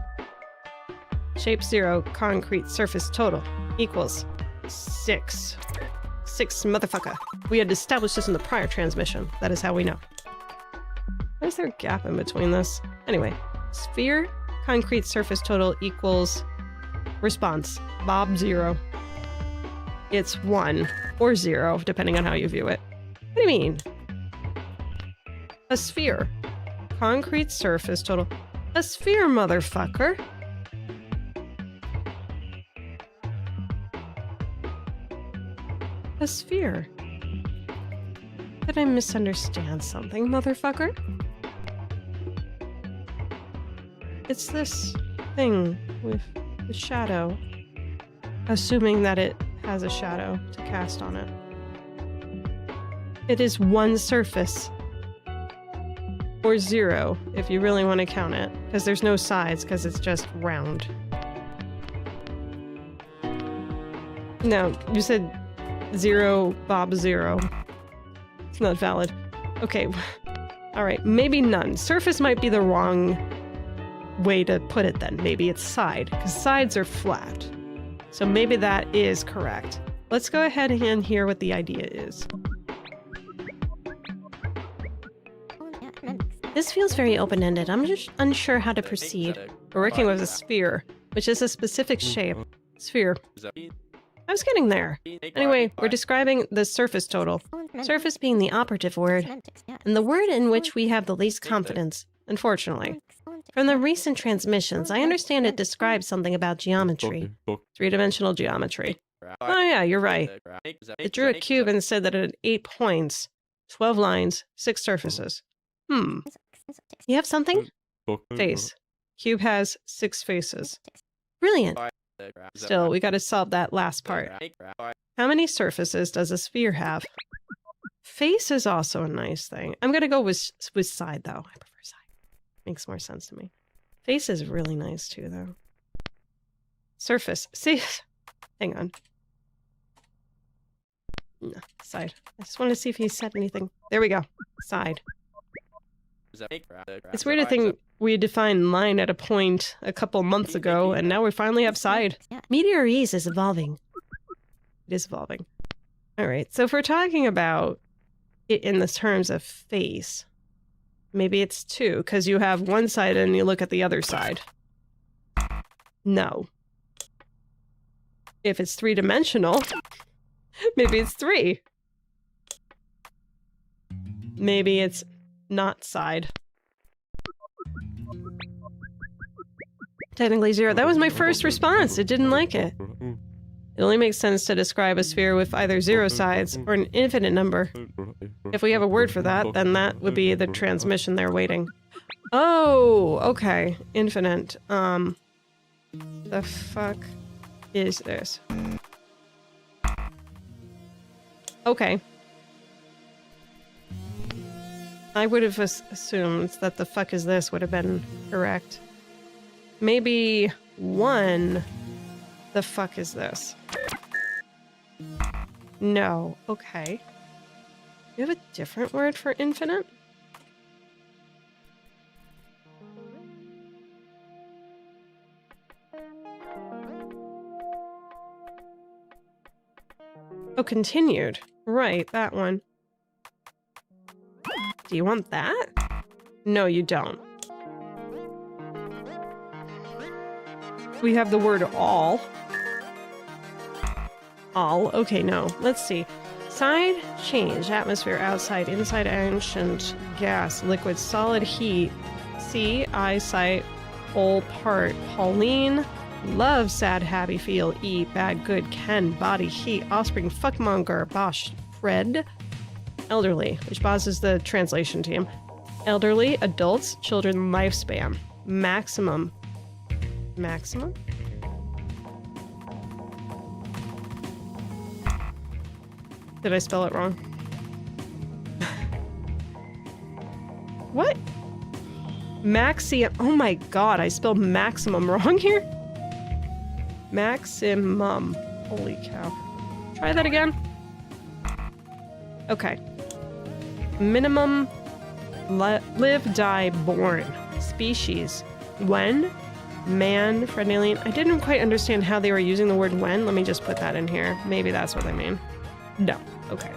Shape 0, concrete surface total equals 6. 6, motherfucker. We had established this in the prior transmission. That is how we know. Why is there a gap in between this? Anyway, sphere, concrete surface total equals response, Bob 0. It's 1 or 0, depending on how you view it. What do you mean? A sphere. Concrete surface total. A sphere, motherfucker. A sphere. Did I misunderstand something, motherfucker? It's this thing with the shadow. Assuming that it has a shadow to cast on it. It is one surface. Or 0, if you really want to count it. Because there's no sides, because it's just round. No, you said 0, Bob 0. It's not valid. Okay. All right, maybe none. Surface might be the wrong way to put it then. Maybe it's side, because sides are flat. So maybe that is correct. Let's go ahead and hear what the idea is. This feels very open-ended. I'm just unsure how to proceed. We're working with a sphere, which is a specific shape. Sphere. I was getting there. Anyway, we're describing the surface total. Surface being the operative word, and the word in which we have the least confidence, Unfortunately. From the recent transmissions, I understand it describes something about geometry. Three-dimensional geometry. Oh yeah, you're right. It drew a cube and said that it had 8 points, 12 lines, 6 surfaces. You have something? Face. Cube has 6 faces. Brilliant. Still, we gotta solve that last part. How many surfaces does a sphere have? Face is also a nice thing. I'm gonna go with side, though. I prefer side. Makes more sense to me. Face is really nice, too, though. Surface. See? Hang on. No, side. I just want to see if he said anything. There we go. Side. It's weird to think we defined line at a point a couple months ago, and now we finally have side. Meteorese is evolving. It is evolving. Alright, so if we're talking about it in the terms of face, maybe it's 2, because you have one side and you look at the other side. No. If it's 3-dimensional, maybe it's 3. Maybe it's not side. Technically 0. That was my first response. It didn't like it. It only makes sense to describe a sphere with either 0 sides or an infinite number. If we have a word for that, then that would be the transmission they're waiting. Oh, okay. Infinite. The fuck is this? Okay. I would have assumed that the fuck is this would have been correct. Maybe 1. The fuck is this? No. Okay. You have a different word for infinite? Oh, continued. Right, that one. Do you want that? No, you don't. We have the word all. All. Okay, no. Let's see. Side, change, atmosphere, outside, inside, ancient, gas, liquid, solid, heat, sea, eyesight, whole part, Pauline, love, sad, happy, feel, eat, bad, good, Ken, body, heat, offspring, fuckmonger, Bosch, Fred, elderly, which Boz is the translation team. Elderly, adults, children, lifespan, maximum. Maximum? Did I spell it wrong? What? Maxi. Oh my god, I spelled maximum wrong here? Maximum. Holy cow. Try that again. Okay. Minimum. Live, die, born. Species. When? Man, Fred alien. I didn't quite understand how they were using the word when. Let me just put that in here. Maybe that's what they mean. No. Okay.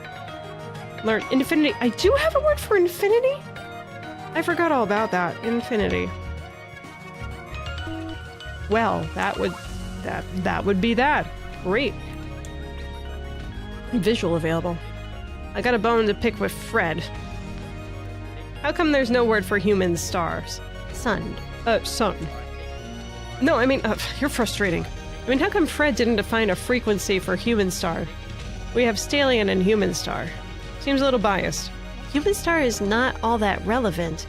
Learn. Infinity. I do have a word for infinity? I forgot all about that. Infinity. Well, that would be that. Great. Visual available. I got a bone to pick with Fred. How come there's no word for human stars? Sun. Sun. No, I mean, you're frustrating. I mean, how come Fred didn't define a frequency for human star? We have Stallion and human star. Seems a little biased. Human star is not all that relevant.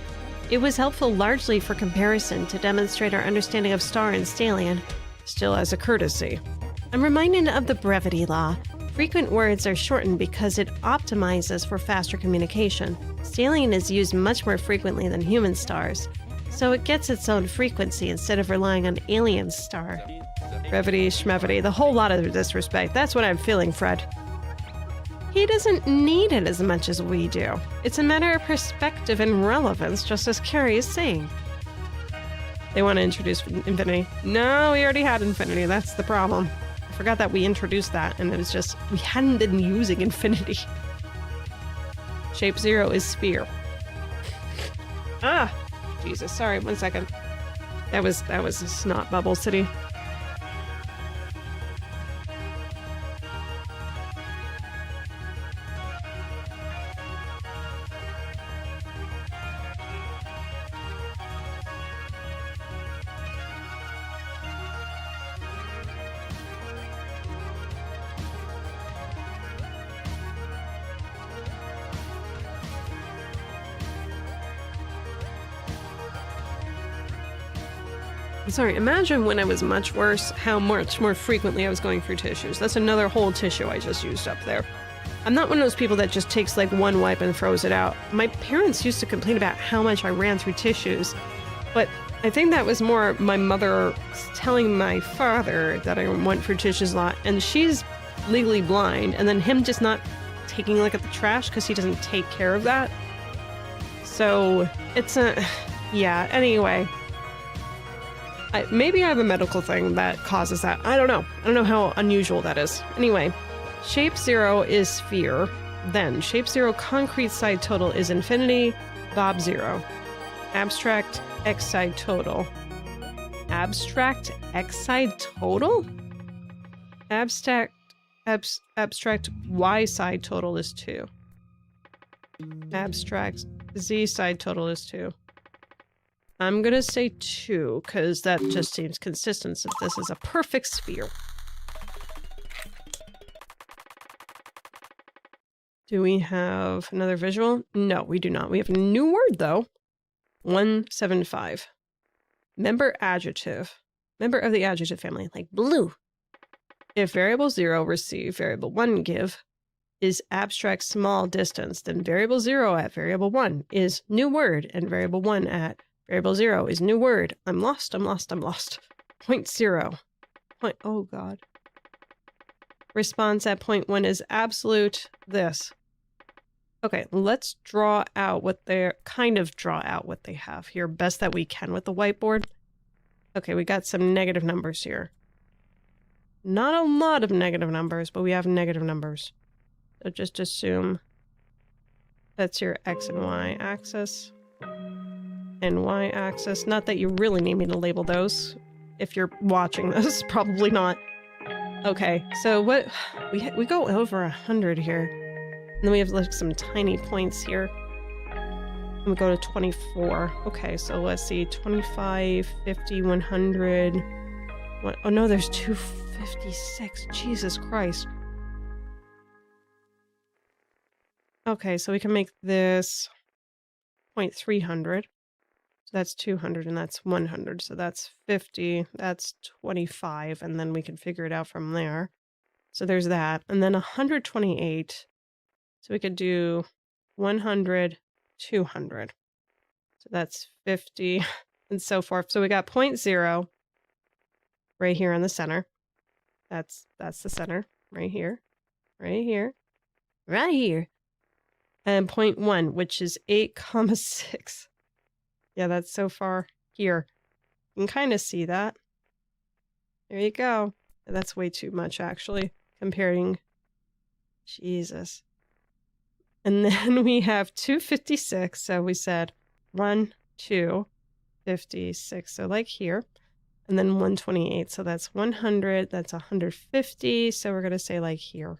It was helpful largely for comparison to demonstrate our understanding of star and Stallion. Still as a courtesy. I'm reminded of the brevity law. Frequent words are shortened because it optimizes for faster communication. Stallion is used much more frequently than human stars, so it gets its own frequency instead of relying on alien star. Brevity, schmevity, the whole lot of disrespect. That's what I'm feeling, Fred. He doesn't need it as much as we do. It's a matter of perspective and relevance, just as Carrie is saying. They want to introduce infinity. No, we already had infinity. That's the problem. I forgot that we introduced that, and it was just, we hadn't been using infinity. Shape 0 is sphere. Ah! Jesus, sorry, 1 second. That was a snot bubble city. Sorry, imagine when I was much worse, how much more frequently I was going through tissues. That's another whole tissue I just used up there. I'm not one of those people that just takes like one wipe and throws it out. My parents used to complain about how much I ran through tissues, but I think that was more my mother telling my father that I went through tissues a lot, and she's legally blind, and then him just not taking a look at the trash because he doesn't take care of that. So it's a... yeah, anyway. Maybe I have a medical thing that causes that. I don't know. I don't know how unusual that is. Anyway, shape 0 is sphere. Then, shape 0 concrete side total is infinity, Bob 0. Abstract X side total. Abstract X side total? Abstract Y side total is 2. Abstract Z side total is 2. I'm gonna say 2, because that just seems consistent since this is a perfect sphere. Do we have another visual? No, we do not. We have a new word, though. 175. Member adjective. Member of the adjective family, like blue. If variable 0 receive, variable 1 give, is abstract small distance, then variable 0 at variable 1 is new word, and variable 1 at variable 0 is new word. I'm lost, I'm lost, I'm lost. Point 0. Oh god. Response at point 1 is absolute this. Okay, let's draw out what they're... draw out what they have here. Best that we can with the whiteboard. Okay, we got some negative numbers here. Not a lot of negative numbers, but we have negative numbers. So just assume that's your X and Y axis. And Y-axis. Not that you really need me to label those. If you're watching this, probably not. Okay, so what... We go over 100 here. And then we have like some tiny points here. And we go to 24. Okay, so let's see. 25, 50, 100... What? Oh no, there's 256. Jesus Christ. Okay, so we can make this 0.300. So that's 200 and that's 100. So that's 50. That's 25. And then we can figure it out from there. So there's that. And then 128. So we could do 100, 200. So that's 50 and so forth. So we got 0.0 right here in the center. That's the center right here, right here, right here. And 0.1, which is 8,6. Yeah, that's so far here. You can kind of see that. There you go. That's way too much, actually, comparing. Jesus. And then we have 256. So we said 1, 2, 56. So like here. And then 128. So that's 100. That's 150. So we're going to say like here.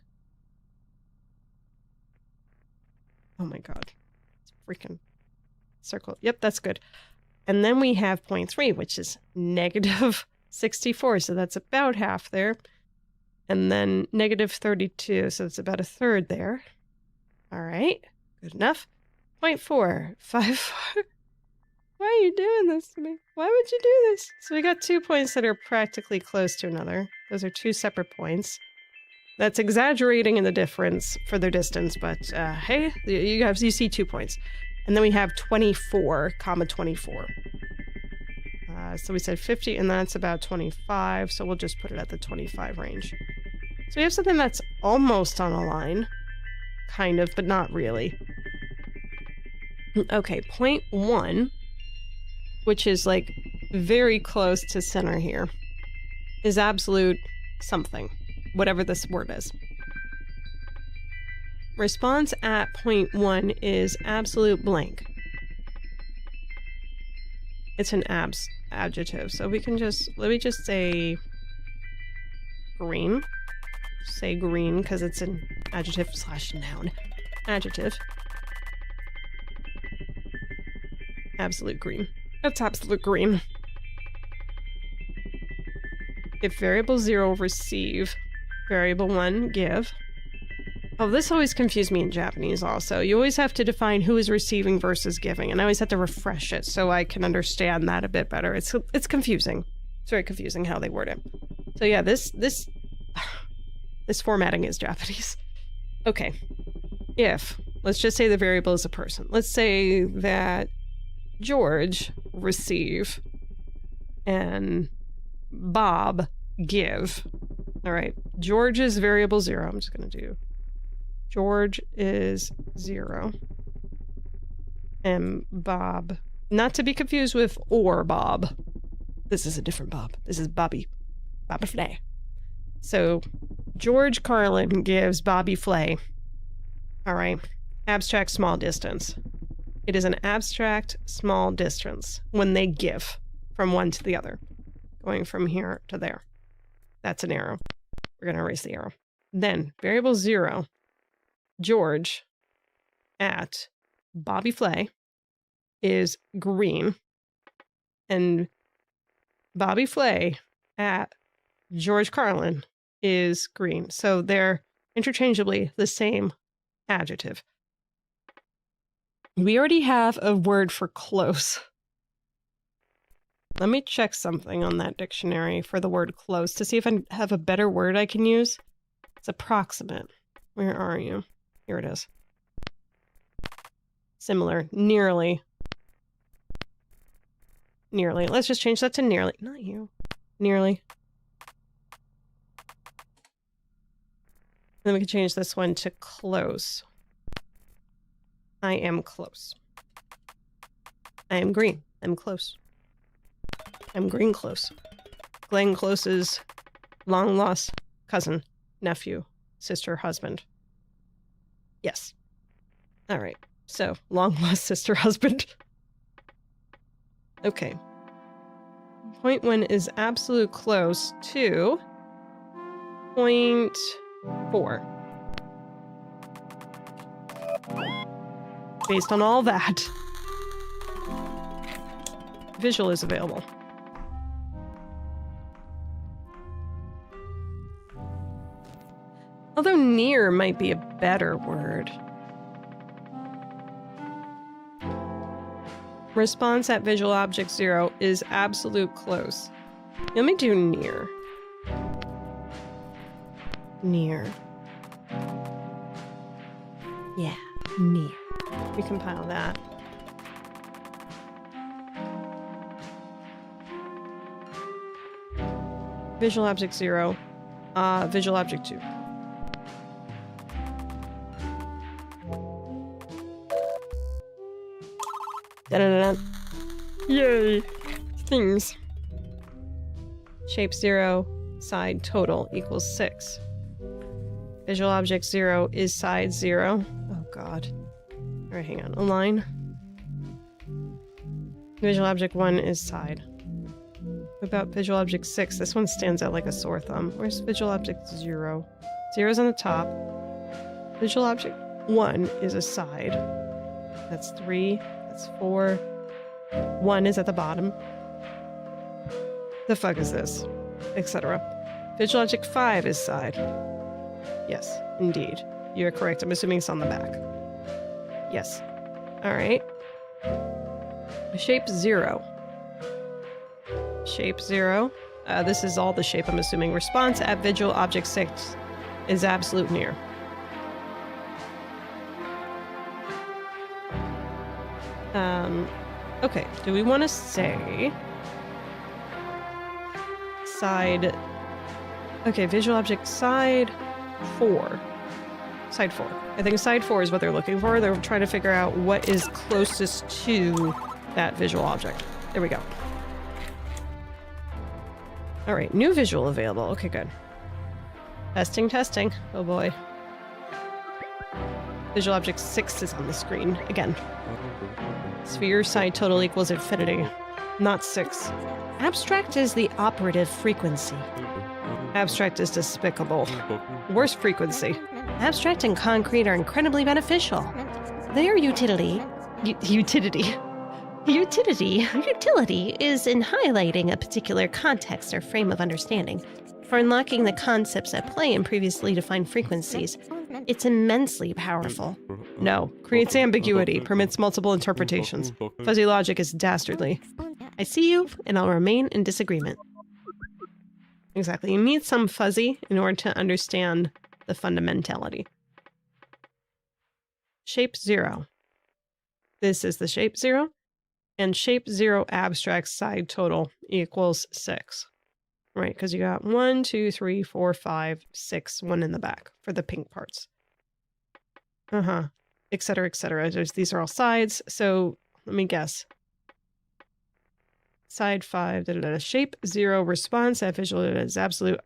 Oh my God. It's freaking circle. Yep, that's good. And then we have 0.3, which is negative 64. So that's about half there. And then negative 32. So it's about a third there. All right. Good enough. 0.4. 5. Why are you doing this to me? Why would you do this? So we got 2 points that are practically close to another. Those are 2 separate points. That's exaggerating in the difference for their distance, but hey, you see 2 points. And then we have 24, comma 24. So we said 50, and that's about 25, so we'll just put it at the 25 range. So we have something that's almost on a line. kind of, but not really. Okay, 0.1, which is like very close to center here, is absolute something, whatever this word is. Response at 0.1 is absolute blank. It's an adjective, so we can just, let me just say green. Say green because it's an adjective / noun. Adjective. Absolute green. That's absolute green. If variable 0 receive, variable 1 give. Oh, this always confused me in Japanese also. You always have to define who is receiving versus giving, and I always have to refresh it so I can understand that a bit better. It's confusing. It's very confusing how they word it. So yeah, this formatting is Japanese. Okay. If, let's just say the variable is a person. Let's say that George receive and Bob give. All right. George is variable 0. I'm just going to do George is 0. And Bob, not to be confused with or Bob. This is a different Bob. This is Bobby. Bobby Flay. So George Carlin gives Bobby Flay. All right. Abstract small distance. It is an abstract small distance when they give from one to the other. Going from here to there. That's an arrow. We're going to erase the arrow. Then variable 0. George at Bobby Flay is green. And Bobby Flay at George Carlin is green. So they're interchangeably the same adjective. We already have a word for close. Let me check something on that dictionary for the word close to see if I have a better word I can use. It's approximate. Where are you? Here it is. Similar. Nearly. Nearly. Let's just change that to nearly. Not you. Nearly. Then we can change this one to close. I am close. I am green. I'm close. I'm green close. Glenn Close's long lost cousin, nephew, sister, husband. Yes. All right. So, long lost sister, husband. Okay. 0.1 is absolute close to 0.4. Based on all that, visual is available. Although near might be a better word. Response at visual object 0 is absolute close. Let me do near. Near. Yeah, near. We compile that. Visual object 0. Visual object 2. Da-da-da-da. Yay! Things. Shape 0, side total equals 6. Visual object 0 is side 0. Oh god. Alright, hang on. Align. Visual object 1 is side. What about visual object 6? This one stands out like a sore thumb. Where's visual object 0? 0's on the top. Visual object 1 is a side. That's 3. That's 4. 1 is at the bottom. The fuck is this? Etc. Visual object 5 is side. Yes, indeed. You're correct. I'm assuming it's on the back. Yes. Alright. Shape 0. Shape 0. This is all the shape, I'm assuming. Response at visual object 6 is absolute near. Okay, do we want to say side... Okay, visual object side 4 Side 4. I think side 4 is what they're looking for. They're trying to figure out what is closest to that visual object. There we go. All right, new visual available. Okay, good. Testing, testing. Oh boy. Visual object 6 is on the screen again. Sphere side total equals infinity, not 6. Abstract is the operative frequency. Abstract is despicable. Worst frequency. Abstract and concrete are incredibly beneficial. Their utility is in highlighting a particular context or frame of understanding. For unlocking the concepts at play in previously defined frequencies, it's immensely powerful. No. Creates ambiguity. Permits multiple interpretations. Fuzzy logic is dastardly. I see you, and I'll remain in disagreement. Exactly. You need some fuzzy in order to understand the fundamentality. Shape 0. This is the shape 0. And shape 0 abstract side total equals 6. Right, because you got 1, 2, 3, 4, 5, 6, 1 in the back for the pink parts. Et cetera, et cetera. These are all sides, so let me guess. Side 5, shape 0 response at visual is absolute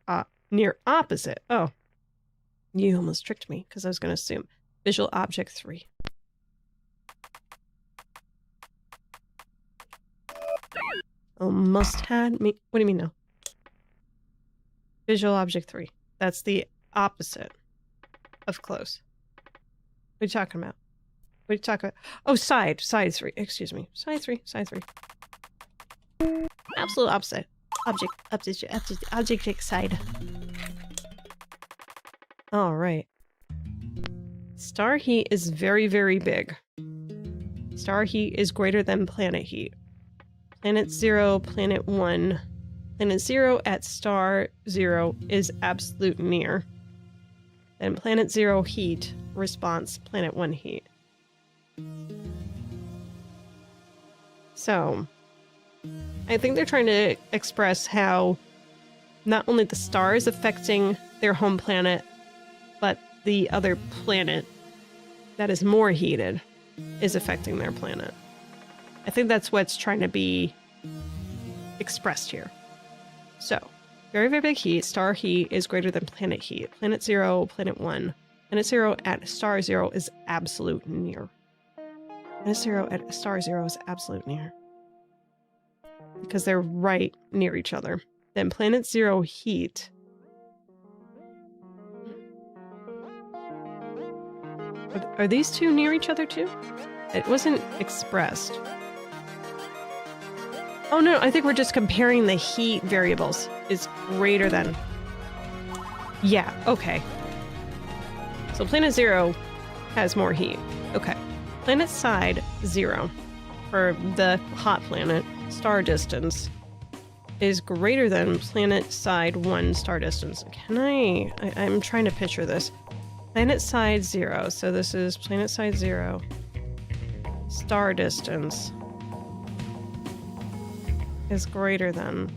near opposite. Oh, you almost tricked me because I was going to assume. Visual object 3. Almost had me. What do you mean no? Visual object 3. That's the opposite of close. What are you talking about? What are you talking about? Oh, side 3. Excuse me. Side 3. Absolute opposite. Object side. All right. Star heat is very, very big. Star heat is greater than planet heat. Planet 0, planet 1. Planet 0 at star 0 is absolute near. Then planet 0 heat response, planet 1 heat. So, I think they're trying to express how not only the star is affecting their home planet, but the other planet that is more heated is affecting their planet. I think that's what's trying to be expressed here. So, very, very big heat. Star heat is greater than planet heat. Planet 0, planet 1. Planet 0 at star 0 is absolute near. Planet 0 at star 0 is absolute near. Because they're right near each other. Then planet 0 heat. Are these two near each other too? It wasn't expressed. Oh no, I think we're just comparing the heat variables. Is greater than. Yeah, okay. So planet 0 has more heat. Okay. Planet side 0 for the hot planet star distance is greater than planet side 1 star distance. Can I'm trying to picture this. Planet side 0. So this is planet side 0. Star distance is greater than.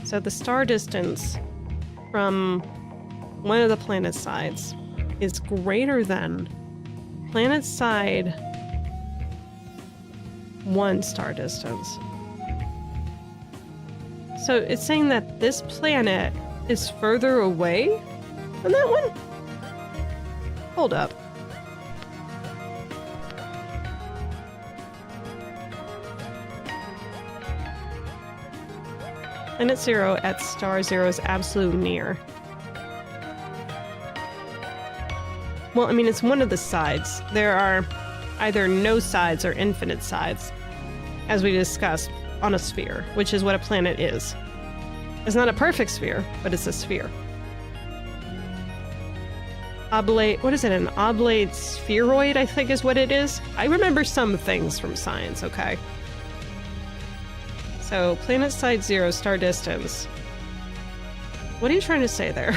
So the star distance from one of the planet sides is greater than planet side 1 star distance. So it's saying that this planet is further away than that one? Hold up. Planet 0 at star 0 is absolute near. Well, I mean, it's one of the sides. There are either no sides or infinite sides, as we discussed on a sphere, which is what a planet is. It's not a perfect sphere, but it's a sphere. Oblate, what is it? An oblate spheroid, I think is what it is. I remember some things from science, okay? So, planet side 0, star distance. What are you trying to say there?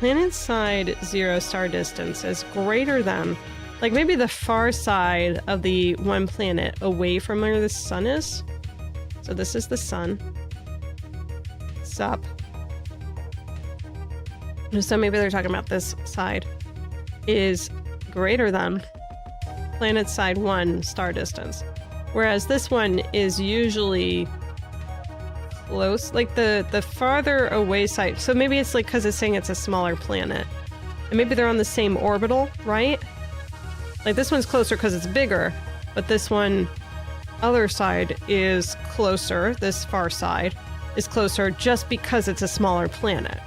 Planet side 0, star distance is greater than, like maybe the far side of the one planet away from where the sun is. So this is the sun. Sup. So maybe they're talking about this side is greater than planet side 1 star distance. Whereas this one is usually close, like the farther away side. So maybe it's like because it's saying it's a smaller planet. And maybe they're on the same orbital, right? Like this one's closer because it's bigger, but this one, other side is closer, this far side is closer just because it's a smaller planet.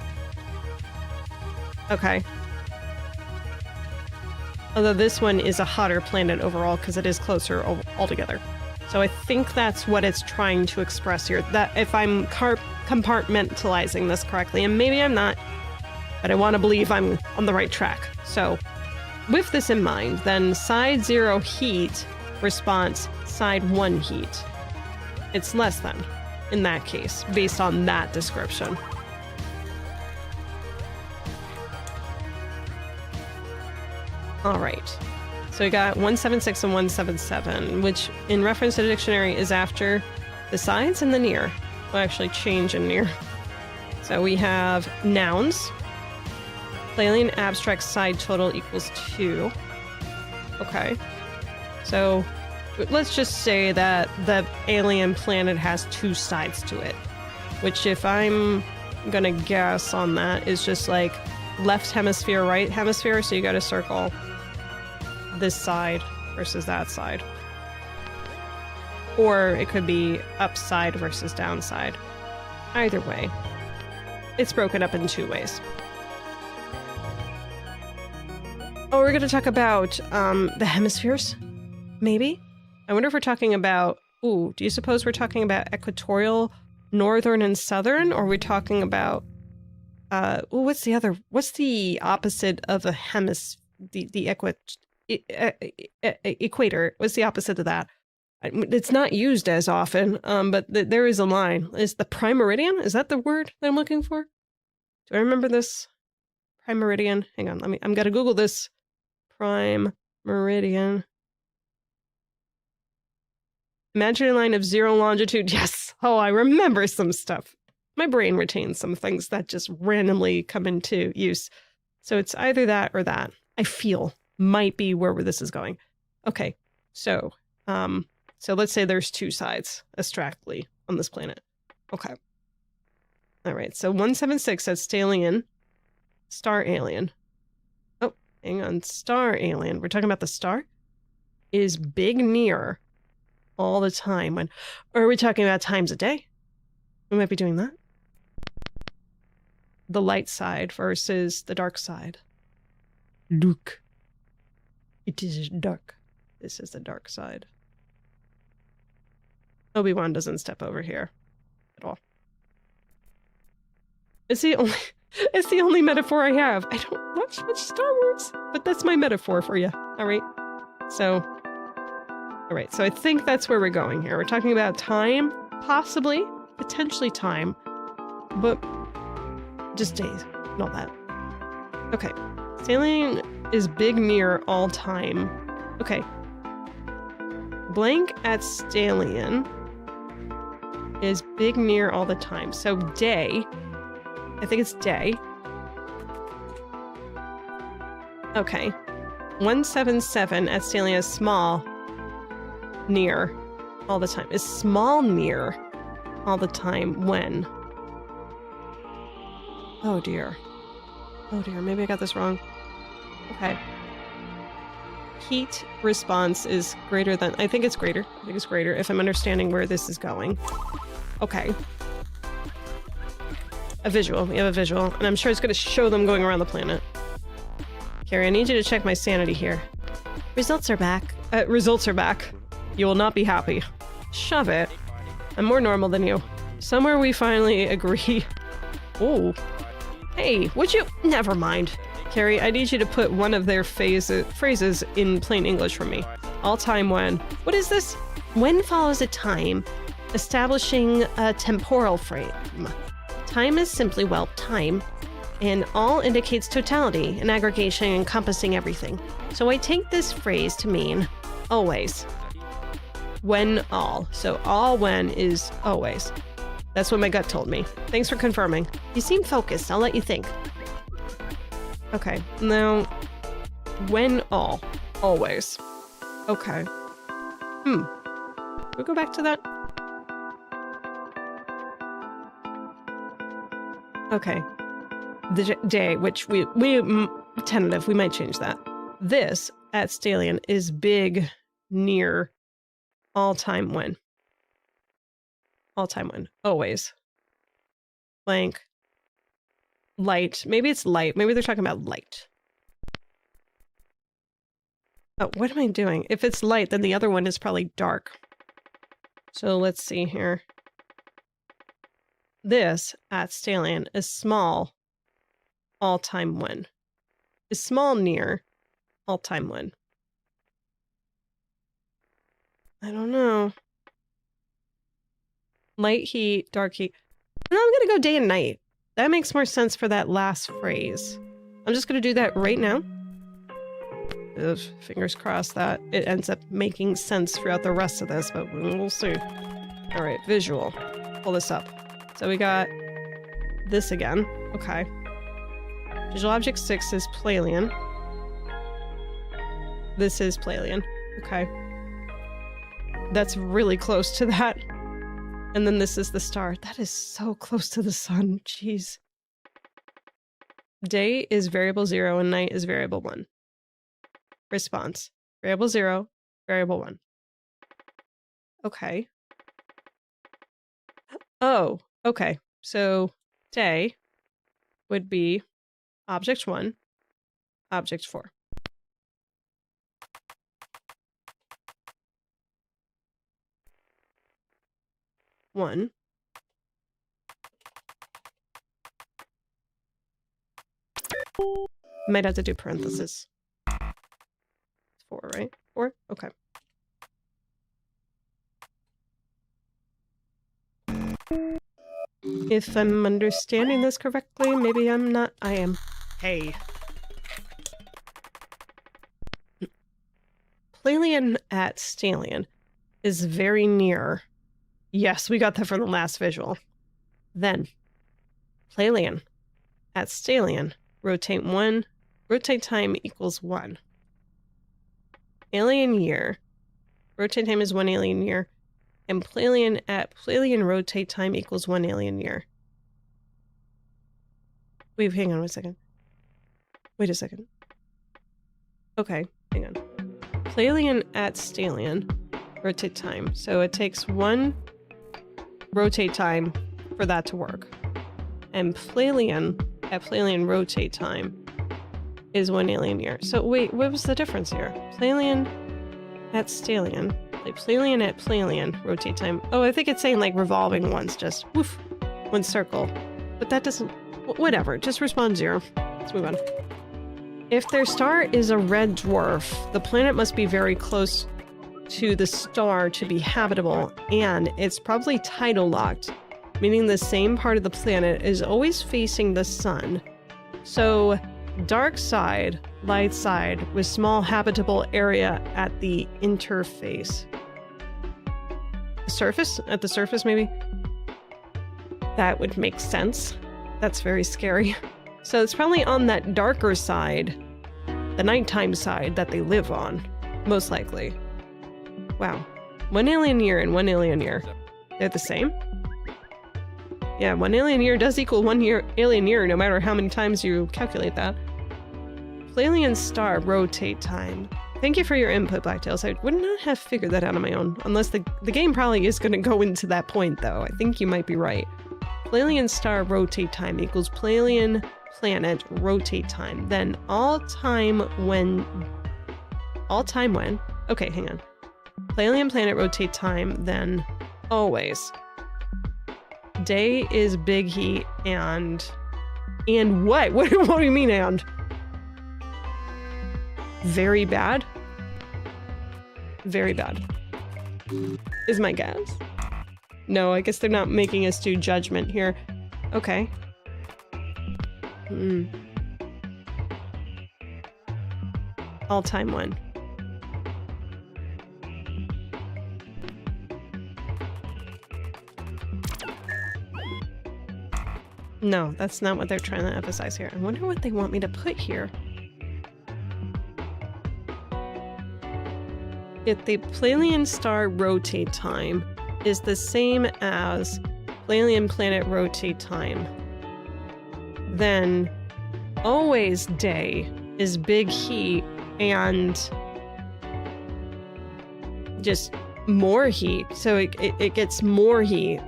Okay. Although this one is a hotter planet overall because it is closer altogether. So I think that's what it's trying to express here. That if I'm compartmentalizing this correctly, and maybe I'm not, but I want to believe I'm on the right track. So with this in mind, then side 0 heat response, side 1 heat. It's less than in that case, based on that description. All right, so we got 176 and 177, which in reference to the dictionary is after the sides and the near. We'll actually change in near. So we have nouns. Alien abstract side total equals 2. Okay. So let's just say that the alien planet has 2 sides to it, which if I'm gonna guess on that is just like left hemisphere, right hemisphere. So you got to circle this side versus that side. Or it could be upside versus downside. Either way, it's broken up in 2 ways. Oh, we're going to talk about the hemispheres? Maybe? I wonder if we're talking about... Ooh, do you suppose we're talking about equatorial, northern, and southern? Or are we talking about... what's the other... What's the opposite of a hemisphere? The equator. What's the opposite of that? It's not used as often, but there is a line. Is the prime meridian? Is that the word that I'm looking for? Do I remember this? Prime meridian. Hang on, I'm gonna Google this. Prime meridian. Imaginary line of 0 longitude. Yes. Oh, I remember some stuff. My brain retains some things that just randomly come into use. So it's either that or that. I feel might be where this is going. Okay, so let's say there's 2 sides abstractly on this planet. Okay. All right, so 176 says Stalion, star alien. Oh, hang on, star alien. We're talking about the star? Is big near all the time when... Or are we talking about times a day? We might be doing that. The light side versus the dark side. Look. It is dark. This is the dark side. Obi-Wan doesn't step over here at all. It's the only metaphor I have. I don't watch much Star Wars, but that's my metaphor for you. All right. So I think that's where we're going here. We're talking about time, possibly, potentially time, but just days, not that. Okay. Sailing is big near all time. Okay. Blank at Stalion is big near all the time. So day. I think it's day. Okay. 177 at Stalion is small near all the time. Is small near all the time when? Oh dear. Oh dear, maybe I got this wrong. Okay. Heat response is greater than... I think it's greater. I think it's greater if I'm understanding where this is going. Okay. A visual. We have a visual. And I'm sure it's going to show them going around the planet. Carrie, I need you to check my sanity here. Results are back. Results are back. You will not be happy. Shove it. I'm more normal than you. Somewhere we finally agree. Oh. Hey, would you... Never mind. Carrie, I need you to put one of their phrases in plain English for me. All time when. What is this? When follows a time, establishing a temporal frame. Time is simply, well, time. And all indicates totality, an aggregation encompassing everything. So I take this phrase to mean always. When all. So all when is always. That's what my gut told me. Thanks for confirming. You seem focused. I'll let you think. Okay, now, when all? Always. Okay. We'll go back to that. Okay. The day, which we tentative, we might change that. This, at Stallion, is big near all-time win. All-time win. Always. Blank. Light. Maybe it's light. Maybe they're talking about light. Oh, what am I doing? If it's light, then the other one is probably dark. So let's see here. This, at Stallion, is small, all-time win. Is small near, all-time win. I don't know. Light heat, dark heat. No, I'm gonna go day and night. That makes more sense for that last phrase. I'm just gonna do that right now. Ugh, fingers crossed that it ends up making sense throughout the rest of this, but we'll see. All right, visual. Pull this up. So we got this again. Okay. Visual object 6 is Plalian. This is Plalian. Okay. That's really close to that. And then this is the star. That is so close to the sun. Jeez. Day is variable 0 and night is variable 1. Response. Variable 0, variable 1. Okay. Oh, okay. So day would be object 1, object 4. One. Might have to do parentheses. 4, right? 4? Okay. If I'm understanding this correctly, maybe I'm not. I am. Hey. Plalian at Stallion is very near. Yes, we got that from the last visual. Then, Plalian at Stallion, rotate 1, rotate time equals 1. Alien year, rotate time is 1 alien year, and Plalian at Plalian rotate time equals 1 alien year. Wait, hang on 1 second. Wait a second. Okay, hang on. Plalian at Stallion, rotate time. So it takes 1 rotate time for that to work. And Plalian at Plalian rotate time is 1 alien year. So wait, what was the difference here? Plalian at Stallion. Like Plalian at Plalian rotate time. Oh, I think it's saying like revolving once, just woof, 1 circle. But that doesn't, whatever, just respond 0. Let's move on. If their star is a red dwarf, the planet must be very close to the star to be habitable, and it's probably tidal locked, meaning the same part of the planet is always facing the sun. So, dark side, light side, with small habitable area at the interface. The surface? At the surface, maybe? That would make sense. That's very scary. So it's probably on that darker side, the nighttime side that they live on, most likely. Wow. 1 alien year and 1 alien year. They're the same? Yeah, 1 alien year does equal 1 alien year, no matter how many times you calculate that. Plalian star rotate time. Thank you for your input, Blacktails. I would not have figured that out on my own, unless the game probably is going to go into that point, though. I think you might be right. Plalian star rotate time equals Plalian planet rotate time. Then all time when... Okay, hang on. Plalian planet rotate time, then always. Day is big heat and what? What do you mean and? Very bad? Very bad. Is my guess. No, I guess they're not making us do judgment here. Okay. All time 1. No, that's not what they're trying to emphasize here. I wonder what they want me to put here. If the Pleiadian star rotate time is the same as Pleiadian planet rotate time, then always day is big heat and just more heat. So it gets more heat.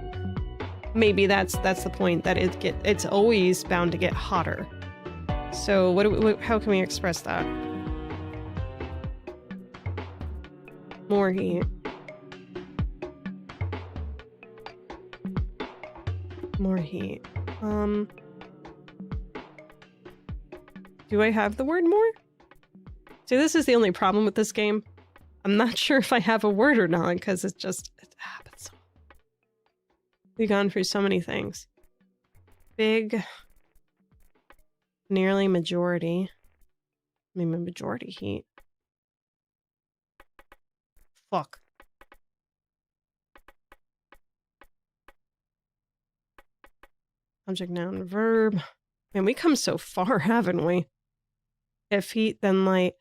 Maybe that's the point, that it's always bound to get hotter. So how can we express that? More heat. More heat. Do I have the word more? See, this is the only problem with this game. I'm not sure if I have a word or not, because it happens. We've gone through so many things. Big. Nearly majority. I mean, majority heat. Fuck. Subject, noun, verb. Man, we come so far, haven't we? If heat, then light.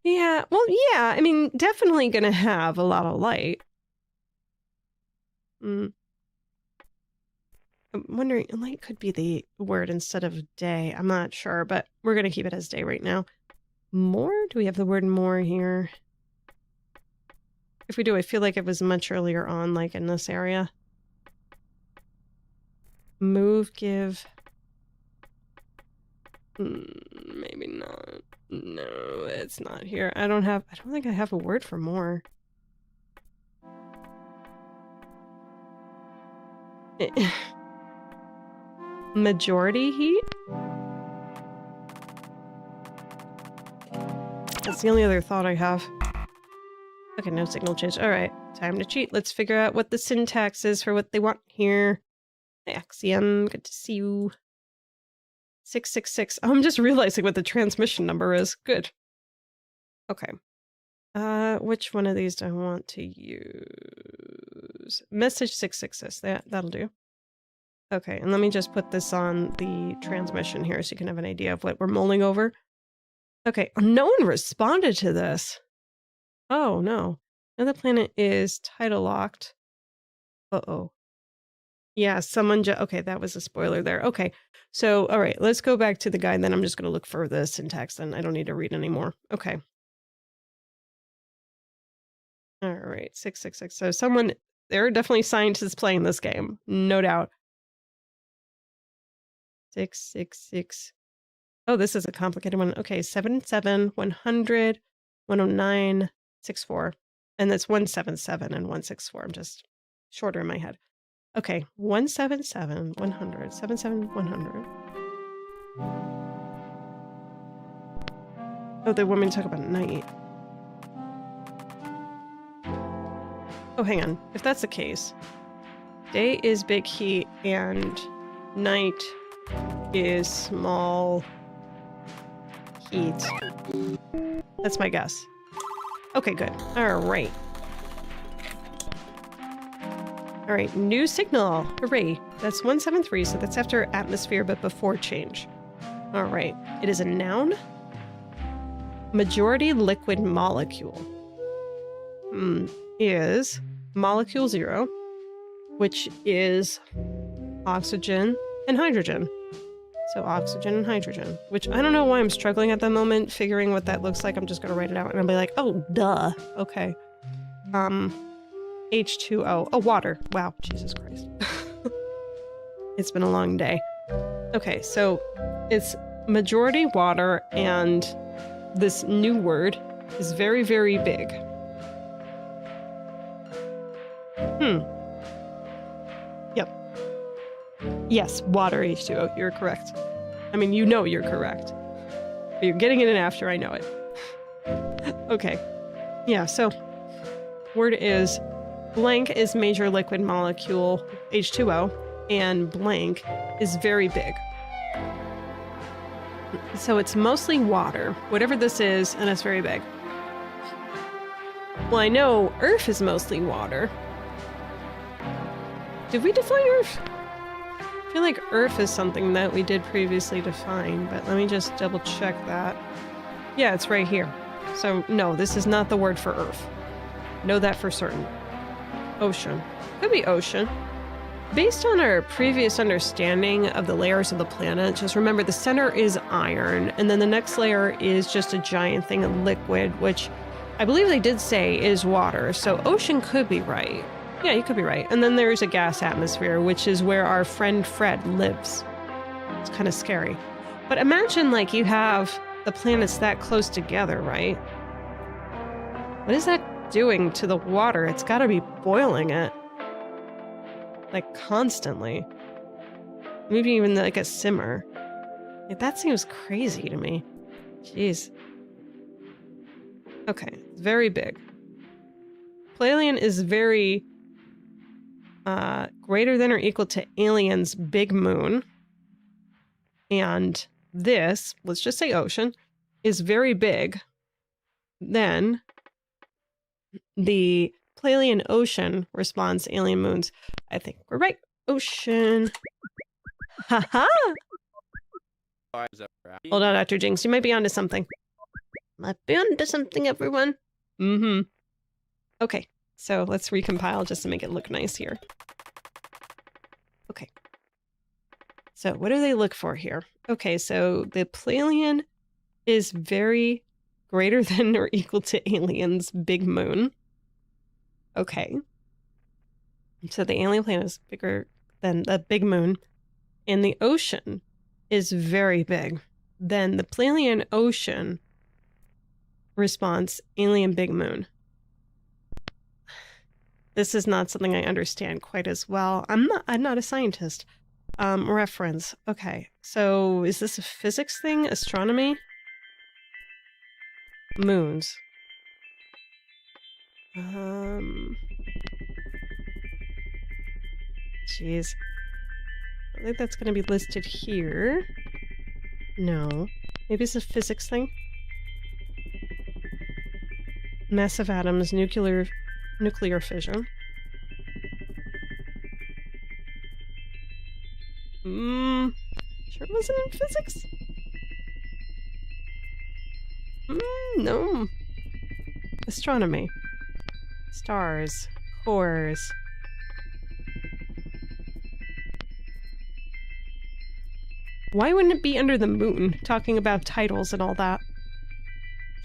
Yeah, well, yeah, I mean, definitely gonna have a lot of light. I'm wondering, light could be the word instead of day. I'm not sure, but we're gonna keep it as day right now. More? Do we have the word more here? If we do, I feel like it was much earlier on, like in this area. Move, give. Maybe not. No, it's not here. I don't think I have a word for more. Majority heat? That's the only other thought I have. Okay, no signal change. Alright, time to cheat. Let's figure out what the syntax is for what they want here. Axiom, good to see you. 666. Oh, I'm just realizing what the transmission number is. Good. Okay. Which one of these do I want to use? Message 666. That'll do. Okay, and let me just put this on the transmission here so you can have an idea of what we're mulling over. Okay, no one responded to this. Oh, no. Another planet is title locked. Uh-oh. Yeah, someone okay, that was a spoiler there. Okay, so, all right, let's go back to the guide, then I'm just going to look for the syntax, and I don't need to read anymore. Okay. All right, 666. So there are definitely scientists playing this game, no doubt. 666. Oh, this is a complicated one. Okay, 77, 100, 109, 64. And that's 177 and 164. I'm just shorter in my head. Okay, 177, 100, 77, 100. Oh, they want me to talk about night. Oh, hang on. If that's the case, day is big heat and night is small heat. That's my guess. Okay, good. All right. All right, new signal. Hooray. That's 173, so that's after atmosphere, but before change. All right. It is a noun. Majority liquid molecule. Is molecule 0, which is oxygen and hydrogen. So oxygen and hydrogen, which I don't know why I'm struggling at the moment figuring what that looks like. I'm just going to write it out and I'll be like, oh, duh. Okay. H2O. Oh, water. Wow. Jesus Christ. It's been a long day. Okay, so it's majority water, and this new word is very, very big. Yep. Yes, water H2O. You're correct. I mean, you know you're correct. But you're getting it in after I know it. Okay. Yeah, so word is blank is major liquid molecule H2O, and blank is very big. So it's mostly water, whatever this is, and it's very big. Well, I know Earth is mostly water. Did we define Earth? I feel feel like Earth is something that we did previously define, but let me just double check that. Yeah, it's right here. So no, this is not the word for Earth. Know that for certain. Ocean. Could be ocean. Based on our previous understanding of the layers of the planet, just remember the center is iron, and then the next layer is just a giant thing of liquid, which I believe they did say is water, so ocean could be right. Yeah, you could be right. And then there's a gas atmosphere, which is where our friend Fred lives. It's kind of scary. But imagine, like, you have the planets that close together, right? What is that doing to the water? It's got to be boiling it. Like, constantly. Maybe even, like, a simmer. Like, that seems crazy to me. Jeez. Okay, very big. Pleiadian is very greater than or equal to Alien's big moon. And this, let's just say ocean, is very big. Then the Pleiadian ocean responds to alien moons. I think we're right. Ocean. Haha! Hold on, Dr. Jinx. You might be onto something. Might be onto something, everyone. Mm-hmm. Okay, so let's recompile just to make it look nice here. Okay. So what do they look for here? Okay, so the Pleiadian is very greater than or equal to Alien's big moon. Okay. So the alien planet is bigger than the big moon. And the ocean is very big. Then the Pleiadian ocean responds alien big moon. This is not something I understand quite as well. I'm not a scientist. Reference. Okay. So is this a physics thing? Astronomy? Moons. Jeez. I think that's going to be listed here. No. Maybe it's a physics thing? Massive atoms, nuclear fission. Sure it wasn't in physics? No. Astronomy. Stars. Cores. Why wouldn't it be under the moon, talking about titles and all that?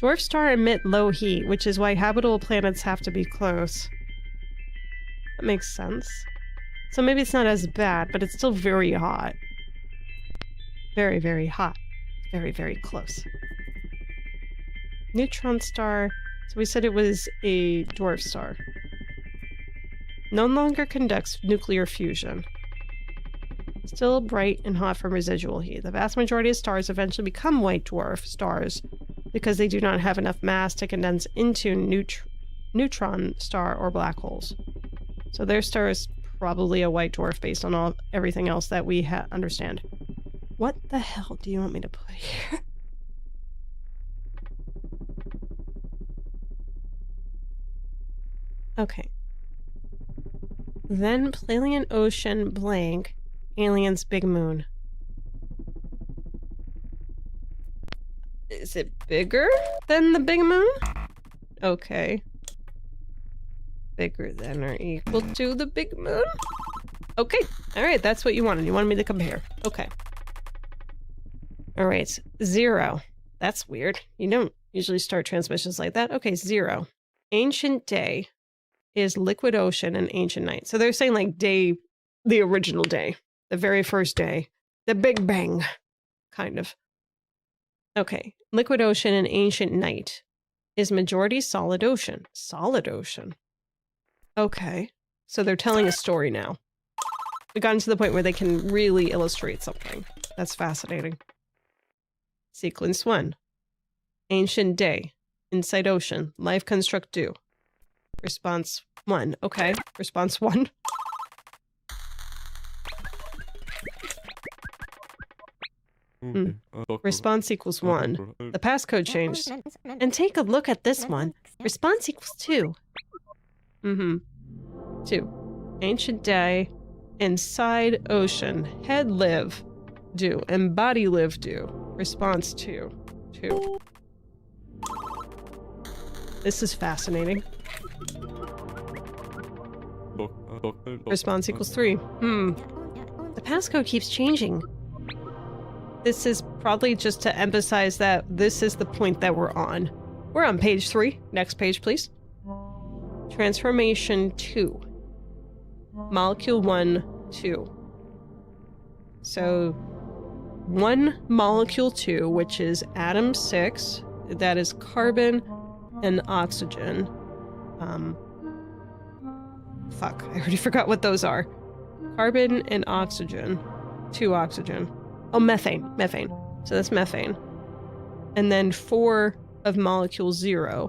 Dwarf stars emit low heat, which is why habitable planets have to be close. That makes sense. So maybe it's not as bad, but it's still very hot. Very, very hot. Very, very close. Neutron star. So we said it was a dwarf star. No longer conducts nuclear fusion. Still bright and hot from residual heat. The vast majority of stars eventually become white dwarf stars because they do not have enough mass to condense into neutron star or black holes. So their star is probably a white dwarf based on everything else that we understand. What the hell do you want me to put here? Okay. Then Pleiadian ocean blank. Alien's big moon. Is it bigger than the big moon? Okay. Bigger than or equal to the big moon? Okay. Alright, that's what you wanted. You wanted me to compare. Okay. Alright, 0. That's weird. You don't usually start transmissions like that. Okay, 0. Ancient day is liquid ocean and ancient night. So they're saying like day, the original day. The very first day. The Big Bang. Kind of. Okay. Liquid ocean and ancient night is majority solid ocean. Solid ocean. Okay. So they're telling a story now. We've gotten to the point where they can really illustrate something. That's fascinating. Sequence 1. Ancient day. Inside ocean. Life construct do. Response 1. Okay. Response 1. Response equals 1. The passcode changed. And take a look at this one. Response equals 2. 2. Ancient day. inside ocean. Head live, do. And body live, do. Response 2. 2. This is fascinating. Response equals 3. The passcode keeps changing. This is probably just to emphasize that this is the point that we're on. We're on page 3. Next page, please. Transformation 2. Molecule 1, 2. So, 1 molecule 2, which is atom 6, that is carbon and oxygen. Fuck, I already forgot what those are. Carbon and oxygen. 2 oxygen. Oh, methane. Methane. So that's methane. And then 4 of molecule 0,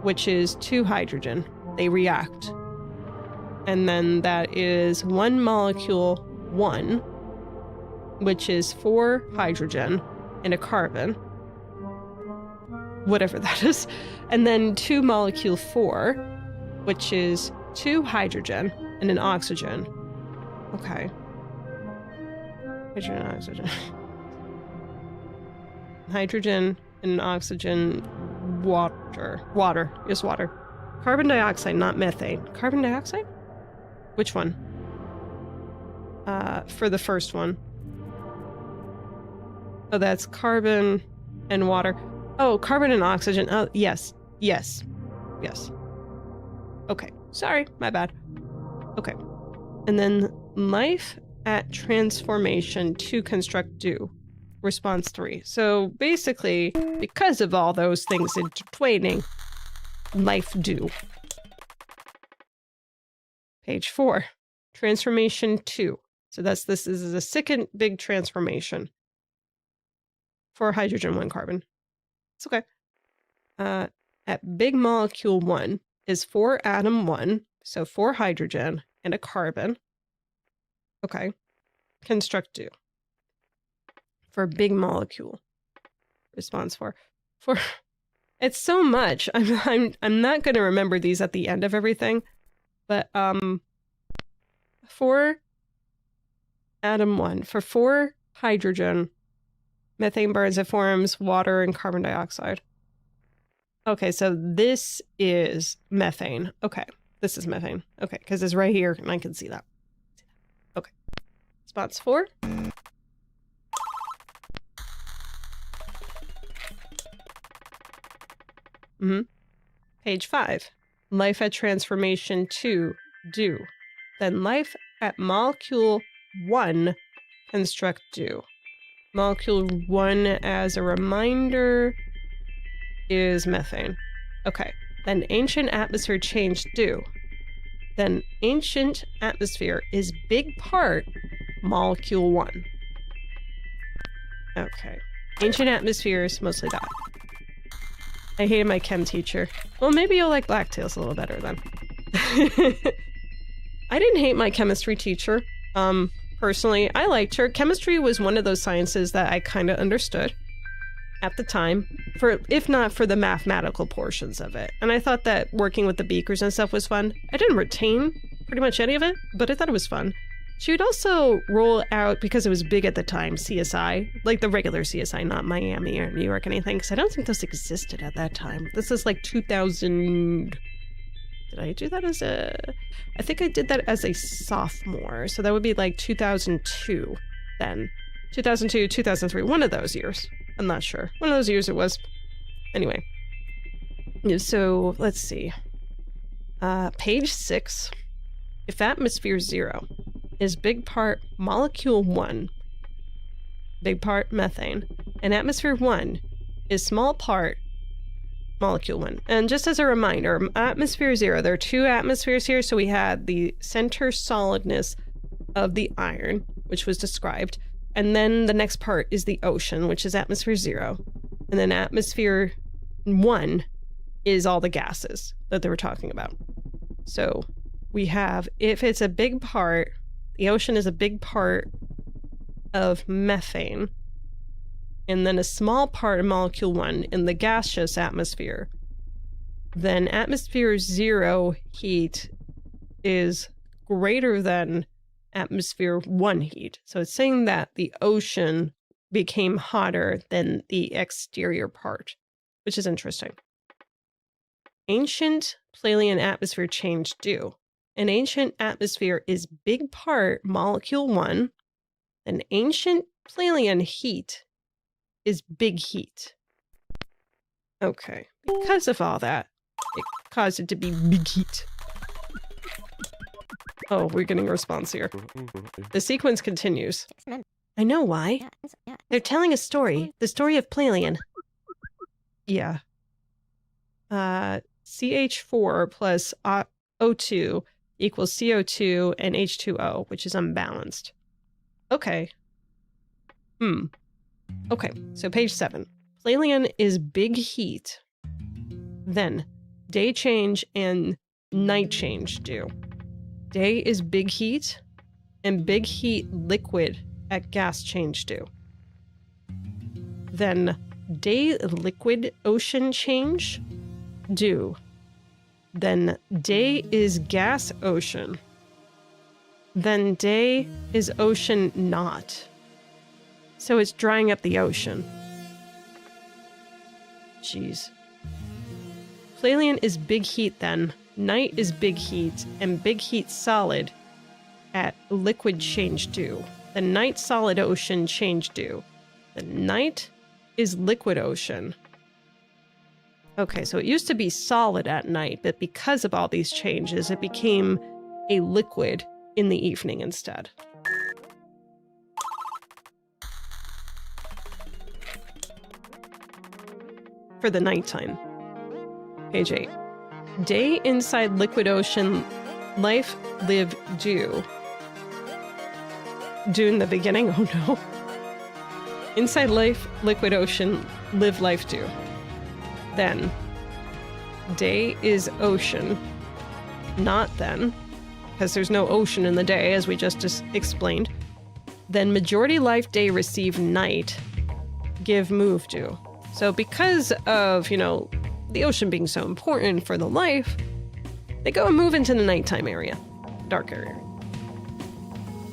which is 2 hydrogen. They react. And then that is 1 molecule 1, which is 4 hydrogen and a carbon. Whatever that is. And then 2 molecule 4, which is 2 hydrogen and an oxygen. Okay. Hydrogen and oxygen. Hydrogen and oxygen. Water. Water. Just water. Carbon dioxide, not methane. Carbon dioxide? Which one? For the first one. Oh, that's carbon and water. Oh, carbon and oxygen. Oh, yes. Yes. Yes. Okay. Sorry. My bad. Okay. And then life at transformation to construct do. Response 3. So basically, because of all those things intertwining, life do. Page 4. Transformation 2. So this is a second big transformation. 4 hydrogen, 1 carbon. It's okay. At big molecule 1 is 4 atom 1, so 4 hydrogen and a carbon. Okay. Construct do. For big molecule. Response 4. It's so much. I'm not going to remember these at the end of everything, but 4 atom 1 for 4 hydrogen. Methane burns, it forms water and carbon dioxide. Okay, so this is methane. Okay, this is methane. Okay, because it's right here and I can see that. Okay. Response 4. Page 5. Life at transformation 2, do. Then life at molecule 1, construct do. Molecule 1, as a reminder, is methane. Okay. Then ancient atmosphere change do. Then ancient atmosphere is big part molecule 1. Okay. Ancient atmosphere is mostly that. I hated my chem teacher. Well, maybe you'll like Blacktails a little better then. I didn't hate my chemistry teacher. Personally, I liked her. Chemistry was one of those sciences that I kind of understood at the time, if not for the mathematical portions of it. And I thought that working with the beakers and stuff was fun. I didn't retain pretty much any of it, but I thought it was fun. She would also roll out, because it was big at the time, CSI, like the regular CSI, not Miami or New York or anything, because I don't think those existed at that time. This is like 2000... Did I do that as a... I think I did that as a sophomore, so that would be like 2002 then. 2002, 2003, one of those years. I'm not sure. One of those years it was. Anyway. So, let's see. Page 6. If atmosphere 0 is big part molecule 1, big part methane, and atmosphere 1 is small part molecule 1. And just as a reminder, atmosphere 0, there are 2 atmospheres here, so we had the center solidness of the iron, which was described, and then the next part is the ocean, which is atmosphere 0, and then atmosphere 1 is all the gases that they were talking about. So we have, if it's a big part, the ocean is a big part of methane, and then a small part of molecule 1 in the gaseous atmosphere, then atmosphere 0 heat is greater than atmosphere 1 heat. So it's saying that the ocean became hotter than the exterior part, which is interesting. Ancient Pleiadian atmosphere change due. An ancient atmosphere is big part molecule 1. An ancient Pleiadian heat is big heat. Okay, because of all that, it caused it to be big heat. Oh, we're getting a response here. The sequence continues. I know why. They're telling a story. The story of Pleiadian. Yeah. CH4 plus O2 equals CO2 and H2O, which is unbalanced. Okay. Okay, so page 7. Pleiadian is big heat. Then, day change and night change due. Day is big heat, and big heat liquid at gas change due. Then, day liquid ocean change due. Then, day is gas ocean. Then, day is ocean not. So it's drying up the ocean. Jeez. Pleiadian is big heat then. Night is big heat, and big heat solid at liquid change due. The night solid ocean change due. The night is liquid ocean. Okay, so it used to be solid at night, but because of all these changes, it became a liquid in the evening instead. For the nighttime. Page 8. Day inside liquid ocean, life live do. Do in the beginning? Oh no. Inside life, liquid ocean, live life do. Then. Day is ocean. Not then. Because there's no ocean in the day, as we just explained. Then majority life day receive night. Give move do. So because of, the ocean being so important for the life, they go and move into the nighttime area, dark area.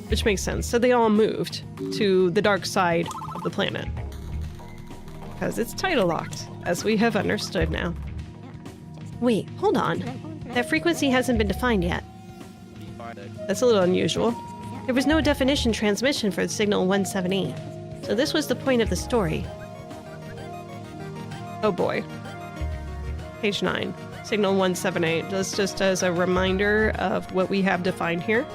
Which makes sense. So they all moved to the dark side of the planet. Because it's tidal locked, as we have understood now. Wait, hold on. That frequency hasn't been defined yet. That's a little unusual. There was no definition transmission for the signal 178. So this was the point of the story. Oh boy. Page 9. Signal 178. Just as a reminder of what we have defined here.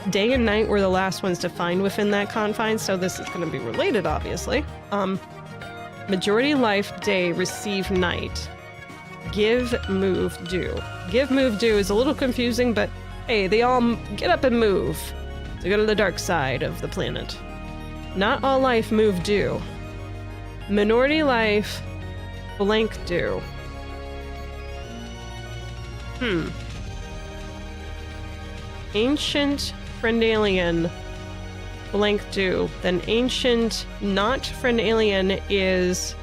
Day and night were the last ones defined within that confine, so this is going to be related, obviously. Majority life day receive night. Give move do. Give move do is a little confusing, but hey, they all get up and move to go to the dark side of the planet. Not all life move do. Minority life blank do. Ancient friend alien blank do. Then ancient not friend alien is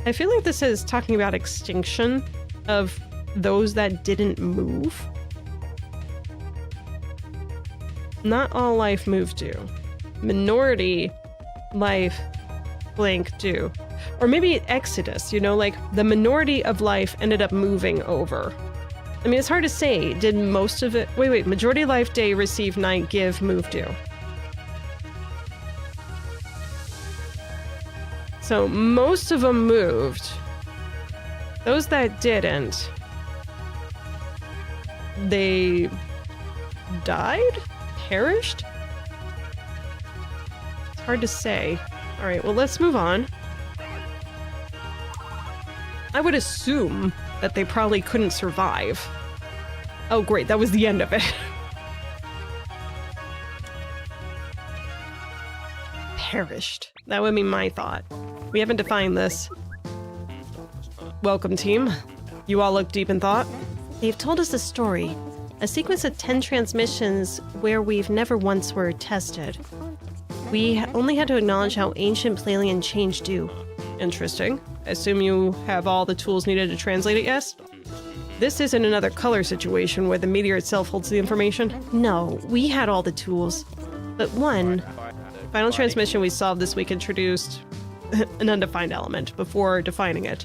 I feel like this is talking about extinction of those that didn't move. Not all life move do. Minority life blank do. Or maybe exodus, like the minority of life ended up moving over. I mean, it's hard to say. Did most of it... Wait. Majority life day receive night give move do. So most of them moved. Those that didn't, they died? Perished? It's hard to say. All right, well, let's move on. I would assume that they probably couldn't survive. Oh, great, that was the end of it. Perished. That would be my thought. We haven't defined this. Welcome, team. You all look deep in thought. They've told us a story. A sequence of 10 transmissions where we've never once were tested. We only had to acknowledge how ancient Pleiadian change do. Interesting. I assume you have all the tools needed to translate it, yes? This isn't another color situation where the meteor itself holds the information. No, we had all the tools. But one, Final transmission we solved this week introduced an undefined element before defining it.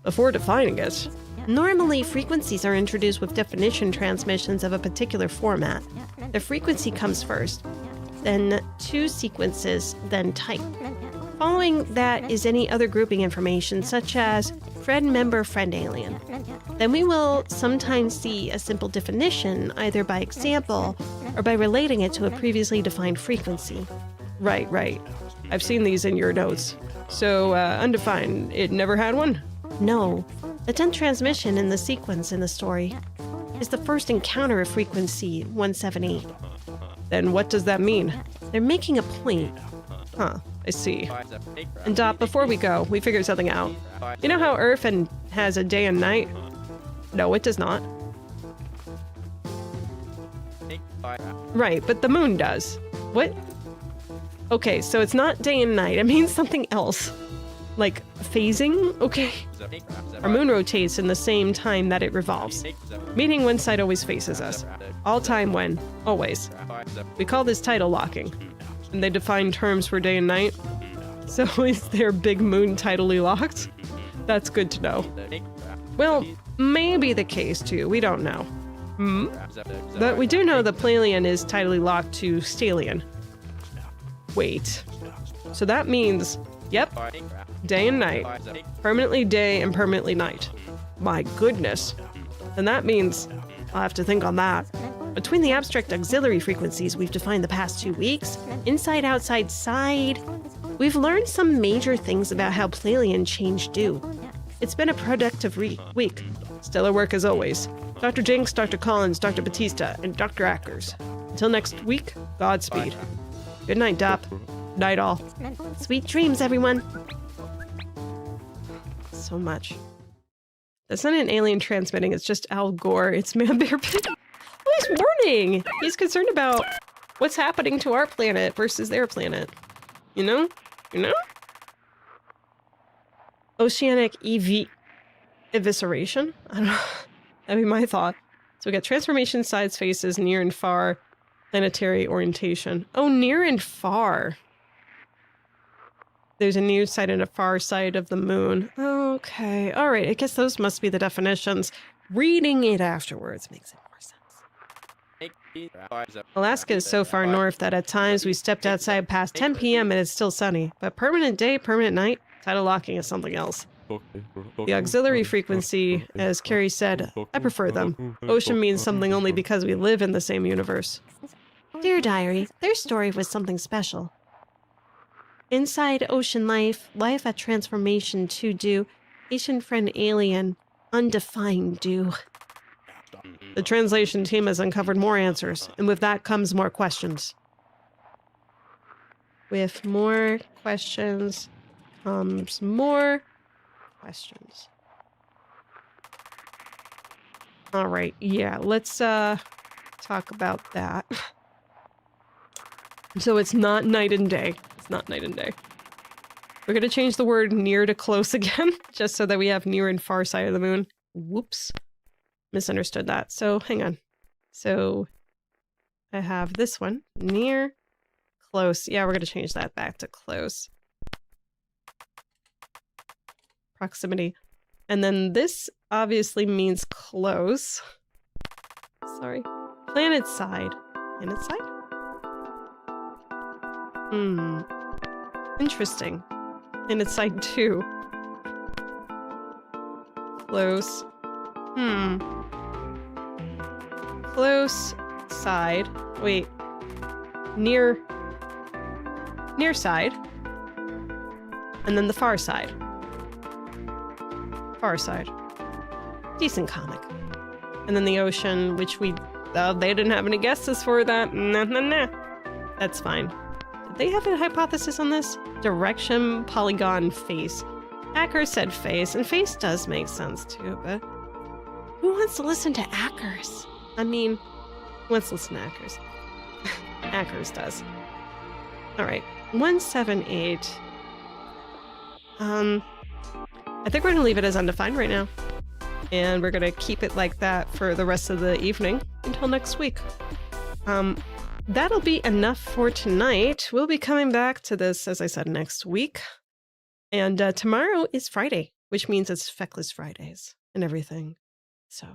Before defining it? normally frequencies are introduced with definition transmissions of a particular format. The frequency comes first, then two sequences, then type. Following that is any other grouping information, such as friend member, friend alien. Then we will sometimes see a simple definition, either by example or by relating it to a previously defined frequency. Right. I've seen these in your notes. So, undefined, it never had one? No. The 10th transmission in the sequence in the story is the first encounter of frequency 178. Then what does that mean? They're making a point. Huh, I see. And Dot, before we go, we figured something out. You know how Earth has a day and night? No, it does not. Right, but the moon does. What? Okay, so it's not day and night. It means something else. Like phasing? Okay. Our moon rotates in the same time that it revolves, meaning one side always faces us. All time when? Always. We call this tidal locking. And they define terms for day and night. So is their big moon tidally locked? That's good to know. Well, maybe the case too. We don't know. But we do know the Plalian is tidally locked to Stalian. Wait. So that means, yep, day and night. Permanently day and permanently night. My goodness. And that means I'll have to think on that. Between the abstract auxiliary frequencies we've defined the past 2 weeks, inside, outside, side, we've learned some major things about how Plalian change do. It's been a productive week. Stellar work as always. Dr. Jinx, Dr. Collins, Dr. Batista, and Dr. Ackers. Until next week, Godspeed. Good night, Dop. Night all. Sweet dreams, everyone. So much. That's not an alien transmitting, it's just Al Gore. It's Man Bear Pig. Oh, he's warning! He's concerned about what's happening to our planet versus their planet. You know? Oceanic evisceration? I don't know. That'd be my thought. So we got transformation, sides, faces, near and far, planetary orientation. Oh, near and far. There's a near side and a far side of the moon. Okay. All right. I guess those must be the definitions. Reading it afterwards makes it more sense. Alaska is so far north that at times we stepped outside past 10 p.m. and it's still sunny. But permanent day, permanent night, tidal locking is something else. The auxiliary frequency, as Carrie said, I prefer them. Ocean means something only because we live in the same universe. Dear Diary, their story was something special. Inside ocean life at transformation 2 do, Asian friend alien, undefined do. The translation team has uncovered more answers, and with that comes more questions. With more questions comes more questions. All right, yeah, let's talk about that. So it's not night and day. It's not night and day. We're going to change the word near to close again, just so that we have near and far side of the moon. Whoops. Misunderstood that. So hang on. So I have this one. Near, close. Yeah, we're going to change that back to close. Proximity. And then this obviously means close. Sorry. Planet side. Planet side? Interesting. Planet side 2. Close. Close side. Wait. Near side. And then the far side. Far side. Decent comic. And then the ocean, which they didn't have any guesses for that. Nah. That's fine. Did they have a hypothesis on this? Direction, polygon, face. Ackers said face, and face does make sense too, but who wants to listen to Ackers? I mean, who wants to listen to Ackers? Ackers does. Alright, 178. I think we're going to leave it as undefined right now. And we're going to keep it like that for the rest of the evening until next week. That'll be enough for tonight. We'll be coming back to this, as I said, next week. And tomorrow is Friday, which means it's Feckless Fridays and everything. So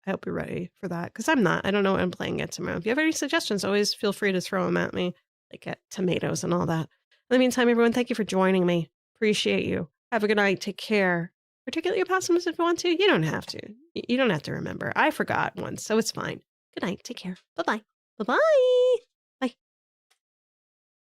I hope you're ready for that, because I'm not. I don't know what I'm playing yet tomorrow. If you have any suggestions, always feel free to throw them at me, like at tomatoes and all that. In the meantime, everyone, thank you for joining me. Appreciate you. Have a good night. Take care. Articulate your possums if you want to. You don't have to. You don't have to remember. I forgot once, so it's fine. Good night. Take care. Bye-bye. Bye-bye.